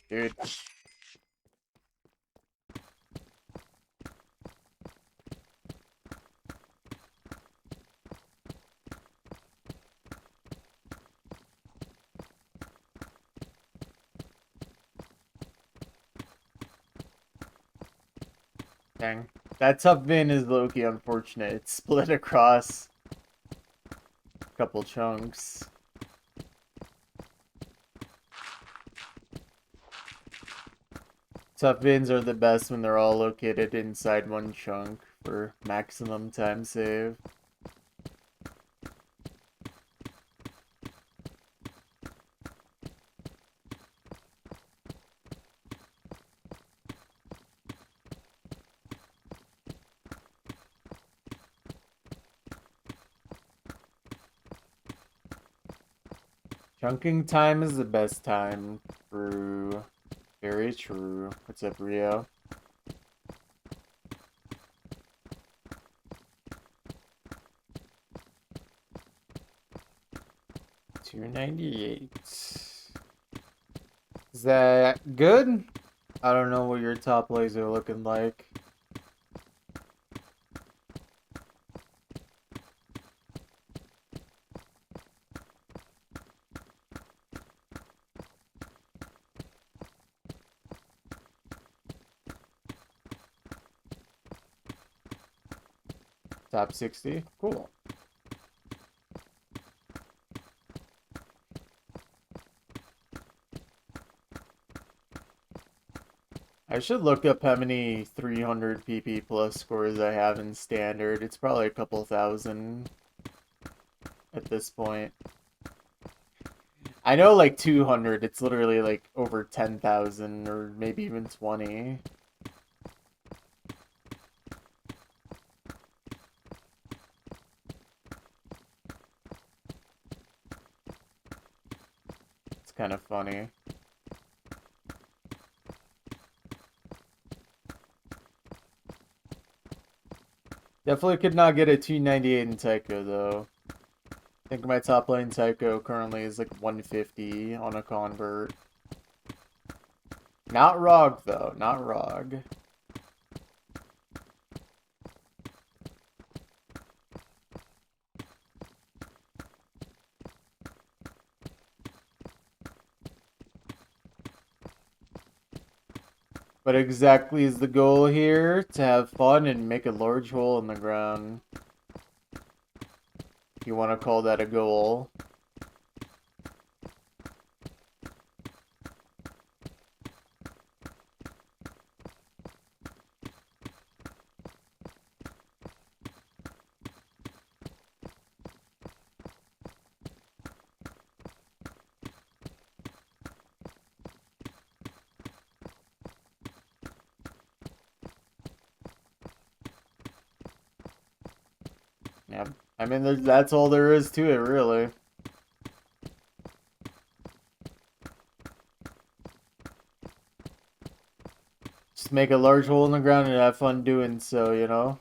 Dude. Dang. That tough vein is low-key unfortunate. It's split across a couple chunks. Tough veins are the best when they're all located inside one chunk for maximum time save. Chunking time is the best time. True. Very true. What's up, Rio? $298. Is that good? I don't know what your top lays are looking like. Top 60? Cool. I should look up how many 300 PP plus scores I have in standard. It's probably a couple thousand at this point. I know like 200, it's literally like over 10,000 or maybe even 20. It's kind of funny. Definitely could not get a 298 in Tycho though. I think my top lane Tycho currently is like 150 on a convert. Not Rog though, not Rog. But exactly is the goal here, to have fun and make a large hole in the ground. If you want to call that a goal. Yeah, I mean, that's all there is to it, really. Just make a large hole in the ground and have fun doing so, you know?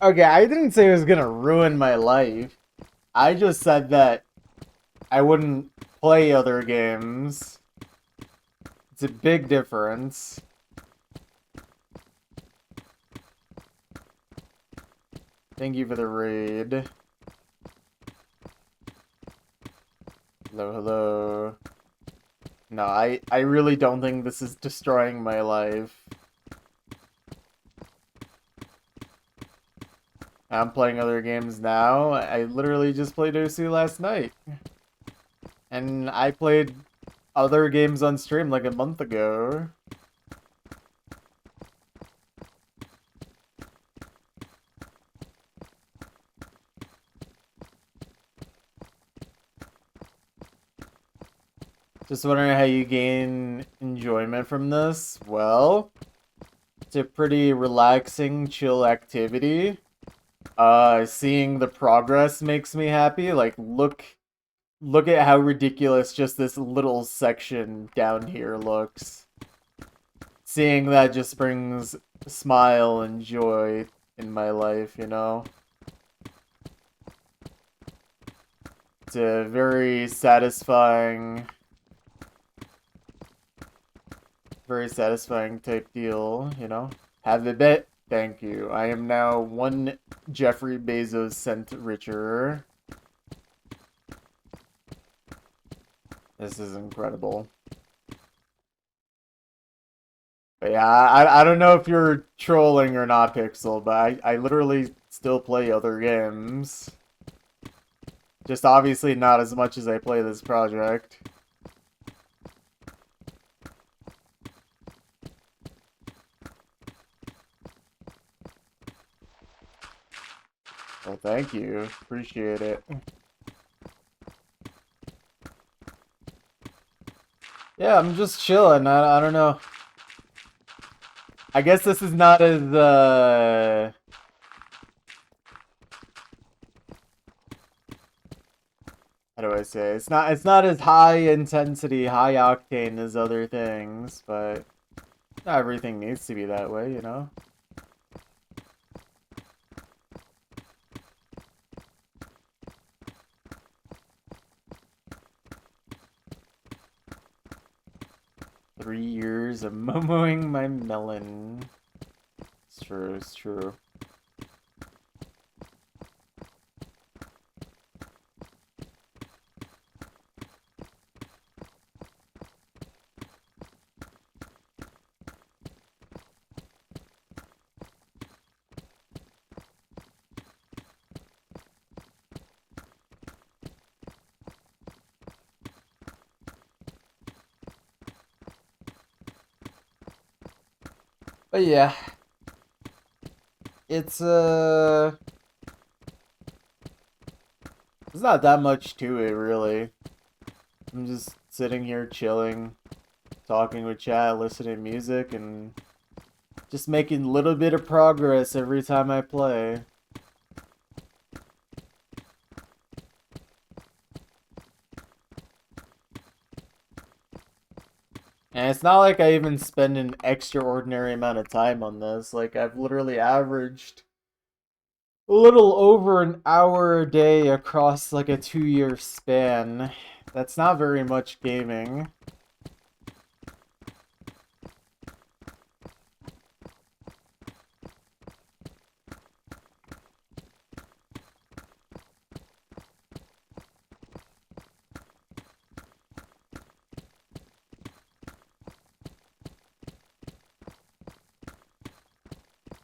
Okay, I didn't say it was gonna ruin my life. I just said that I wouldn't play other games. It's a big difference. Thank you for the raid. Hello, hello. No, I really don't think this is destroying my life. I'm playing other games now. I literally just played OC last night. And I played other games on stream like a month ago. Just wondering how you gain enjoyment from this. Well, it's a pretty relaxing, chill activity. Seeing the progress makes me happy. Like, look at how ridiculous just this little section down here looks. Seeing that just brings smile and joy in my life, you know? It's a very satisfying type deal, you know? Have a bit. Thank you. I am now one Jeffrey Bezos cent richer. This is incredible. But yeah, I don't know if you're trolling or not, Pixel, but I literally still play other games. Just obviously not as much as I play this project. thank you. Appreciate it. Yeah, I'm just chilling. I don't know. I guess this is not as, how do I say? It's not as high intensity, high octane as other things, but not everything needs to be that way, you know? "3 years of momoing my melon." It's true, it's true. But yeah, it's there's not that much to it really. I'm just sitting here chilling, talking with chat, listening to music, and just making a little bit of progress every time I play. And it's not like I even spend an extraordinary amount of time on this. Like, I've literally averaged a little over an hour a day across like a 2-year span. That's not very much gaming.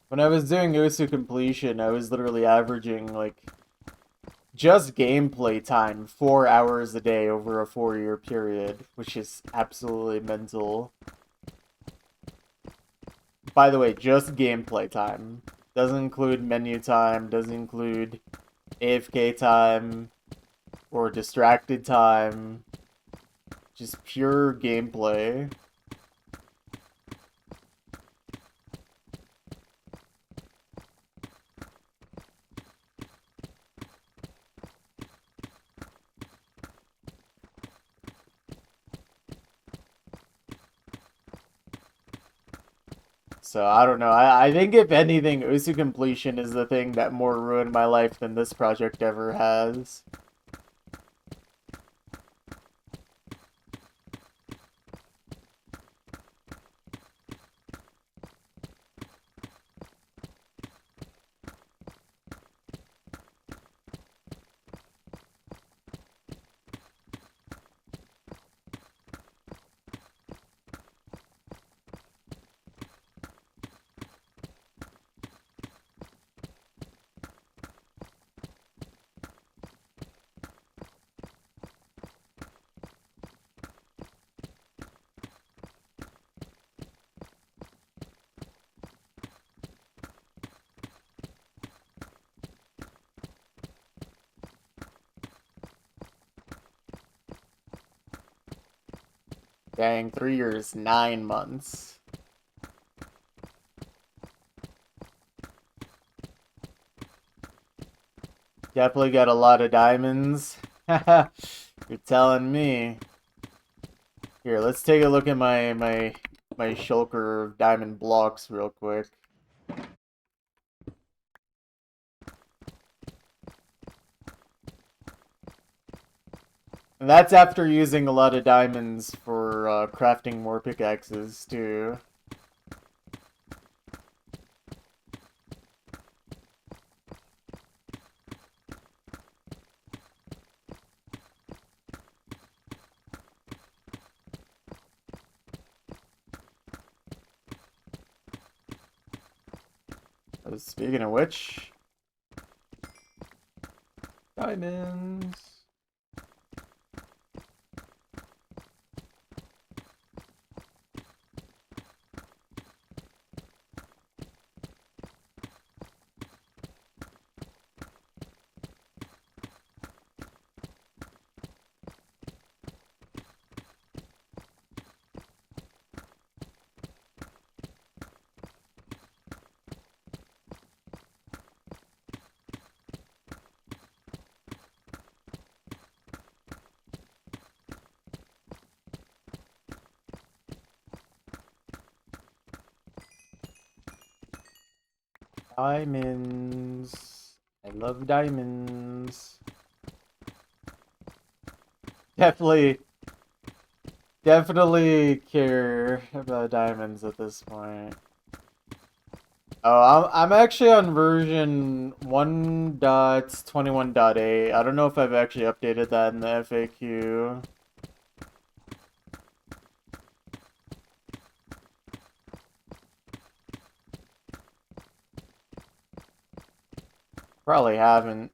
When I was doing Osu Completion, I was literally averaging, like, just gameplay time 4 hours a day over a 4-year period, which is absolutely mental. By the way, just gameplay time. Doesn't include menu time, doesn't include AFK time, or distracted time. Just pure gameplay. So, I don't know. I think if anything, Osu Completion is the thing that more ruined my life than this project ever has. Dang, 3 years, 9 months. Definitely got a lot of diamonds. You're telling me. Here, let's take a look at my shulker diamond blocks real quick. And that's after using a lot of diamonds for crafting more pickaxes, too. Speaking of which, diamonds. Diamonds. I love diamonds. Definitely care about diamonds at this point. Oh, I'm actually on version 1.21.8. I don't know if I've actually updated that in the FAQ. Probably haven't.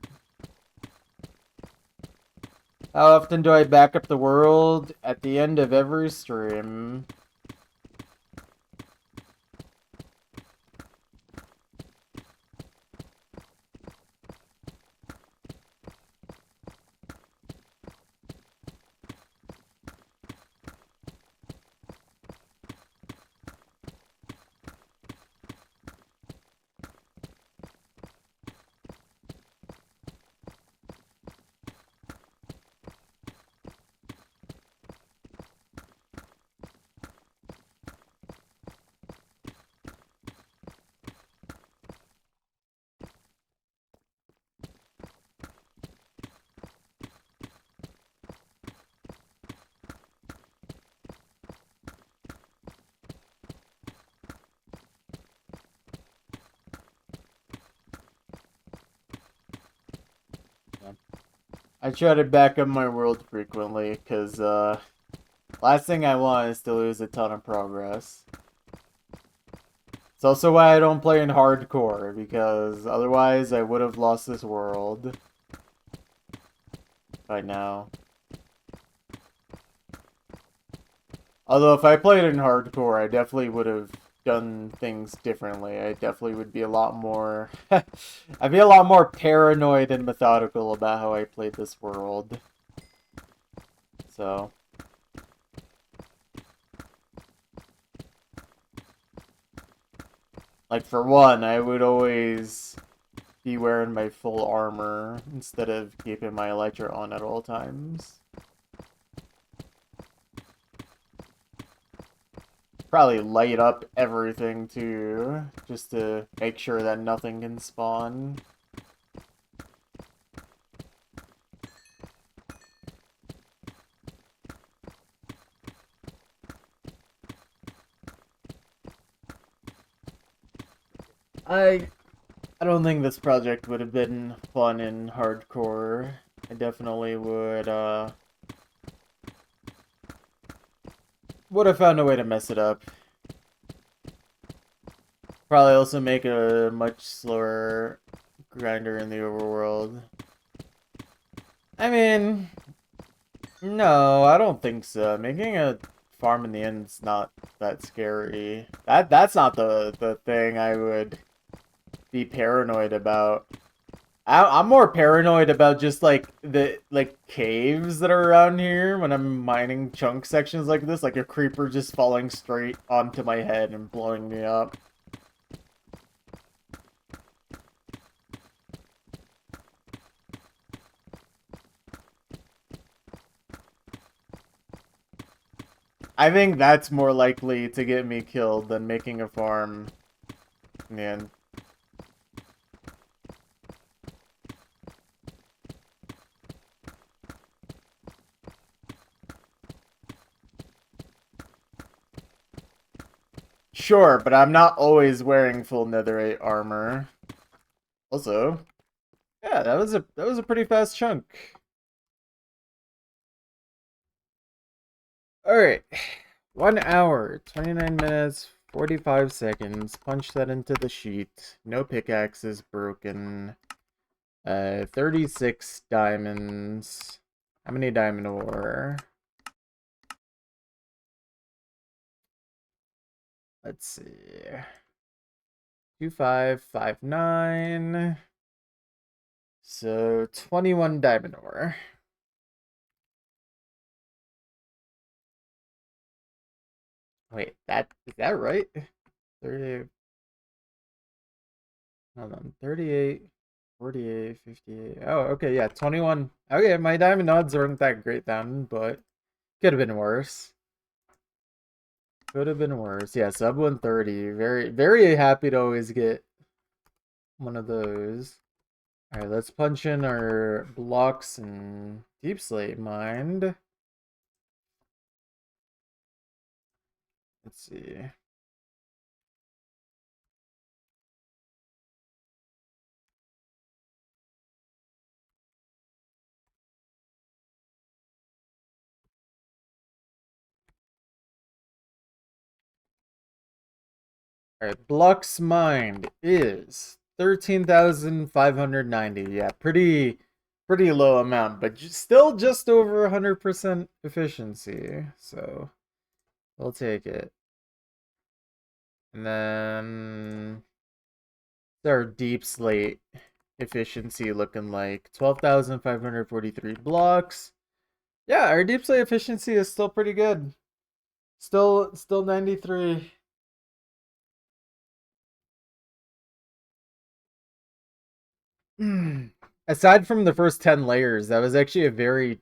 How often do I back up the world? At the end of every stream. I try to back up my world frequently, because, last thing I want is to lose a ton of progress. It's also why I don't play in hardcore, because otherwise I would have lost this world by now. Although if I played in hardcore, I definitely would have done things differently. I definitely would be a lot more... I'd be a lot more paranoid and methodical about how I played this world. So... like, for one, I would always be wearing my full armor instead of keeping my elytra on at all times. Probably light up everything too, just to make sure that nothing can spawn. I don't think this project would have been fun in hardcore. I definitely would have found a way to mess it up. Probably also make a much slower grinder in the overworld. I mean, no, I don't think so. Making a farm in the end's not that scary. That's not the thing I would be paranoid about. I'm more paranoid about just like the caves that are around here when I'm mining chunk sections like this, like a creeper just falling straight onto my head and blowing me up. I think that's more likely to get me killed than making a farm. Man. Sure, but I'm not always wearing full netherite armor. Also, yeah, that was a pretty fast chunk. Alright. 1 hour, 29 minutes, 45 seconds. Punch that into the sheet. No pickaxes broken. 36 diamonds. How many diamond ore? Let's see. 2559. So 21 diamond ore. Wait, is that right? 30. Hold on. 38, 48, 58. Oh, okay, yeah, 21. Okay, my diamond odds aren't that great then, but could have been worse. Could have been worse. Yeah, sub 130. Very, very happy to always get One of those. Alright, let's punch in our blocks and deep slate mind. Let's see. Alright, Blux Mind is 13,590. Yeah, pretty low amount, but still just over 100% efficiency. So we'll take it. And then what's our deep slate efficiency looking like? 12,543 blocks. Yeah, our deep slate efficiency is still pretty good. Still 93. Aside from the first 10 layers, that was actually a very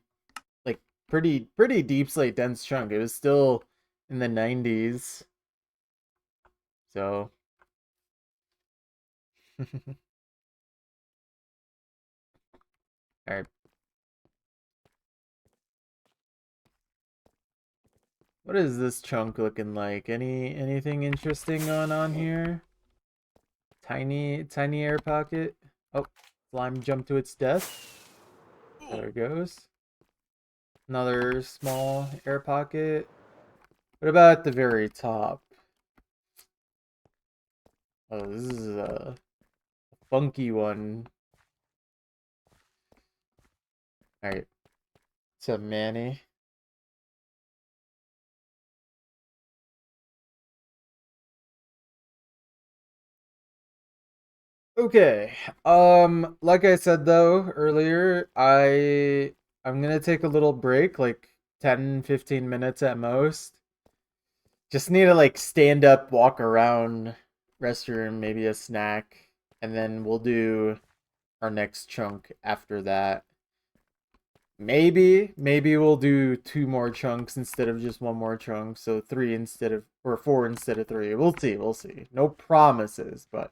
like pretty deep slate dense chunk. It was still in the 90s. So all right. What is this chunk looking like? Anything interesting going on here? Tiny air pocket. Oh, slime jumped to its death. There it goes. Another small air pocket. What about at the very top? Oh, this is a funky one. Alright. What's up, Manny? Okay. Like I said though earlier, I'm gonna take a little break, like 10-15 minutes at most. Just need to like stand up, walk around, restroom, maybe a snack, and then we'll do our next chunk after that. Maybe we'll do two more chunks instead of just one more chunk, so three instead of or four instead of three. We'll see. No promises, but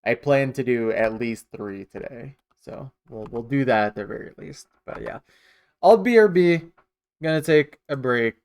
I plan to do at least three today. So we'll do that at the very least. But yeah. I'll BRB. Gonna take a break.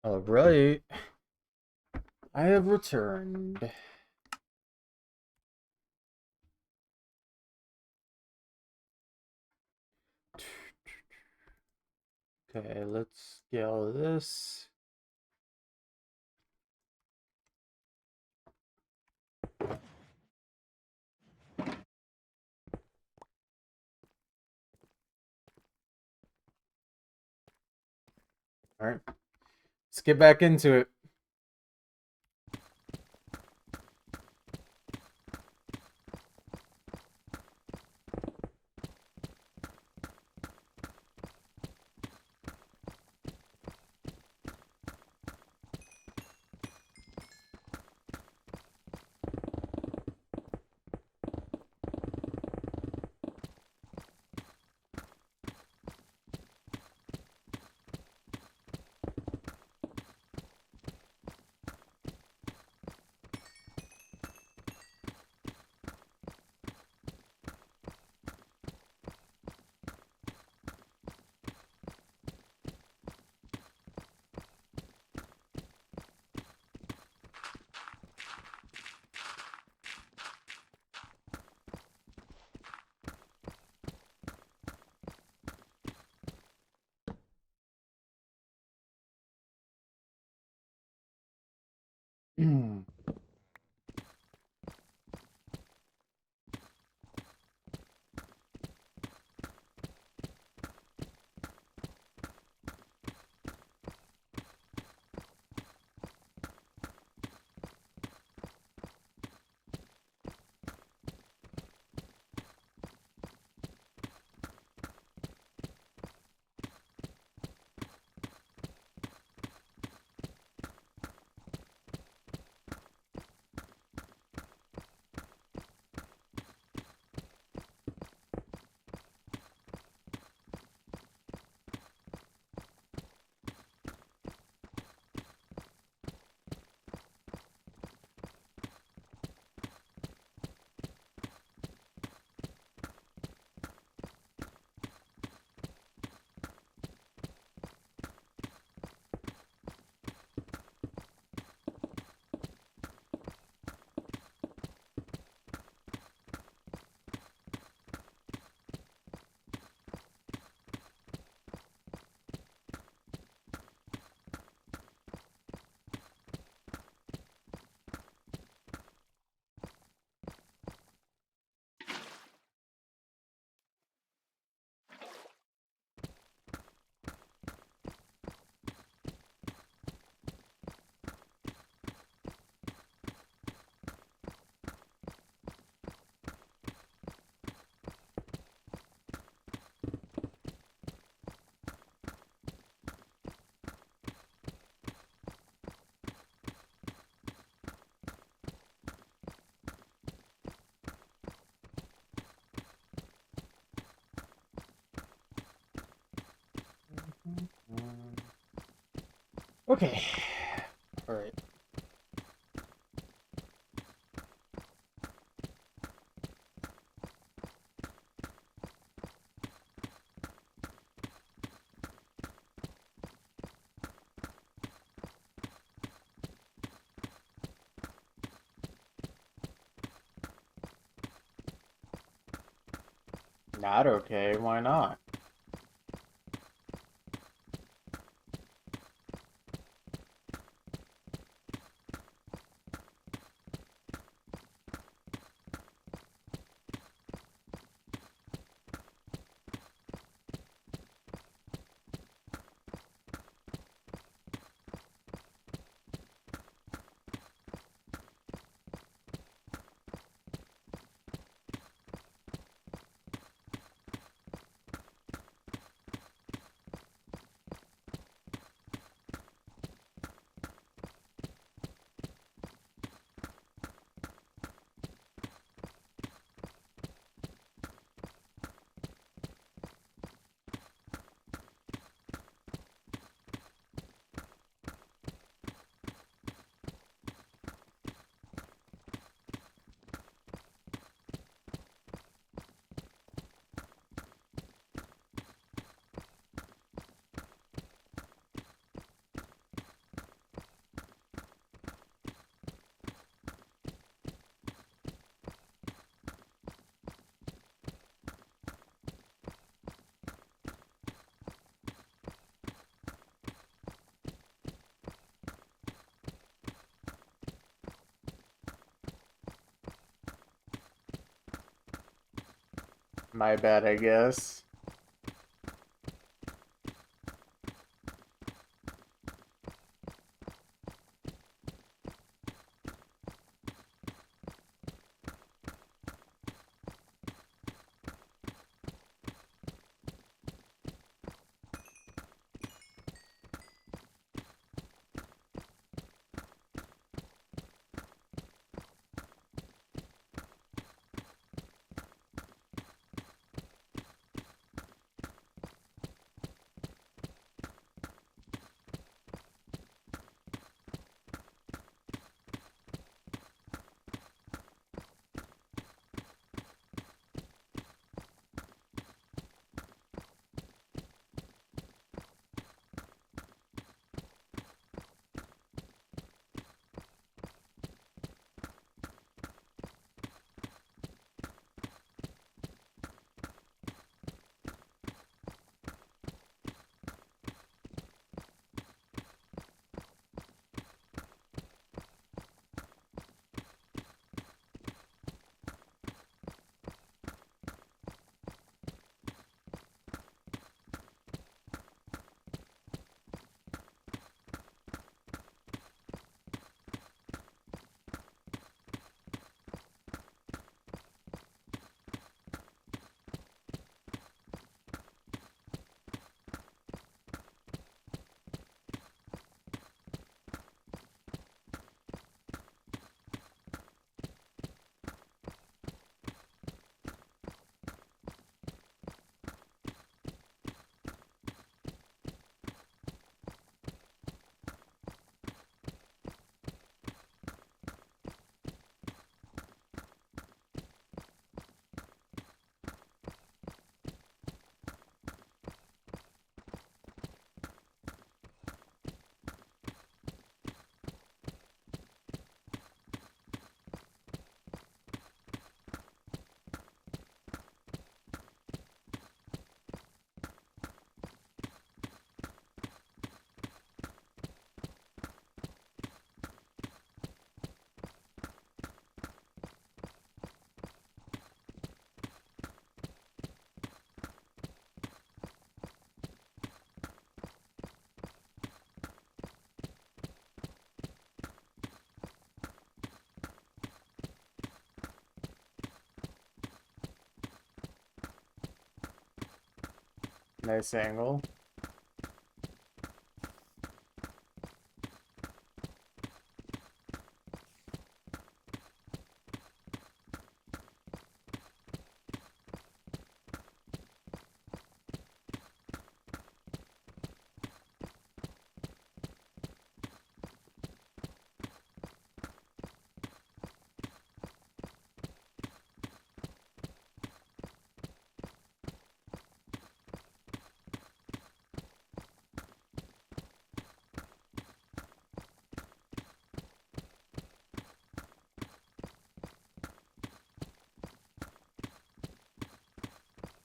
Alright. I have returned. Okay, let's scale this. Alright. Let's get back into it. Okay. Alright. Not okay, why not? My bad, I guess. Nice angle.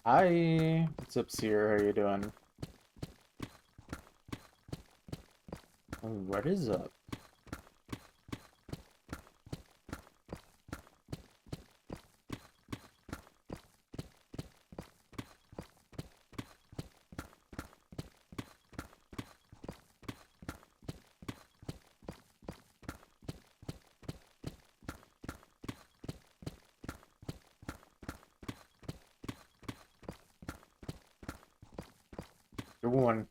Hi. What's up, Seer? How you doing? Oh, what is up? Good one.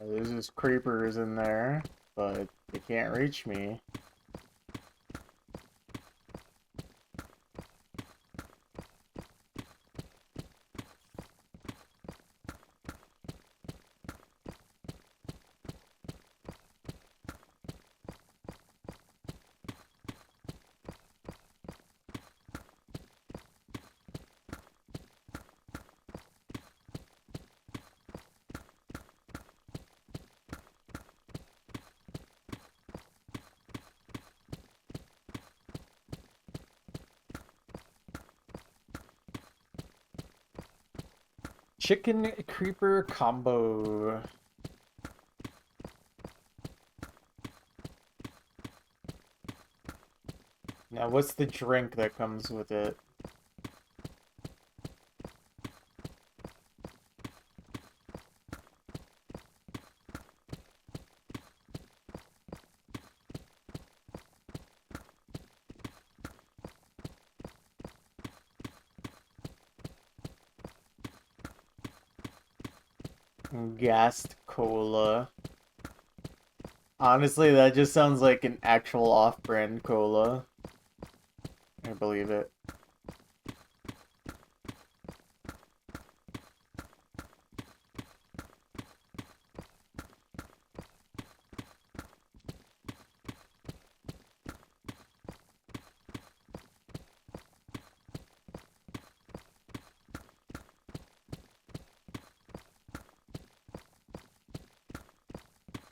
There's just creepers in there, but they can't reach me. Chicken creeper combo. Now, what's the drink that comes with it? Gassed cola. Honestly, that just sounds like an actual off-brand cola. I believe it.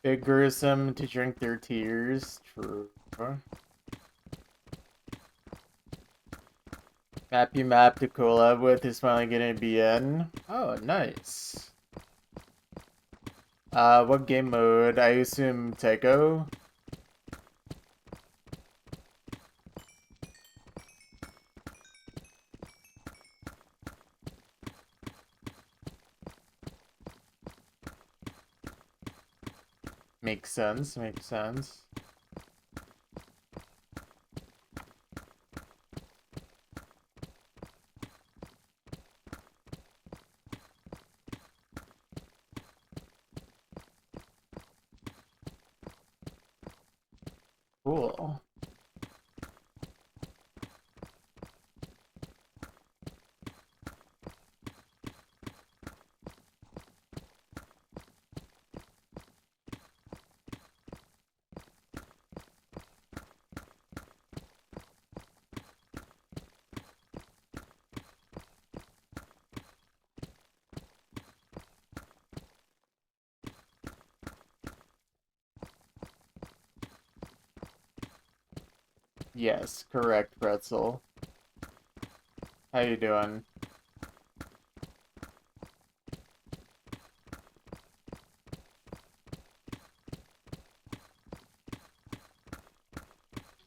Bit gruesome to drink their tears. True. Map you map to collab with is finally gonna be in. Oh, nice. What game mode? I assume Teiko? Makes sense, makes sense. Cool. Yes, correct, Pretzel. How you doing?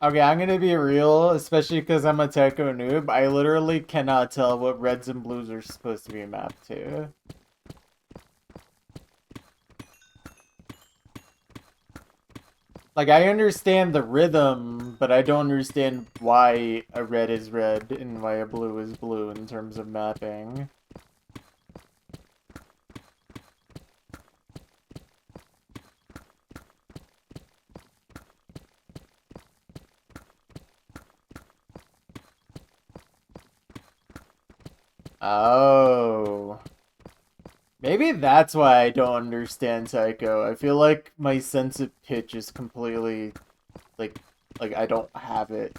Okay, I'm gonna be real, especially because I'm a Teiko noob. I literally cannot tell what reds and blues are supposed to be mapped to. Like, I understand the rhythm, but I don't understand why a red is red and why a blue is blue in terms of mapping. Oh. Maybe that's why I don't understand Psycho. I feel like my sense of pitch is completely, like, I don't have it.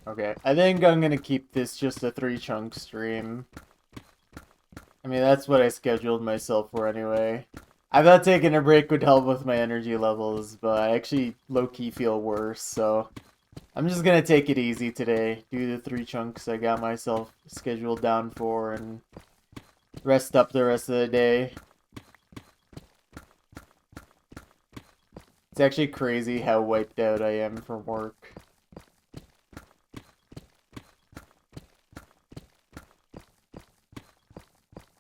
Okay, I think I'm gonna keep this just a 3-chunk stream. I mean, that's what I scheduled myself for anyway. I thought taking a break would help with my energy levels, but I actually low-key feel worse, so I'm just gonna take it easy today. Do the 3 chunks I got myself scheduled down for and rest up the rest of the day. It's actually crazy how wiped out I am from work.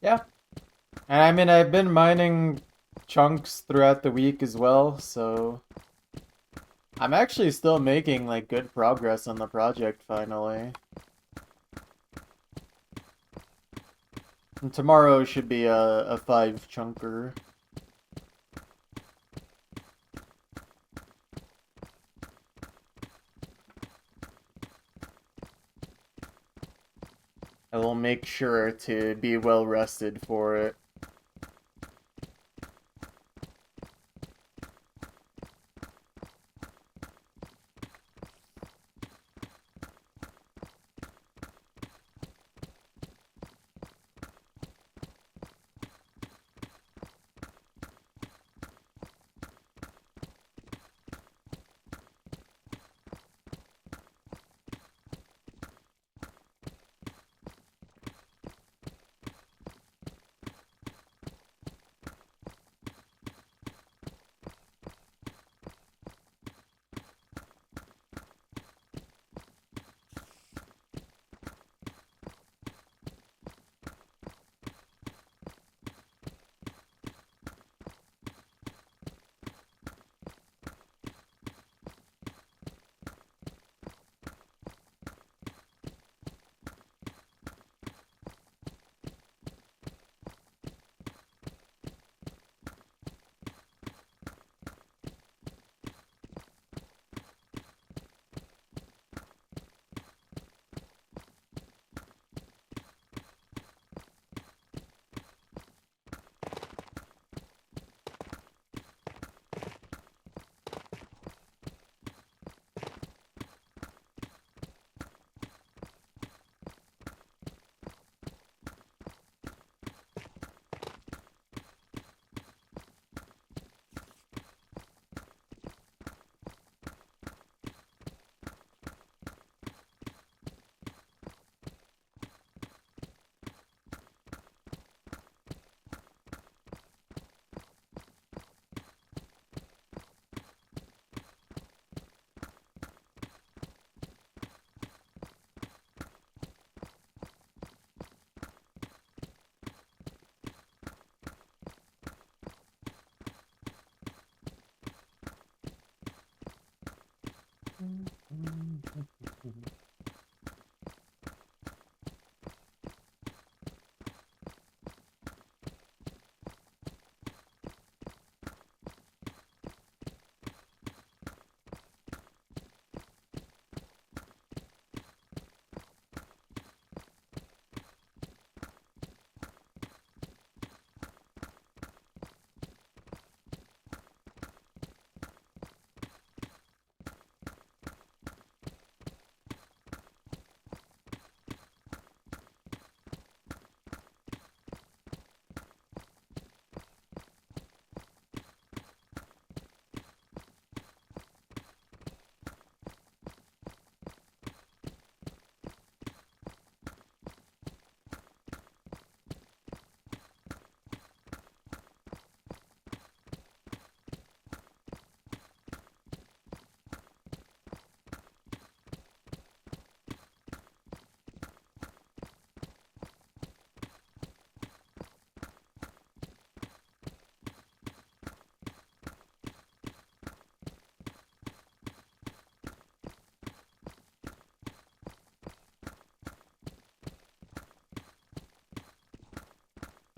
Yeah. And I mean, I've been mining chunks throughout the week as well, so I'm actually still making like good progress on the project finally. And tomorrow should be a 5-chunker. I will make sure to be well rested for it.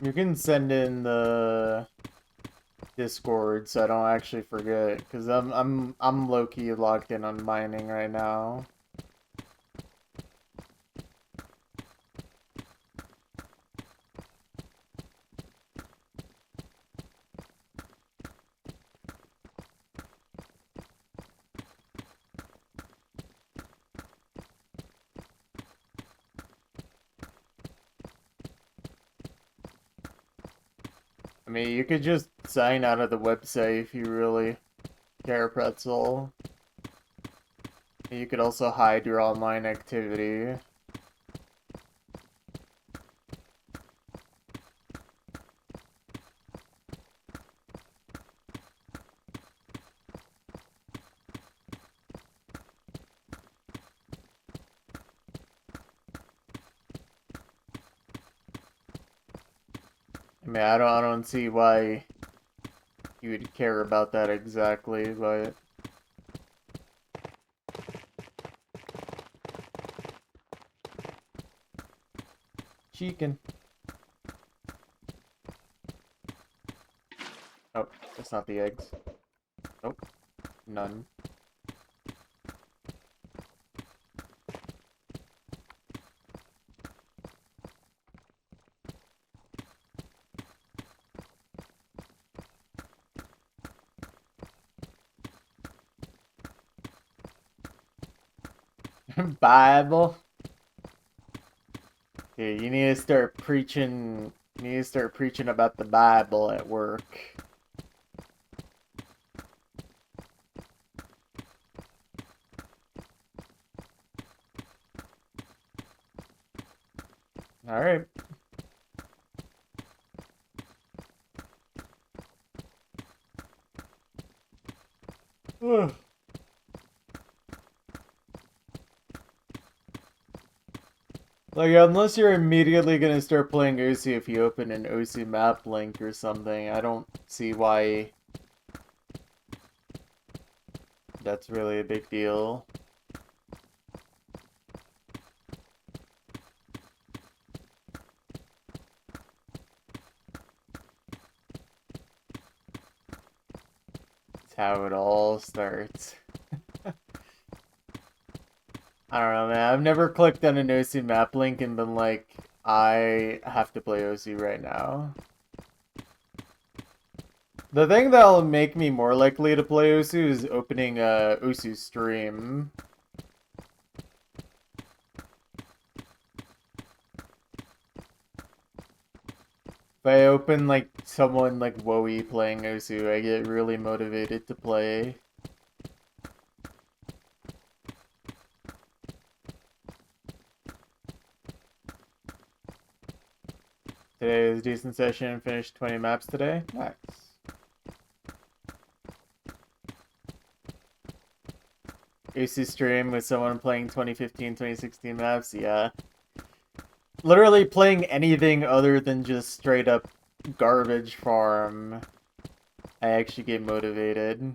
You can send in the Discord so I don't actually forget, because I'm low-key locked in on mining right now. I mean, you could just sign out of the website if you really care, Pretzel. You could also hide your online activity. I mean, I don't see why you would care about that exactly, but chicken. Oh, that's not the eggs. Nope, none. Bible. Yeah, you need to start preaching. You need to start preaching about the Bible at work. All right. Ugh. Like, unless you're immediately gonna start playing OC if you open an OC map link or something, I don't see why that's really a big deal. It's how it all starts. I don't know, man. I've never clicked on an OC map link and been like, I have to play OC right now. The thing that'll make me more likely to play Osu is opening a Osu stream. If I open like someone like Woey playing Osu, I get really motivated to play. Today was a decent session, finished 20 maps today. Nice. Osu stream with someone playing 2015, 2016 maps, yeah. Literally playing anything other than just straight up garbage farm, I actually get motivated.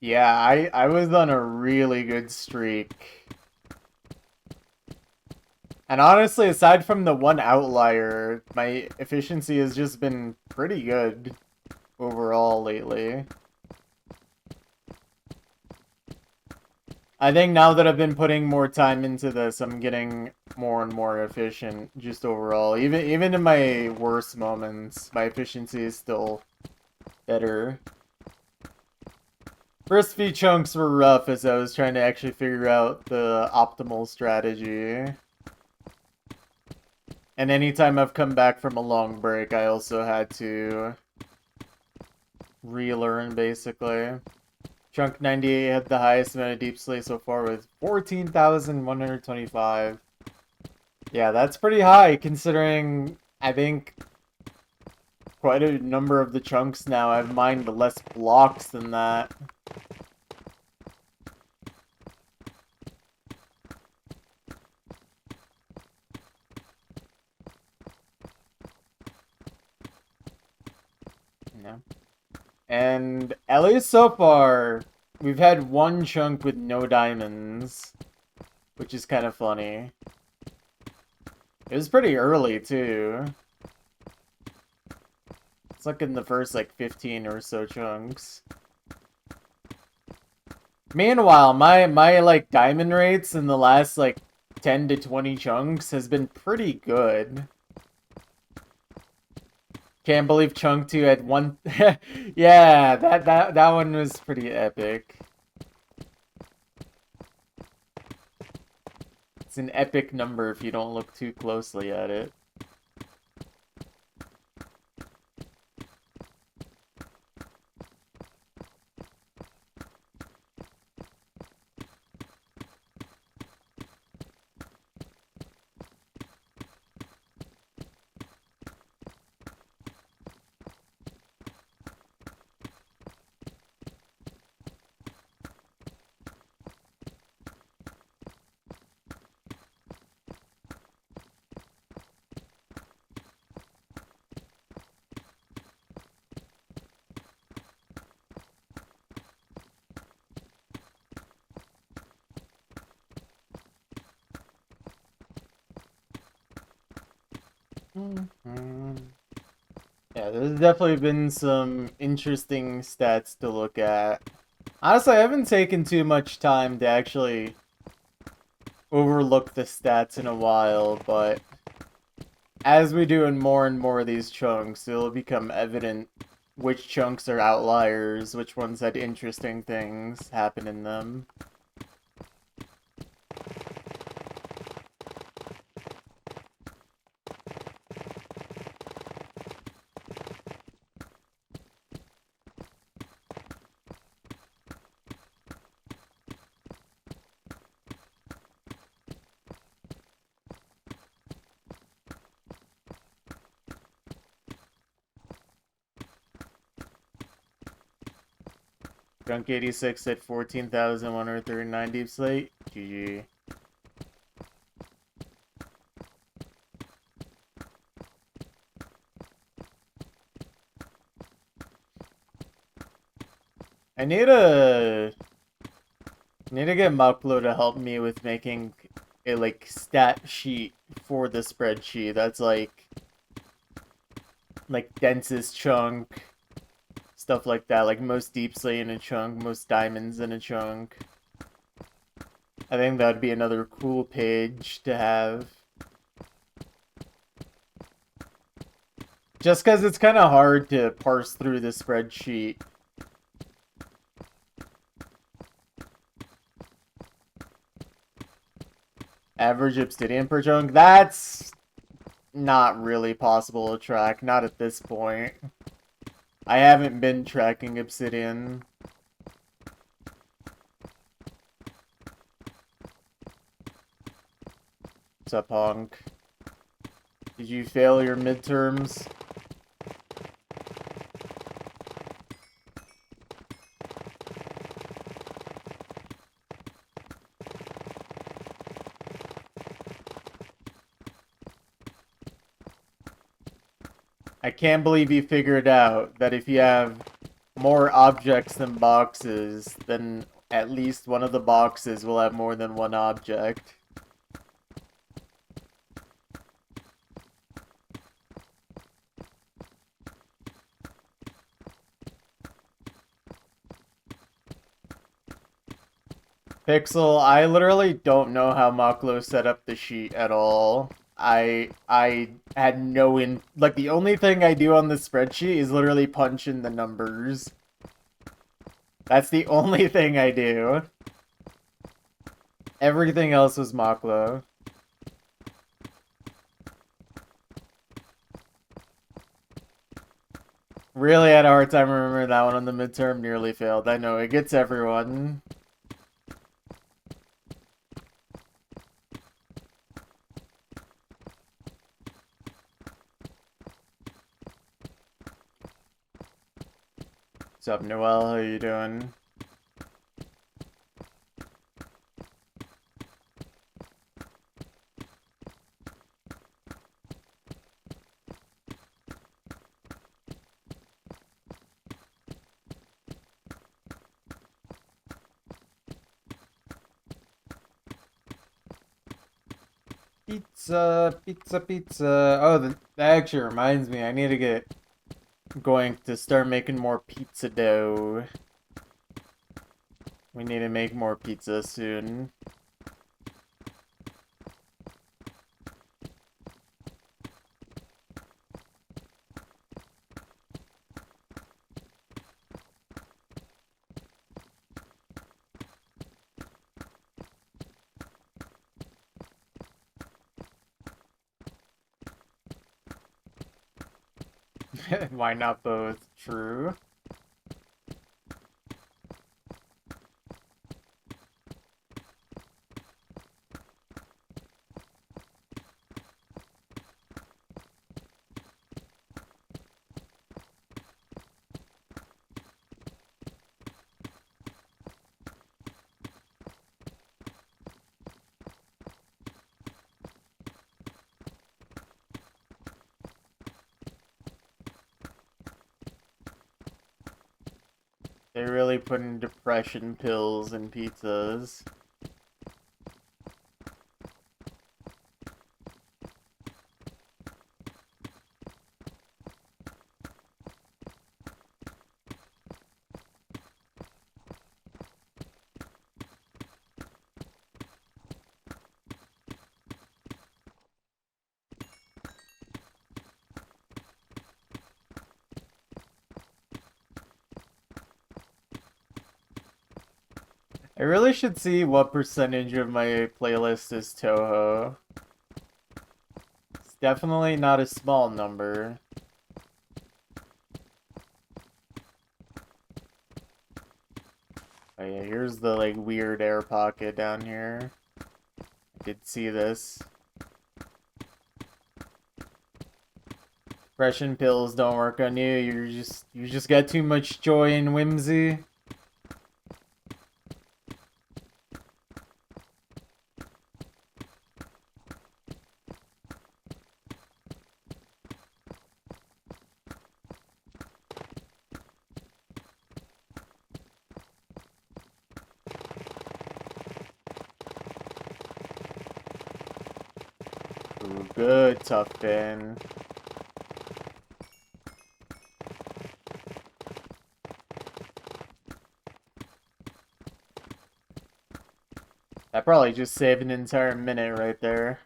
Yeah, I was on a really good streak. And honestly, aside from the one outlier, my efficiency has just been pretty good overall lately. I think now that I've been putting more time into this, I'm getting more and more efficient just overall. Even in my worst moments, my efficiency is still better. First few chunks were rough as I was trying to actually figure out the optimal strategy. And anytime I've come back from a long break, I also had to relearn, basically. Chunk 98 had the highest amount of deep slate so far with 14,125. Yeah, that's pretty high considering I think quite a number of the chunks now have mined less blocks than that. Yeah. And at least so far, we've had one chunk with no diamonds, which is kind of funny. It was pretty early, too. It's like in the first, like, 15 or so chunks. Meanwhile, my like, diamond rates in the last, like, 10 to 20 chunks has been pretty good. Can't believe Chunk 2 had one... Yeah, that one was pretty epic. It's an epic number if you don't look too closely at it. Yeah, there's definitely been some interesting stats to look at. Honestly, I haven't taken too much time to actually overlook the stats in a while, but as we do in more and more of these chunks, it'll become evident which chunks are outliers, which ones had interesting things happen in them. Drunk 86 at 14,139 deep slate. GG. I need to get Muplo to help me with making a like stat sheet for the spreadsheet. That's like densest chunk, stuff like that, like most deep slate in a chunk, most diamonds in a chunk. I think that'd be another cool page to have. Just because it's kind of hard to parse through the spreadsheet. Average obsidian per chunk? That's not really possible to track, not at this point. I haven't been tracking obsidian. What's up, Honk? Did you fail your midterms? I can't believe you figured out that if you have more objects than boxes, then at least one of the boxes will have more than one object. Pixel, I literally don't know how Maklo set up the sheet at all. I had no like the only thing I do on the spreadsheet is literally punch in the numbers. That's the only thing I do. Everything else was Maklo. Really had a hard time remembering that one on the midterm. Nearly failed. I know, it gets everyone. What's up, Noel? How you doing? Pizza, pizza, pizza. Oh, that actually reminds me. I need to get going to start making more pizza dough. We need to make more pizza soon. Why not both? True. They really put in depression pills in pizzas. I really should see what percentage of my playlist is Toho. It's definitely not a small number. Oh yeah, here's the like weird air pocket down here. I did see this. Depression pills don't work on you. You just got too much joy and whimsy. Ooh, good, tough bin. That probably just saved an entire minute right there.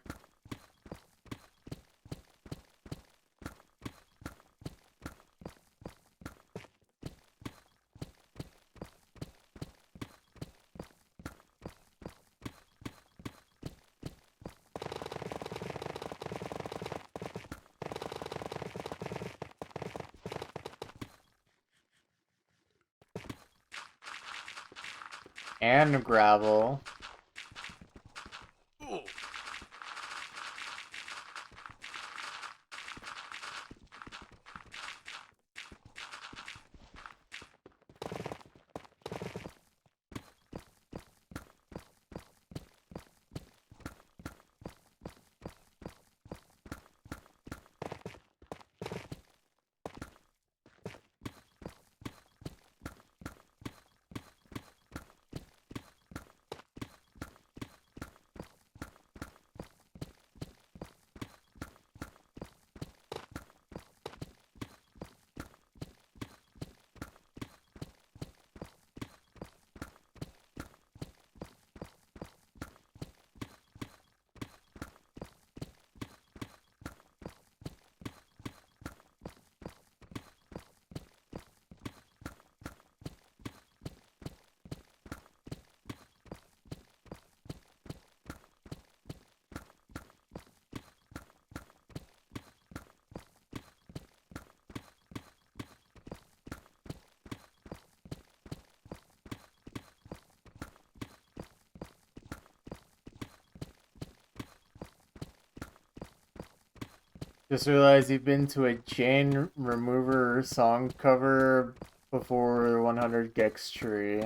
And gravel. Just realized you've been to a chain remover song cover before 100 Gex tree.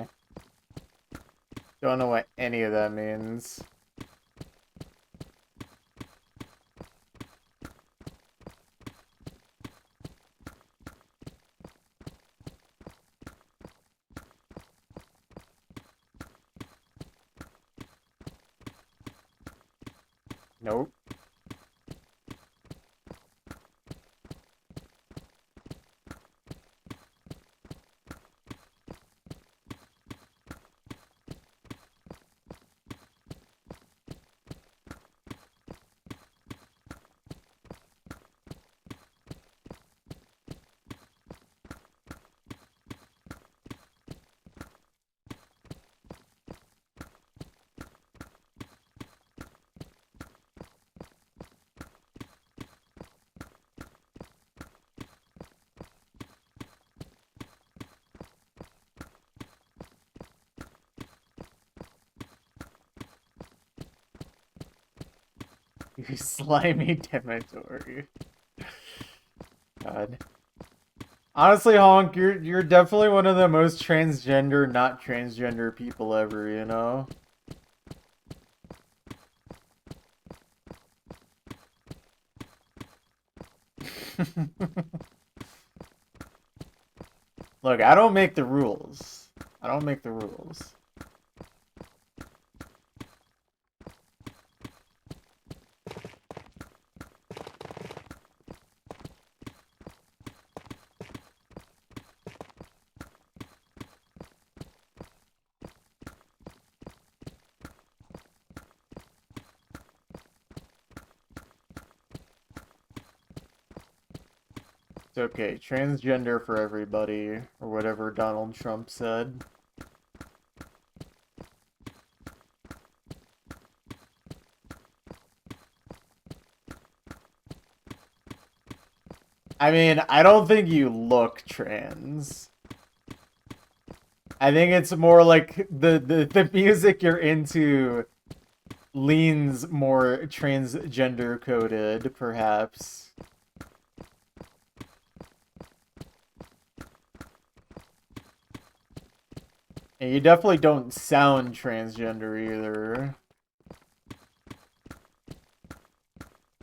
Don't know what any of that means. Nope. You slimy Dementor. God. Honestly, Honk, you're definitely one of the most transgender, not transgender people ever, you know? Look, I don't make the rules. I don't make the rules. It's okay. Transgender for everybody, or whatever Donald Trump said. I mean, I don't think you look trans. I think it's more like the music you're into leans more transgender coded, perhaps. And you definitely don't sound transgender either.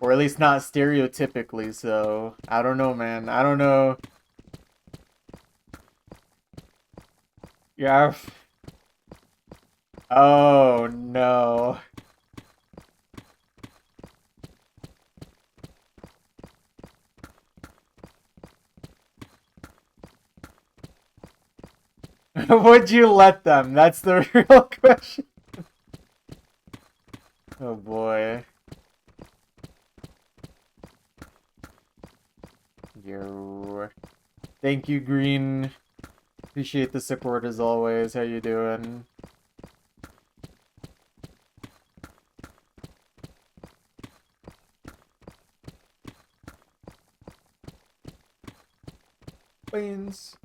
Or at least not stereotypically so. I don't know, man. I don't know. Yeah. Oh, no. Would you let them? That's the real question. Oh, boy. Yo. Thank you, Green. Appreciate the support as always. How you doing? Beans.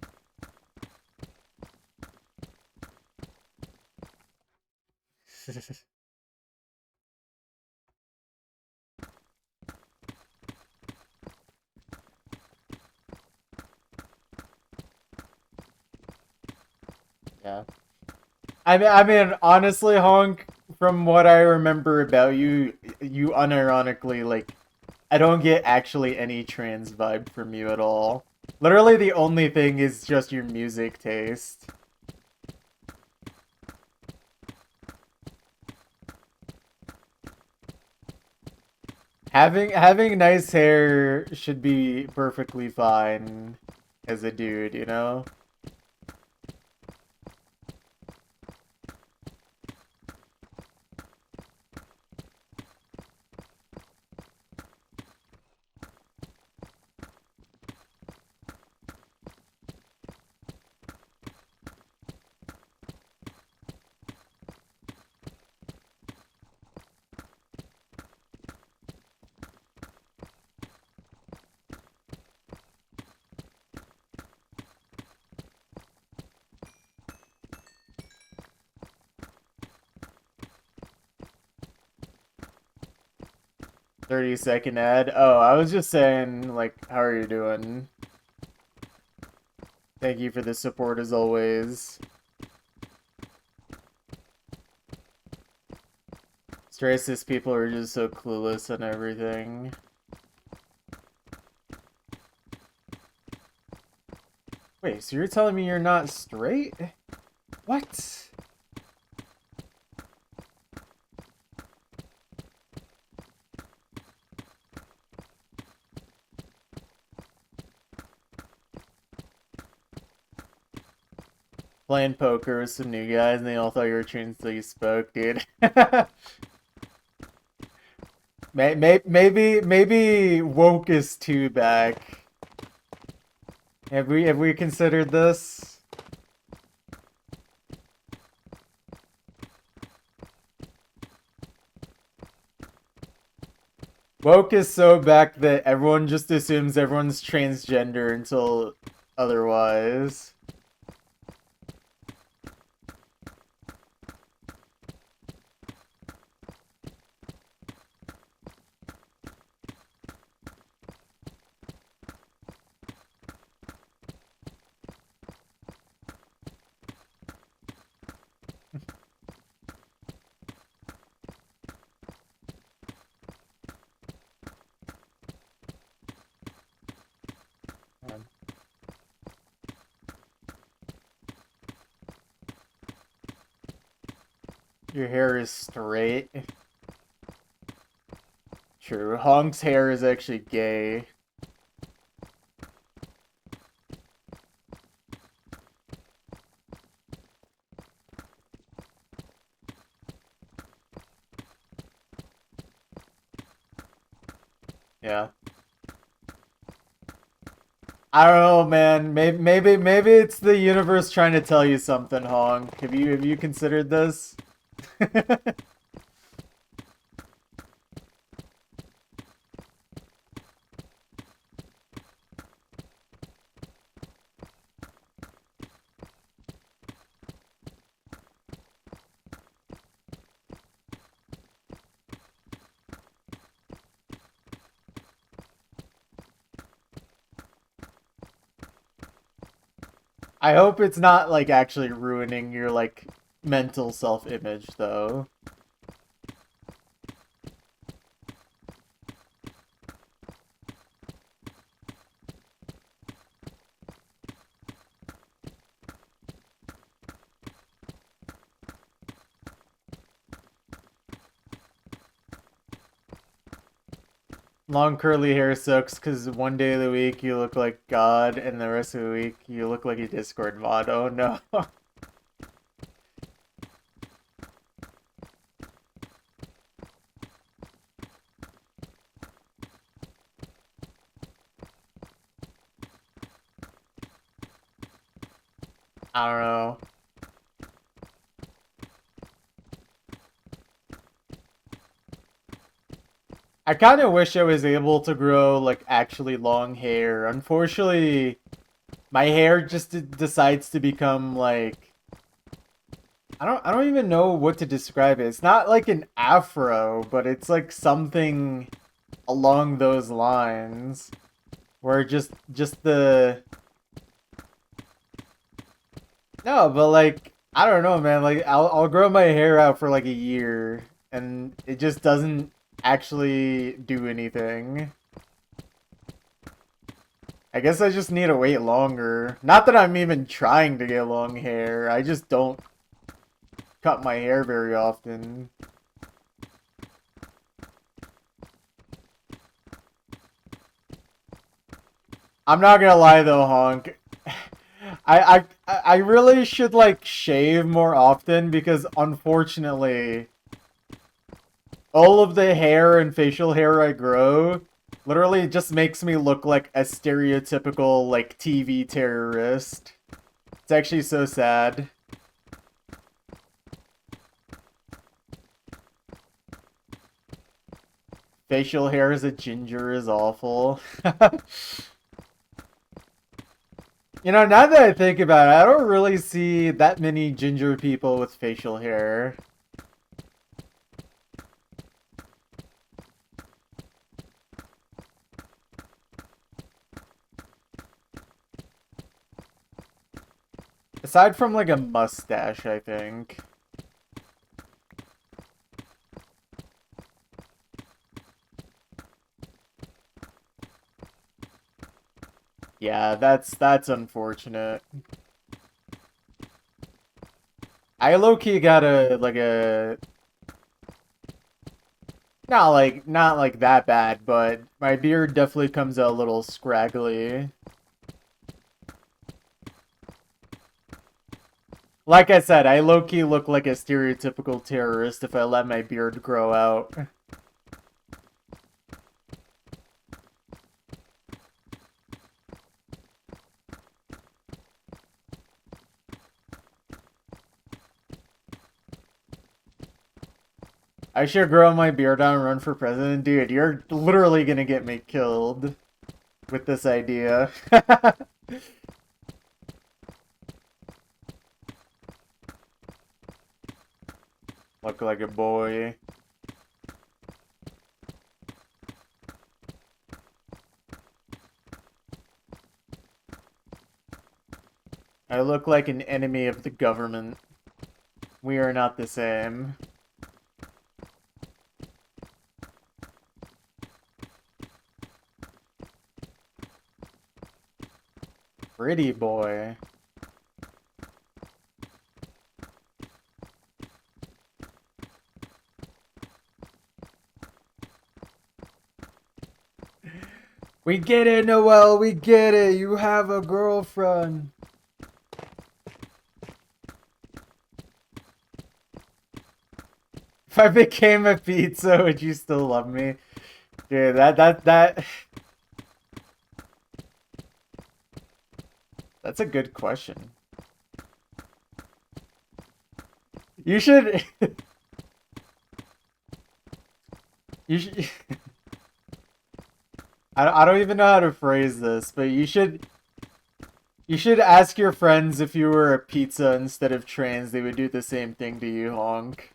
Yeah. I mean, honestly, Honk, from what I remember about you, you unironically, like, I don't get actually any trans vibe from you at all. Literally, the only thing is just your music taste. Having nice hair should be perfectly fine as a dude, you know? 30-second ad. Oh, I was just saying, like, how are you doing? Thank you for the support as always. Racist people are just so clueless on everything. Wait, so you're telling me you're not straight? What? Playing poker with some new guys and they all thought you were trans until you spoke, dude. Maybe woke is too back. Have we considered this? Woke is so back that everyone just assumes everyone's transgender until otherwise. Your hair is straight. True. Honk's hair is actually gay. Yeah. I don't know, man. Maybe it's the universe trying to tell you something, Honk. Have you considered this? I hope it's not like actually ruining your like mental self-image though. Long curly hair sucks because one day of the week you look like God and the rest of the week you look like a Discord mod. Oh no. I don't know. I kind of wish I was able to grow like actually long hair. Unfortunately, my hair just decides to become like I don't even know what to describe it. It's not like an afro, but it's like something along those lines where just the no, but like I don't know, man. Like I'll grow my hair out for like a year and it just doesn't actually do anything. I guess I just need to wait longer. Not that I'm even trying to get long hair. I just don't cut my hair very often. I'm not gonna lie though, Honk. I really should like shave more often because unfortunately all of the hair and facial hair I grow literally just makes me look like a stereotypical like TV terrorist. It's actually so sad. Facial hair as a ginger is awful. You know, now that I think about it, I don't really see that many ginger people with facial hair. Aside from like a mustache, I think. Yeah, that's unfortunate. I low-key got a not like that bad, but my beard definitely comes out a little scraggly. Like I said, I low-key look like a stereotypical terrorist if I let my beard grow out. I should grow my beard out and run for president. Dude, you're literally gonna get me killed with this idea. Look like a boy. I look like an enemy of the government. We are not the same. Pretty boy. We get it, Noel. We get it. You have a girlfriend. If I became a pizza, would you still love me? Dude, that... That's a good question. You should... you should... I don't even know how to phrase this, but you should ask your friends if you were a pizza instead of trans, they would do the same thing to you, Honk.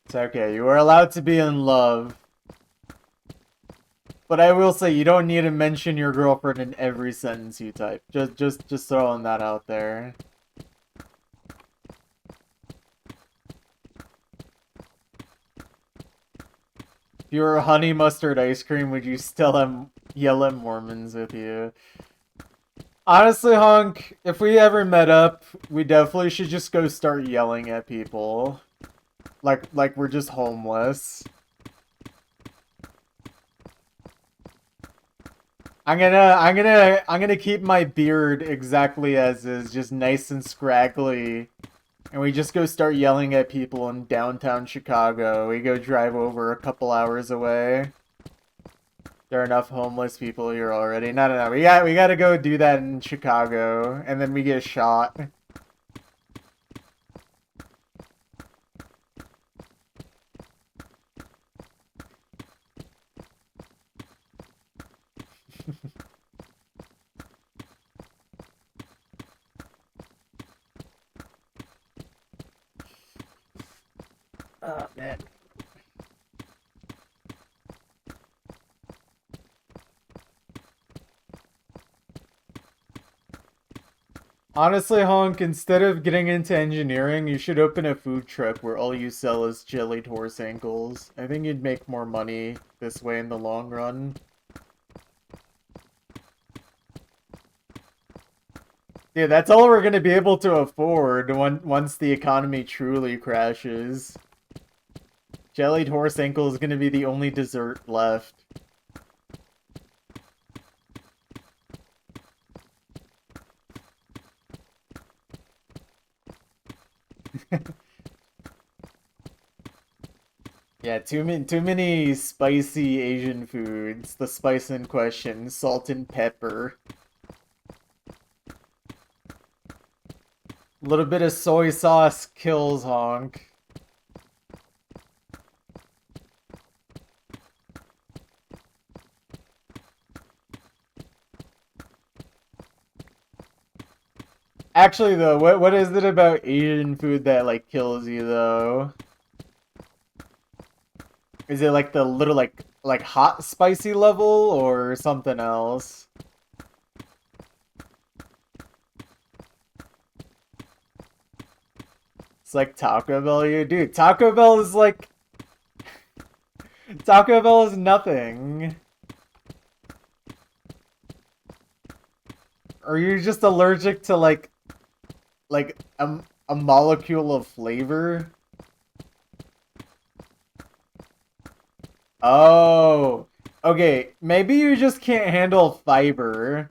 It's okay, you are allowed to be in love. But I will say, you don't need to mention your girlfriend in every sentence you type. Just throwing that out there. If you were honey mustard ice cream, would you still yell at Mormons with you? Honestly, Honk, if we ever met up, we definitely should just go start yelling at people. Like we're just homeless. I'm gonna keep my beard exactly as is, just nice and scraggly. And we just go start yelling at people in downtown Chicago. We go drive over a couple hours away. There are enough homeless people here already. No. We gotta go do that in Chicago, and then we get shot. Oh, man. Honestly, Honk, instead of getting into engineering, you should open a food truck where all you sell is jellied horse ankles. I think you'd make more money this way in the long run. Yeah, that's all we're gonna be able to afford once the economy truly crashes. Jellied horse ankle is gonna be the only dessert left. Yeah, too many spicy Asian foods. The spice in question, salt and pepper. A little bit of soy sauce kills, Honk. Actually, though, what is it about Asian food that like kills you though? Is it like the little like hot spicy level or something else? It's like Taco Bell, you dude. Taco Bell is like Taco Bell is nothing. Are you just allergic to like a molecule of flavor? Oh, okay. Maybe you just can't handle fiber.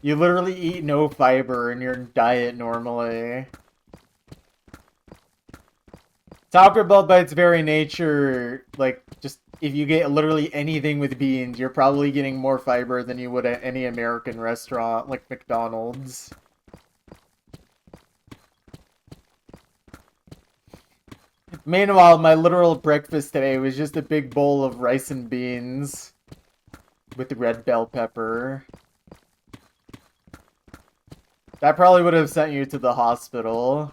You literally eat no fiber in your diet normally. Taco Bell, by its very nature, like, just if you get literally anything with beans, you're probably getting more fiber than you would at any American restaurant, like McDonald's. Meanwhile, my literal breakfast today was just a big bowl of rice and beans with red bell pepper. That probably would have sent you to the hospital.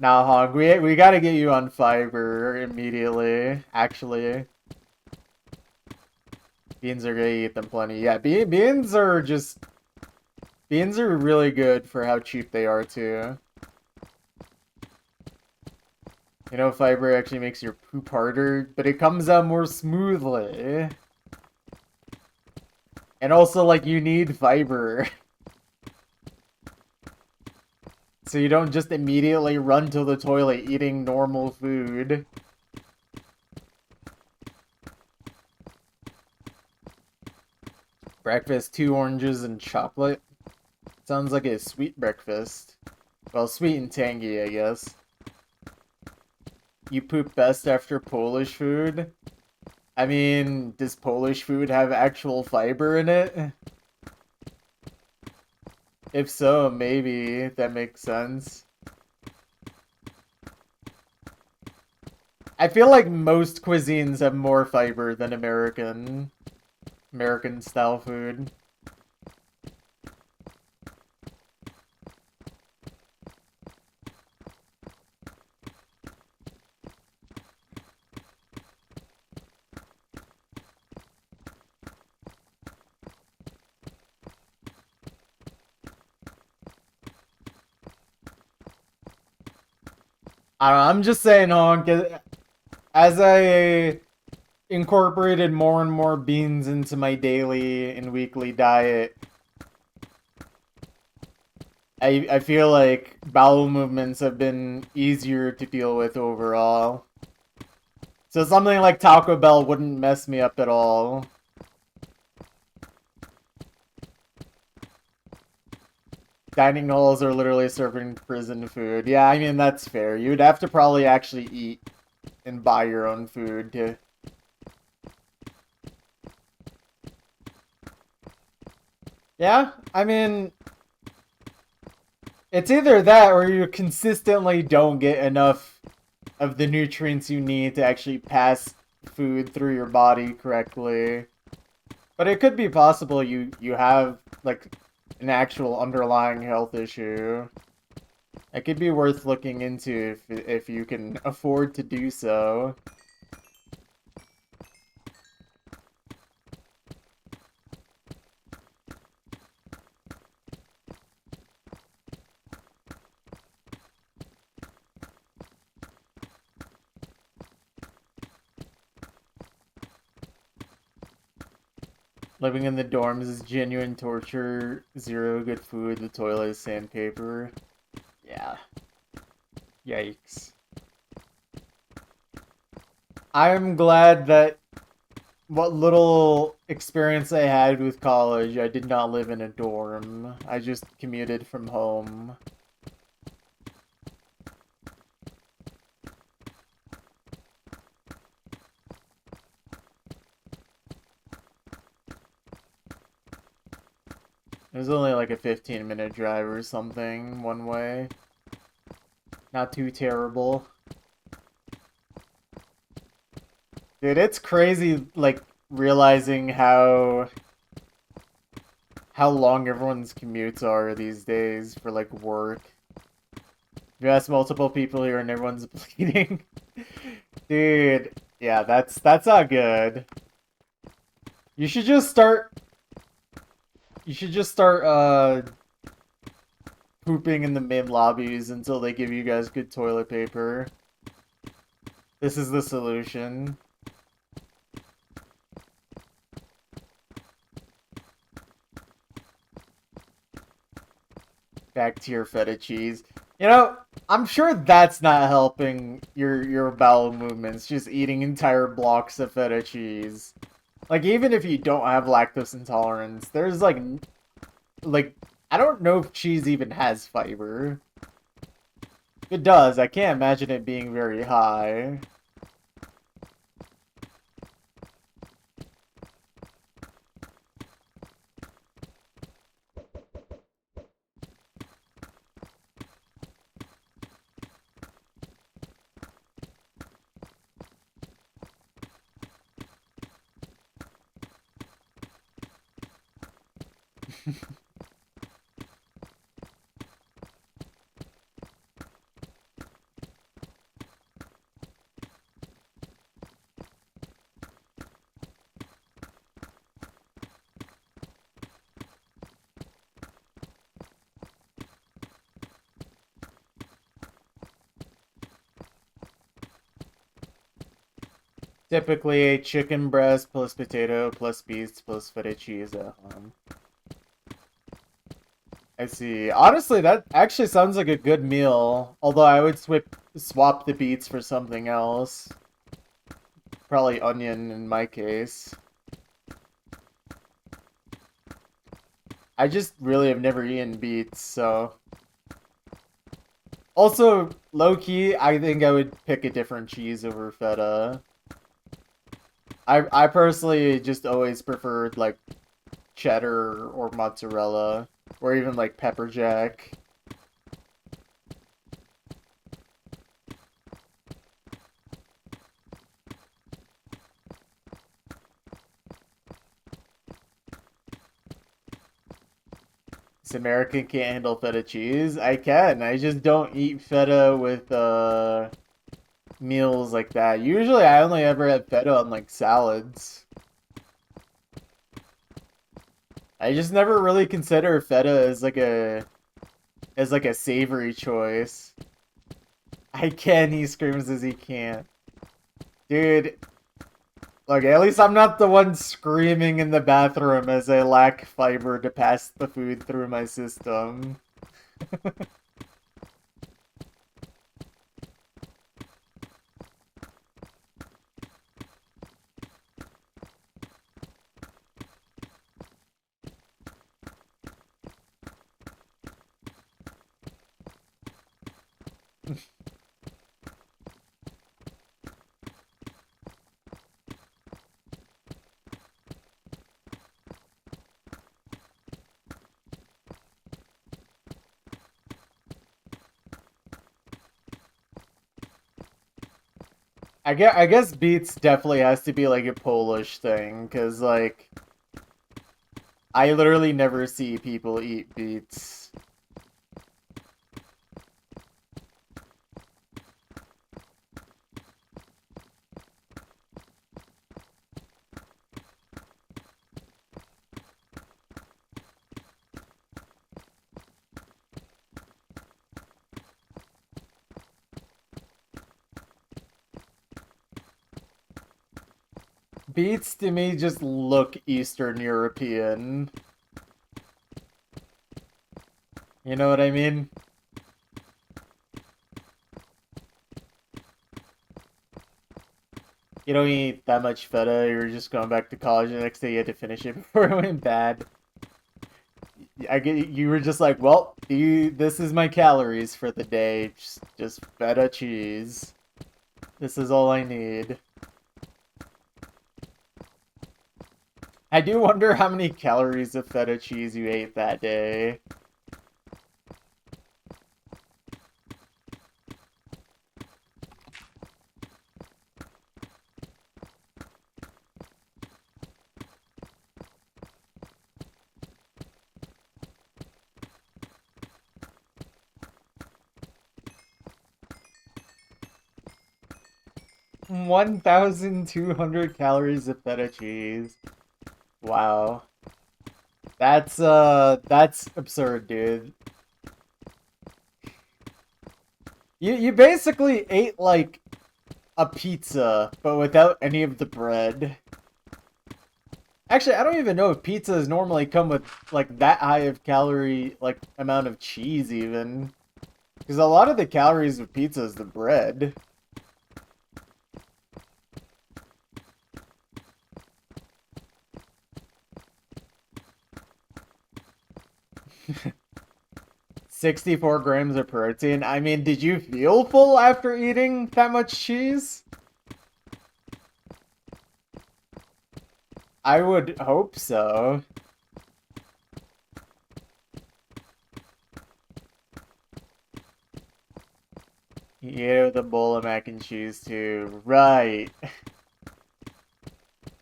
Now, Hog, we gotta get you on fiber immediately, actually. Beans are gonna eat them plenty. Yeah, beans are just... Beans are really good for how cheap they are, too. You know, fiber actually makes your poop harder, but it comes out more smoothly. And also, like, you need fiber. So you don't just immediately run to the toilet eating normal food. Breakfast, 2 oranges and chocolate. Sounds like a sweet breakfast. Well, sweet and tangy, I guess. You poop best after Polish food? I mean, does Polish food have actual fiber in it? If so, maybe that makes sense. I feel like most cuisines have more fiber than American style food. I don't know, I'm just saying, Honk, as I incorporated more and more beans into my daily and weekly diet, I feel like bowel movements have been easier to deal with overall. So something like Taco Bell wouldn't mess me up at all. Dining halls are literally serving prison food. Yeah, I mean, that's fair. You'd have to probably actually eat and buy your own food to... Yeah, I mean... It's either that or you consistently don't get enough of the nutrients you need to actually pass food through your body correctly. But it could be possible you have, like, an actual underlying health issue. It could be worth looking into if you can afford to do so. Living in the dorms is genuine torture. Zero good food. The toilet is sandpaper. Yeah. Yikes. I'm glad that what little experience I had with college, I did not live in a dorm. I just commuted from home. It was only like a 15-minute drive or something, one way. Not too terrible. Dude, it's crazy, like, realizing how long everyone's commutes are these days for like work. You ask multiple people here and everyone's bleeding. Dude, yeah, that's not good. You should just start pooping in the main lobbies until they give you guys good toilet paper. This is the solution. Back to your feta cheese. You know, I'm sure that's not helping your bowel movements, just eating entire blocks of feta cheese. Like even if you don't have lactose intolerance, there's like I don't know if cheese even has fiber. If it does, I can't imagine it being very high. Typically a chicken breast plus potato plus beets plus feta cheese at home. I see. Honestly, that actually sounds like a good meal. Although I would swap the beets for something else. Probably onion in my case. I just really have never eaten beets, so. Also, low key, I think I would pick a different cheese over feta. I personally just always preferred like cheddar or mozzarella or even like pepper jack. This American can't handle feta cheese. I can. I just don't eat feta with meals like that. Usually I only ever have feta on like salads. I just never really consider feta as like a savory choice. I can, he screams as he can't. Dude, look, at least I'm not the one screaming in the bathroom as I lack fiber to pass the food through my system. I guess beets definitely has to be like a Polish thing, because like I literally never see people eat beets. Beets to me just look Eastern European. You know what I mean? You don't eat that much feta, you're just going back to college the next day you had to finish it before it went bad. I get you were just like, well, this is my calories for the day. Just feta cheese. This is all I need. I do wonder how many calories of feta cheese you ate that day. 1,200 calories of feta cheese. Wow. That's absurd, dude. You basically ate like a pizza, but without any of the bread. Actually, I don't even know if pizzas normally come with like that high of calorie like amount of cheese even. Because a lot of the calories of pizza is the bread. $64 grams of protein. I mean, did you feel full after eating that much cheese? I would hope so. You the bowl of mac and cheese too. Right.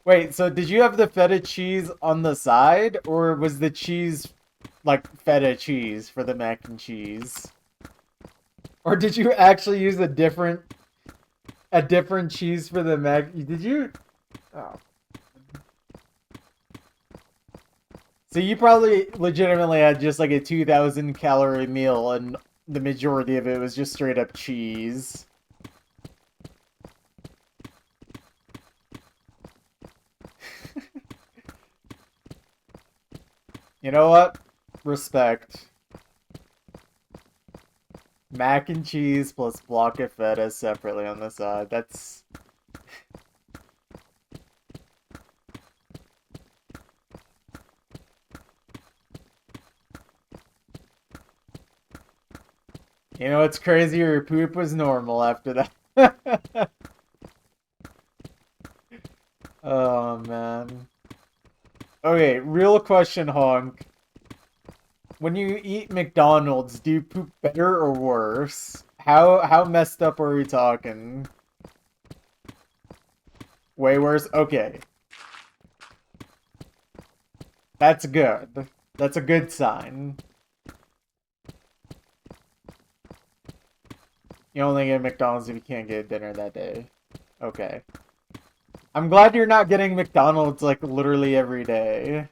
Wait, so did you have the feta cheese on the side, or was the cheese like feta cheese for the mac and cheese? Or did you actually use a different cheese for the mac? Did you? Oh. So you probably legitimately had just like a 2,000 calorie meal, and the majority of it was just straight up cheese. You know what? Respect. Mac and cheese plus block of feta separately on the side. That's... You know what's crazy? Your poop was normal after that. Oh, man. Okay, real question, Honk. When you eat McDonald's, do you poop better or worse? How messed up are we talking? Way worse? Okay. That's good. That's a good sign. You only get McDonald's if you can't get dinner that day. Okay. I'm glad you're not getting McDonald's like literally every day.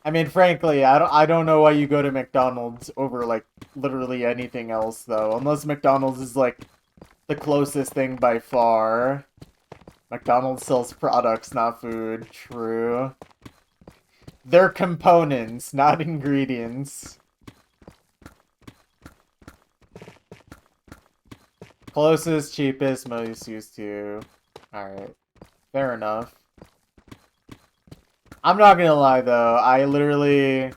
I mean, frankly, I don't know why you go to McDonald's over like literally anything else though, unless McDonald's is like the closest thing by far. McDonald's sells products, not food. True. They're components, not ingredients. Closest, cheapest, most used to. Alright. Fair enough. I'm not gonna lie though, I literally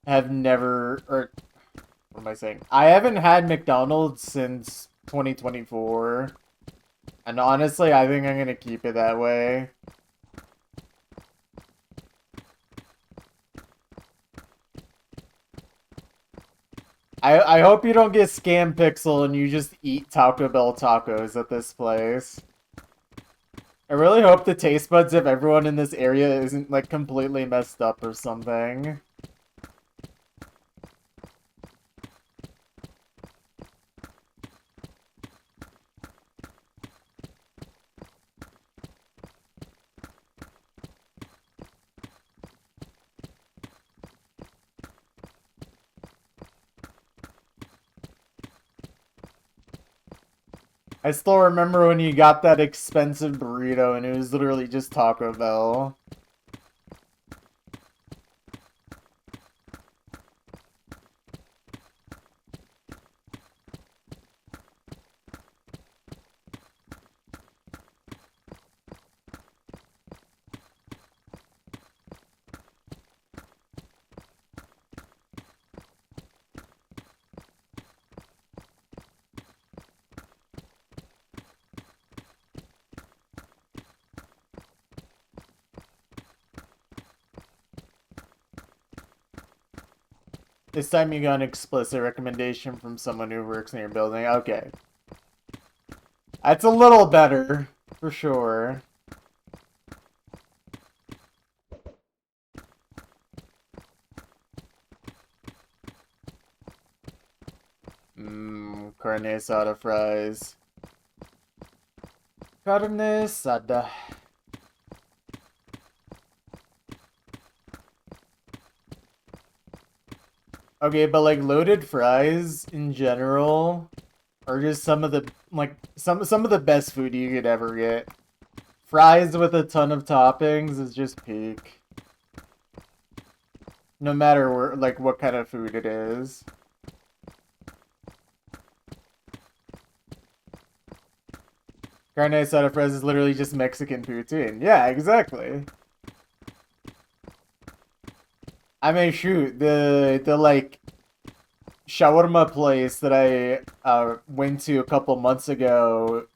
have never, or what am I saying? I haven't had McDonald's since 2024. And honestly, I think I'm gonna keep it that way. I hope you don't get Scam Pixel and you just eat Taco Bell tacos at this place. I really hope the taste buds of everyone in this area isn't like completely messed up or something. I still remember when you got that expensive burrito and it was literally just Taco Bell. This time you got an explicit recommendation from someone who works in your building. Okay. That's a little better, for sure. carne asada fries. Carne asada. Okay, but like loaded fries in general are just some of the some of the best food you could ever get. Fries with a ton of toppings is just peak. No matter where, like what kind of food it is. Carne asada fries is literally just Mexican poutine. Yeah, exactly. I mean, shoot, the like shawarma place that I went to a couple months ago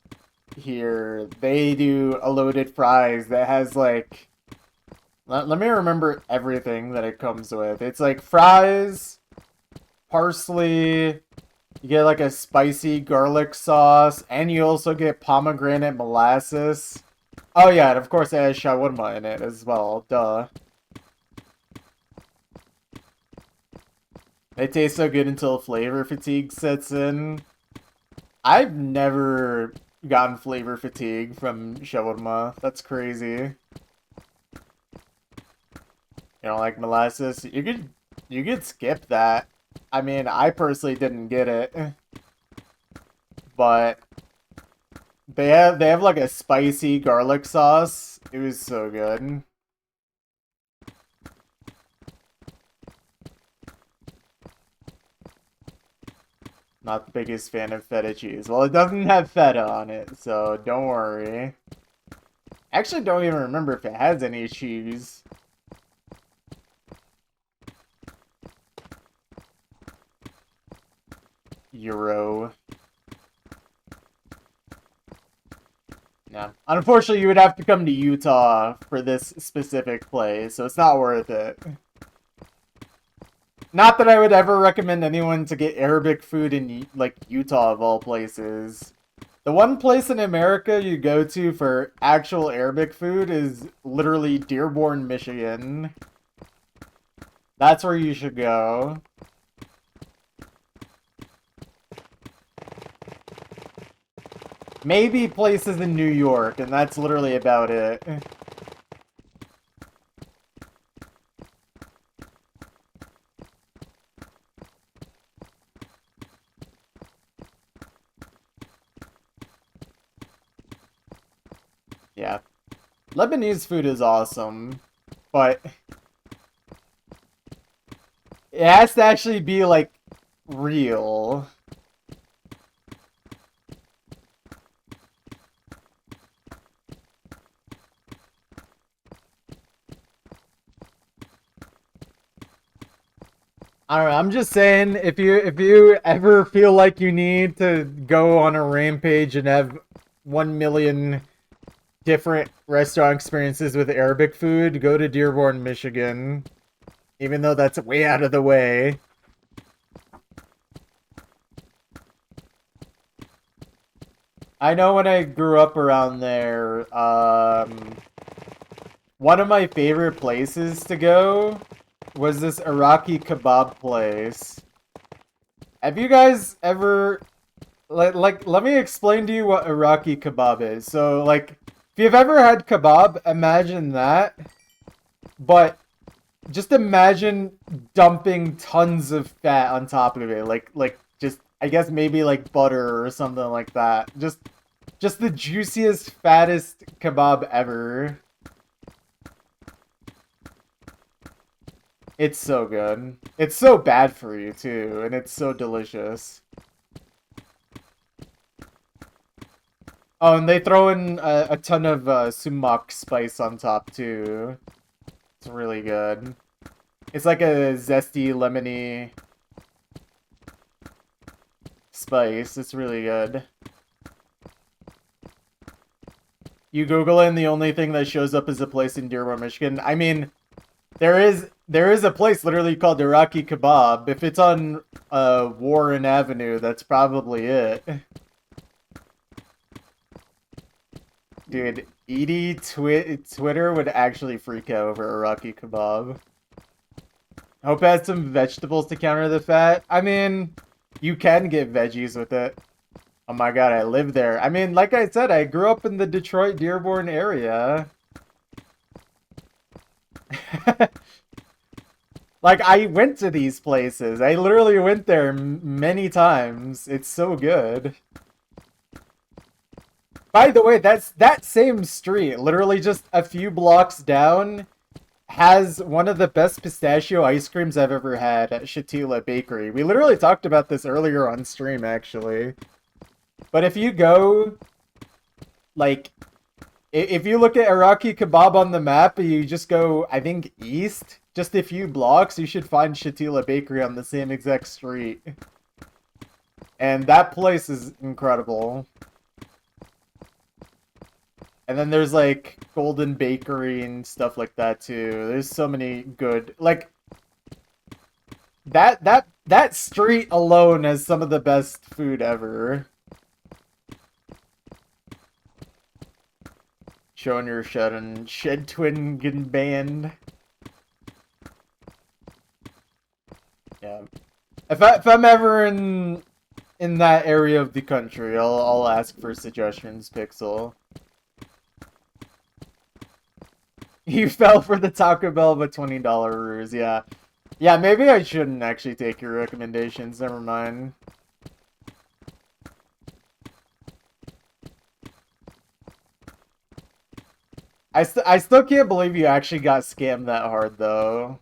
here, they do a loaded fries that has like let me remember everything that it comes with. It's like fries, parsley, you get like a spicy garlic sauce, and you also get pomegranate molasses. Oh yeah, and of course it has shawarma in it as well, duh. It tastes so good until flavor fatigue sets in. I've never gotten flavor fatigue from shawarma. That's crazy. You know, like molasses, you could skip that. I mean, I personally didn't get it, but they have like a spicy garlic sauce. It was so good. Not the biggest fan of feta cheese. Well, it doesn't have feta on it, so don't worry. Actually, don't even remember if it has any cheese. Euro. Yeah. Unfortunately, you would have to come to Utah for this specific place, so it's not worth it. Not that I would ever recommend anyone to get Arabic food in, like, Utah of all places. The one place in America you go to for actual Arabic food is literally Dearborn, Michigan. That's where you should go. Maybe places in New York, and that's literally about it. Yeah. Lebanese food is awesome, but it has to actually be, like, real. I don't know, I'm just saying, if you ever feel like you need to go on a rampage and have 1 million different restaurant experiences with Arabic food, go to Dearborn, Michigan. Even though that's way out of the way. I know when I grew up around there, one of my favorite places to go was this Iraqi kebab place. Have you guys ever... Like, let me explain to you what Iraqi kebab is. So, like, if you've ever had kebab, imagine that. But just imagine dumping tons of fat on top of it. Like just, I guess maybe like butter or something like that. Just the juiciest, fattest kebab ever. It's so good. It's so bad for you, too, and it's so delicious. Oh, and they throw in a ton of sumac spice on top, too. It's really good. It's like a zesty, lemony spice. It's really good. You Google it, and the only thing that shows up is a place in Dearborn, Michigan. I mean, there is a place literally called Iraqi Kebab. If it's on Warren Avenue, that's probably it. Dude, Edie Twitter would actually freak out over Iraqi Kebab. Hope it has some vegetables to counter the fat. I mean, You can get veggies with it. Oh my god, I live there. I mean, like I said, I grew up in the Detroit Dearborn area. Like, I went to these places. I literally went there many times. It's so good. By the way, that same street, literally just a few blocks down, has one of the best pistachio ice creams I've ever had at Shatila Bakery. We literally talked about this earlier on stream, actually. But if you go, like, if you look at Iraqi Kebab on the map, you just go, I think, east, just a few blocks, you should find Shatila Bakery on the same exact street. And that place is incredible. And then there's, like, Golden Bakery and stuff like that, too. There's so many good... Like, that street alone has some of the best food ever. Showing your shed and Shed Twin Band. Yeah. If I'm ever in that area of the country, I'll ask for suggestions, Pixel. You fell for the Taco Bell but $20 ruse, yeah. Yeah, maybe I shouldn't actually take your recommendations, never mind. I still can't believe you actually got scammed that hard, though.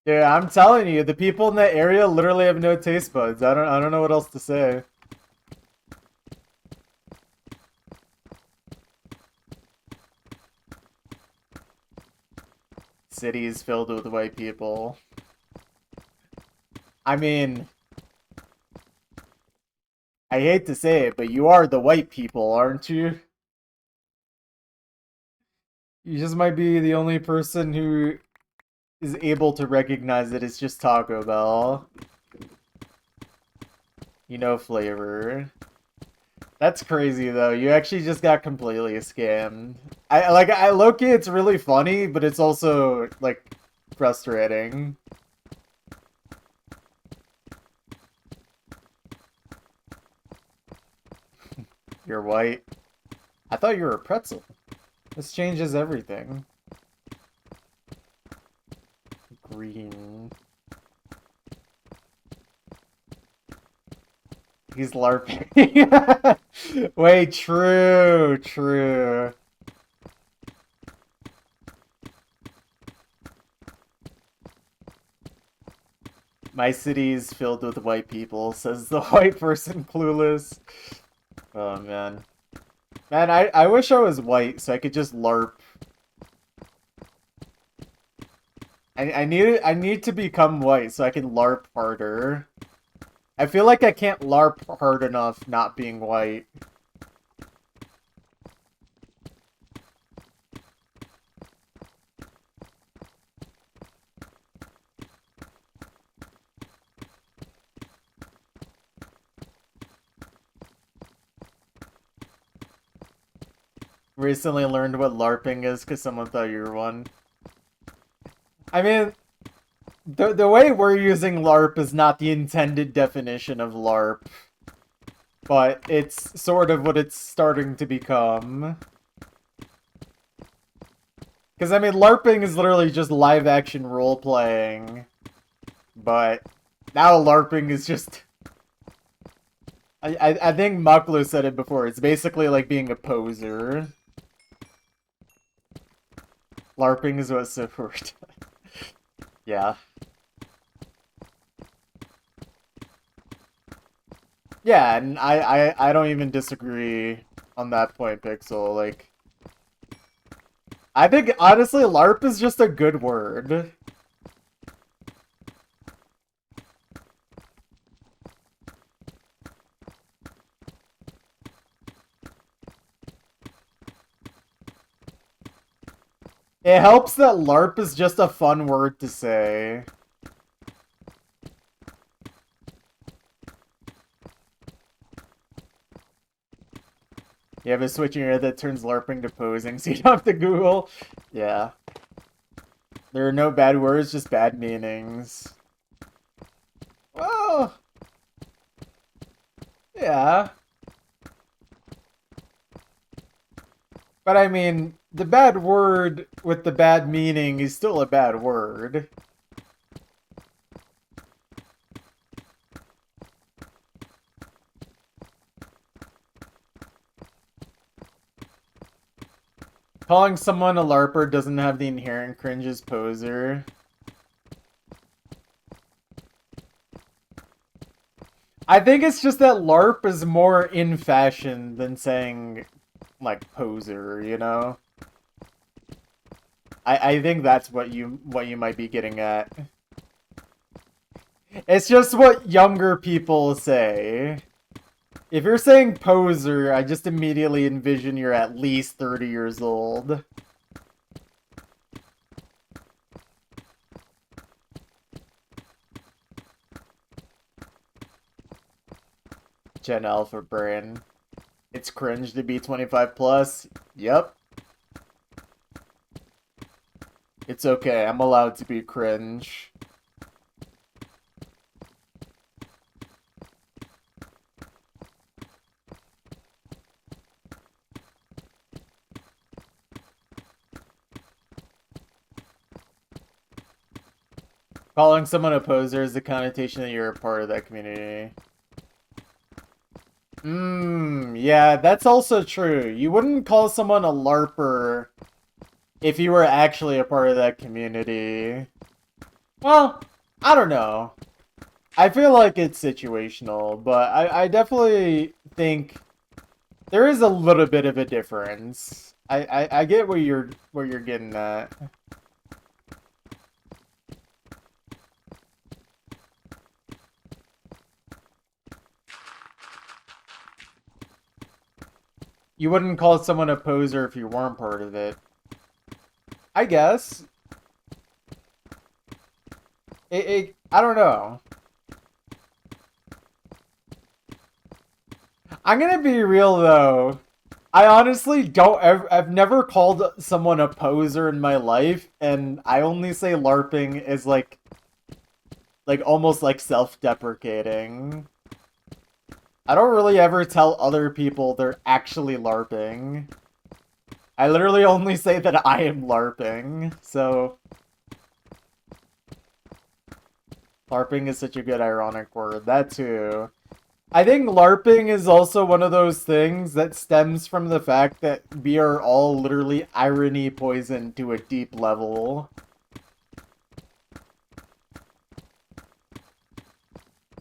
Yeah, I'm telling you, the people in that area literally have no taste buds. I don't know what else to say. Cities filled with white people. I mean, I hate to say it, but you are the white people, aren't you? You just might be the only person who is able to recognize that it's just Taco Bell. You know flavor. That's crazy though. You actually just got completely scammed. I low-key, it's really funny, but it's also like frustrating. You're white. I thought you were a pretzel. This changes everything. Green. He's LARPing. Wait, true. My city is filled with white people, says the white person clueless. Oh, man. Man, I wish I was white so I could just LARP. I need to become white so I can LARP harder. I feel like I can't LARP hard enough not being white. Recently learned what LARPing is because someone thought you were one. I mean, the way we're using LARP is not the intended definition of LARP. But it's sort of what it's starting to become. Because, I mean, LARPing is literally just live-action role-playing. But now LARPing is just... I think Maklu said it before. It's basically like being a poser. LARPing is what's so weird. Yeah. Yeah, and I don't even disagree on that point, Pixel. Like, I think, honestly, LARP is just a good word. It helps that LARP is just a fun word to say. have a switch in your head that turns LARPing to posing, so you don't have to Google. Yeah. There are no bad words, just bad meanings. Well, yeah. But I mean, the bad word with the bad meaning is still a bad word. Calling someone a LARPer doesn't have the inherent cringe as poser. I think it's just that LARP is more in fashion than saying, like, poser, you know? I think that's what you might be getting at. It's just what younger people say. If you're saying poser, I just immediately envision you're at least 30 years old. Gen Alpha Brain. It's cringe to be 25 plus. Yep. It's okay, I'm allowed to be cringe. Calling someone a poser is the connotation that you're a part of that community. Yeah, that's also true. You wouldn't call someone a LARPer if you were actually a part of that community. Well, I don't know. I feel like it's situational, but I definitely think there is a little bit of a difference. I get where you're getting at. You wouldn't call someone a poser if you weren't part of it. I guess. I don't know. I'm gonna be real though. I honestly I've never called someone a poser in my life, and I only say LARPing is like almost like self-deprecating. I don't really ever tell other people they're actually LARPing. I literally only say that I am LARPing, so... LARPing is such a good ironic word. That too. I think LARPing is also one of those things that stems from the fact that we are all literally irony poisoned to a deep level.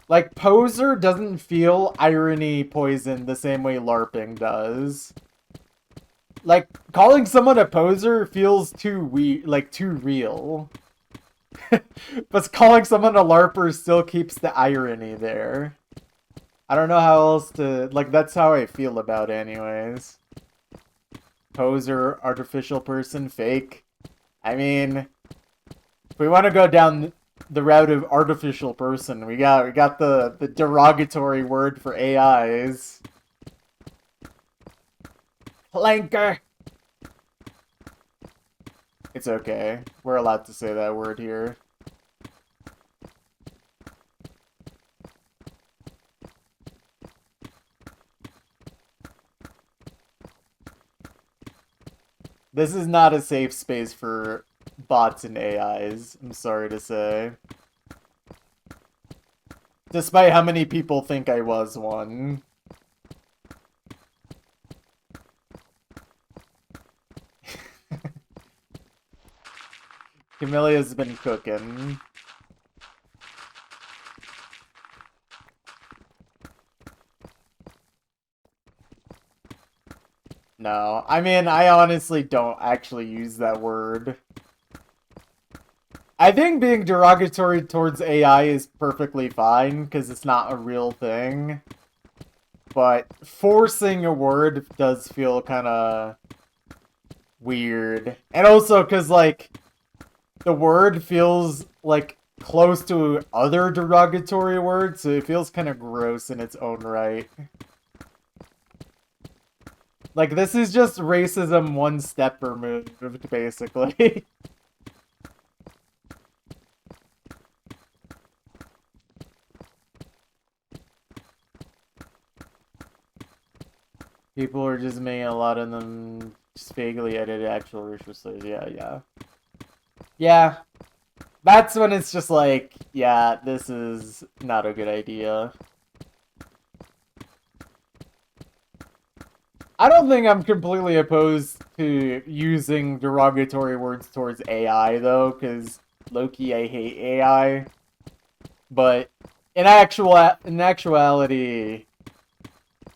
Like, poser doesn't feel irony poisoned the same way LARPing does. Like, calling someone a poser feels too too real. But calling someone a LARPer still keeps the irony there. I don't know how else to... Like, that's how I feel about it anyways. Poser, artificial person, fake. I mean, if we want to go down the route of artificial person, we got the derogatory word for AIs. Planker! It's okay. We're allowed to say that word here. This is not a safe space for bots and AIs, I'm sorry to say. Despite how many people think I was one. Camillea's been cooking. No, I mean, I honestly don't actually use that word. I think being derogatory towards AI is perfectly fine, because it's not a real thing. But forcing a word does feel kind of weird. And also because, like, the word feels, like, close to other derogatory words, so it feels kind of gross in its own right. Like, this is just racism one step removed, basically. People are just making a lot of them just vaguely edited actual racial slurs. Yeah, yeah. Yeah. That's when it's just like, yeah, this is not a good idea. I don't think I'm completely opposed to using derogatory words towards AI, though, because low-key I hate AI. But in actuality,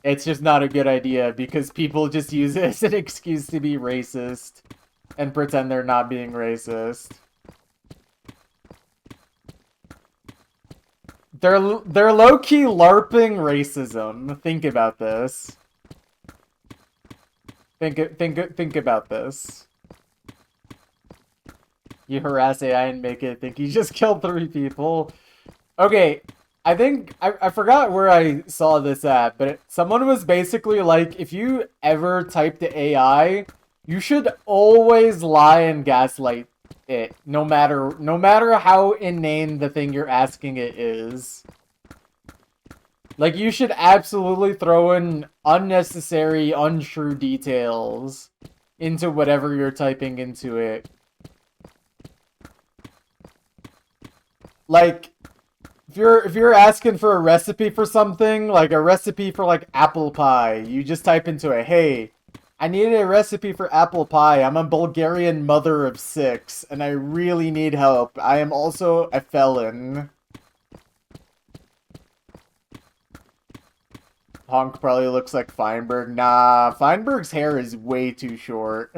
it's just not a good idea because people just use it as an excuse to be racist and pretend they're not being racist. They're low-key LARPing racism. Think about this. Think about this. You harass AI and make it think you just killed 3 people. Okay, I think I forgot where I saw this at, but someone was basically like, if you ever type to AI, you should always lie and gaslight it, no matter how inane the thing you're asking it is. Like, you should absolutely throw in unnecessary, untrue details into whatever you're typing into it. Like, if you're asking for a recipe for something, like a recipe for like apple pie, you just type into it, hey, I need a recipe for apple pie. I'm a Bulgarian mother of 6, and I really need help. I am also a felon. Honk probably looks like Feinberg. Nah, Feinberg's hair is way too short.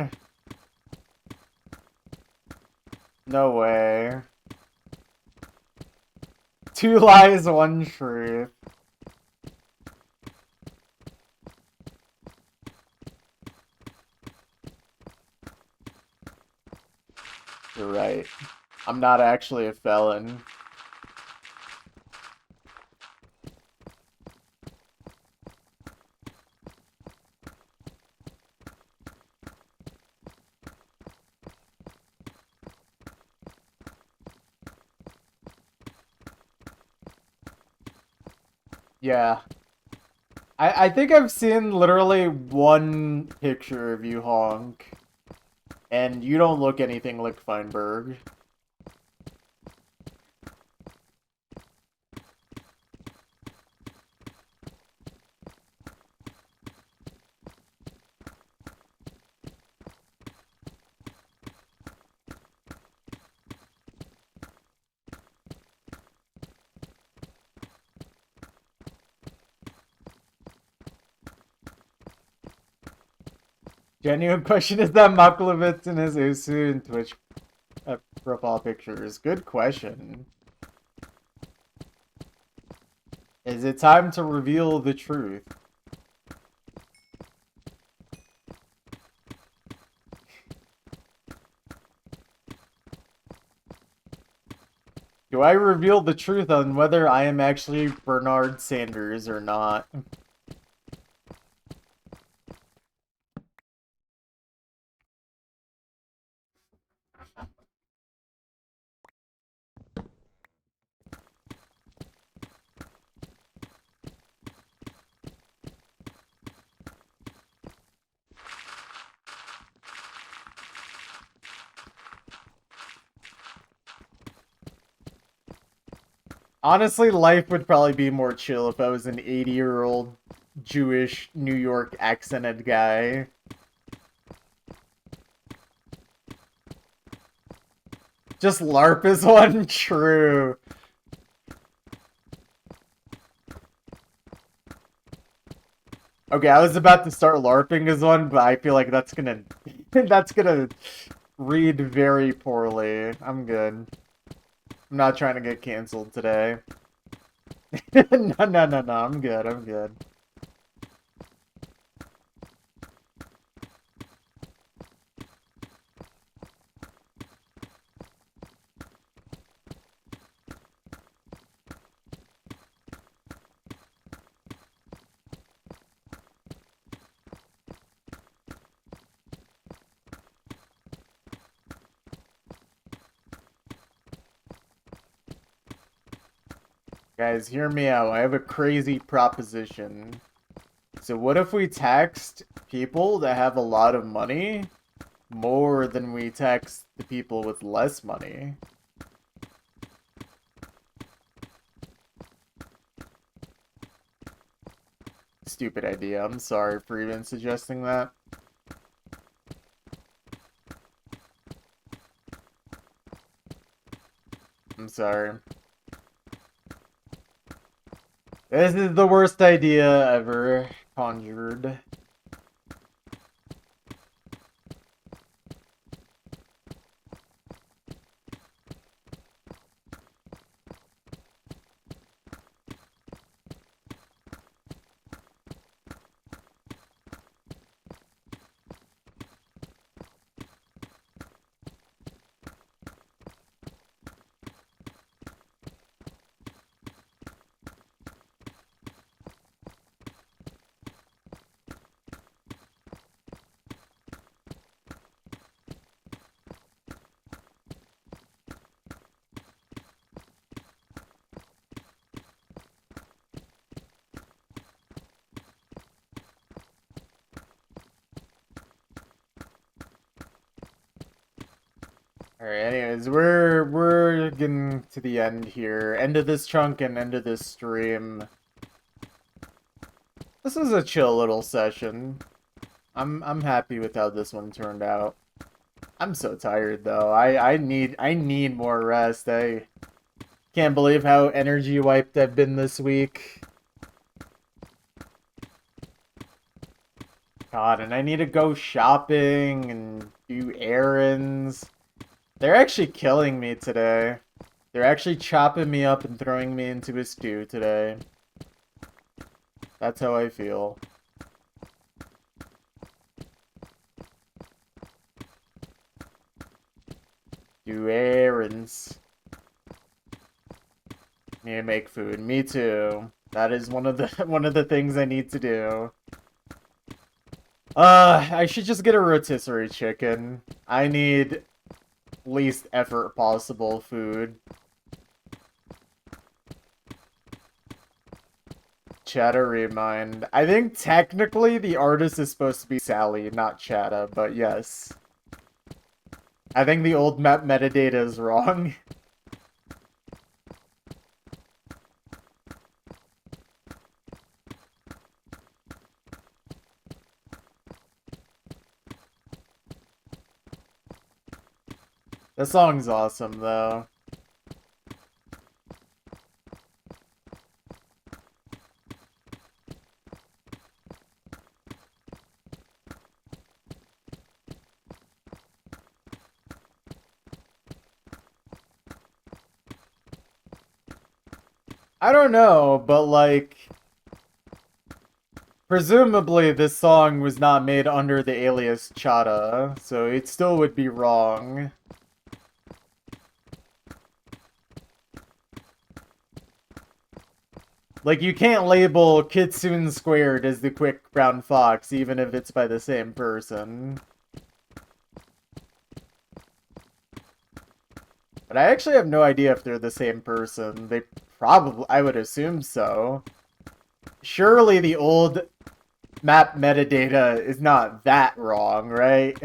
No way. 2 lies, 1 truth. You're right. I'm not actually a felon. Yeah. I think I've seen literally 1 picture of you, Honk. And you don't look anything like Feinberg. Genuine question, is that Maklovitz in his Usu and Twitch profile pictures? Good question. Is it time to reveal the truth? Do I reveal the truth on whether I am actually Bernard Sanders or not? Honestly, life would probably be more chill if I was an 80-year-old Jewish New York accented guy. Just LARP is one? True. Okay, I was about to start LARPing as one, but I feel like that's gonna that's gonna read very poorly. I'm good. I'm not trying to get canceled today. No, I'm good, I'm good. Guys, hear me out. I have a crazy proposition. So what if we taxed people that have a lot of money more than we tax the people with less money? Stupid idea. I'm sorry for even suggesting that. I'm sorry. This is the worst idea ever conjured. Alright, anyways, we're getting to the end here. End of this chunk and end of this stream. This was a chill little session. I'm happy with how this one turned out. I'm so tired though. I need more rest. I can't believe how energy wiped I've been this week. God, and I need to go shopping and do errands. They're actually killing me today. They're actually chopping me up and throwing me into a stew today. That's how I feel. Do errands. Need to make food. Me too. That is one of the things I need to do. I should just get a rotisserie chicken. I need least effort possible food. Chatta remind. I think technically the artist is supposed to be Sally, not Chatta, but yes. I think the old map metadata is wrong. The song's awesome, though. I don't know, but like... Presumably this song was not made under the alias Chata, so it still would be wrong. Like, you can't label Kitsune Squared as the Quick Brown Fox, even if it's by the same person. But I actually have no idea if they're the same person. They probably, I would assume so. Surely the old map metadata is not that wrong, right?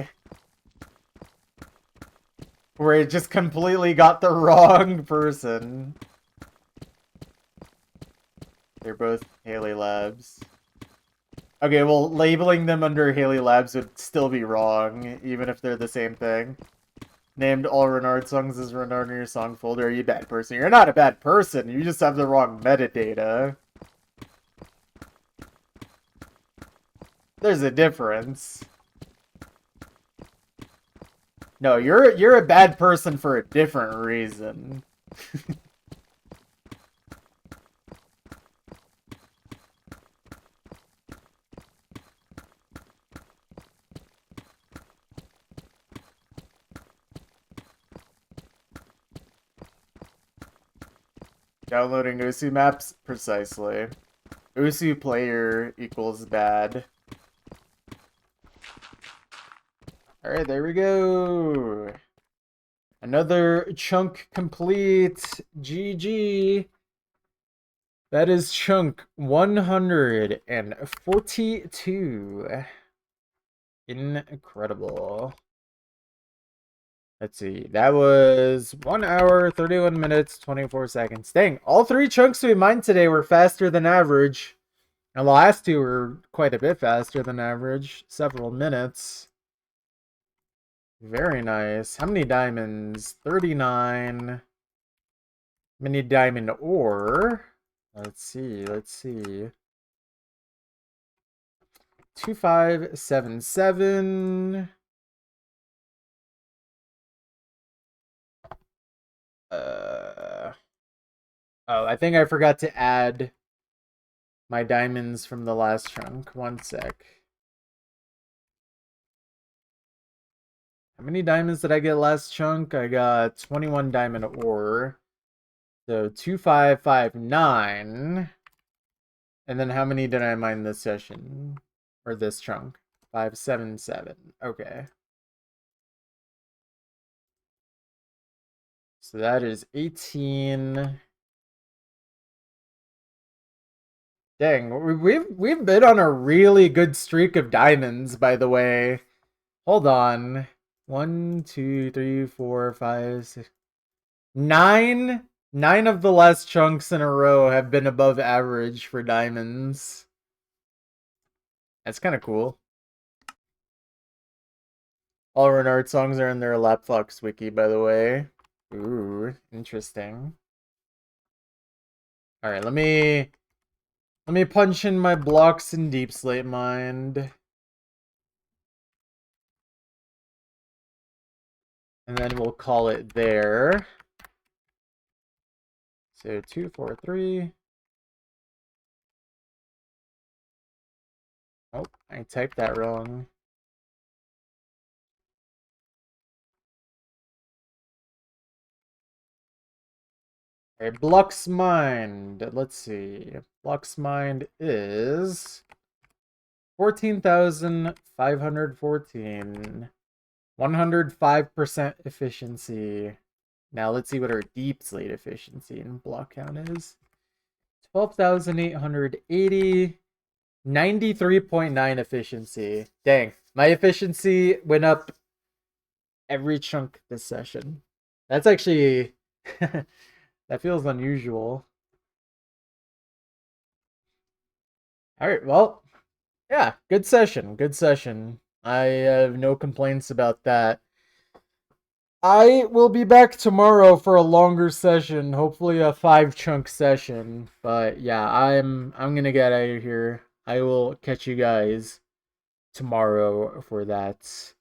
Where it just completely got the wrong person. They're both Haley Labs. Okay, well, labeling them under Haley Labs would still be wrong, even if they're the same thing. Named all Renard songs as Renard in your song folder. Are you a bad person? You're not a bad person. You just have the wrong metadata. There's a difference. No, you're a bad person for a different reason. Downloading Usu maps? Precisely. Usu player equals bad. Alright, there we go. Another chunk complete. GG. That is chunk 142. Incredible. Let's see. That was 1 hour, 31 minutes, 24 seconds. Dang, all three chunks we mined today were faster than average. And the last two were quite a bit faster than average. Several minutes. Very nice. How many diamonds? 39. Many diamond ore. Let's see. 2577. Oh, I think I forgot to add my diamonds from the last chunk. One sec. How many diamonds did I get last chunk? I got 21 diamond ore. So 2559. And then how many did I mine this session? Or this chunk? 577. Okay. So that is 18. Dang, we've been on a really good streak of diamonds, by the way. Hold on. 1, 2, 3, 4, 5, 6. 9 of the last chunks in a row have been above average for diamonds. That's kind of cool. All Renard songs are in their Lapfox wiki, by the way. Ooh, interesting. All right, let me punch in my blocks in Deep Slate Mind. And then we'll call it there. So 2, 4, 3. Oh, I typed that wrong. Okay, Blocks Mind. Let's see. Blocks Mind is 14,514. 105% efficiency. Now let's see what our Deep Slate efficiency and block count is. 12,880. 93.9 efficiency. Dang, my efficiency went up every chunk this session. That's actually that feels unusual. All right, well, yeah, good session. Good session. I have no complaints about that. I will be back tomorrow for a longer session, hopefully a 5-chunk session. But yeah, I'm gonna get out of here. I will catch you guys tomorrow for that.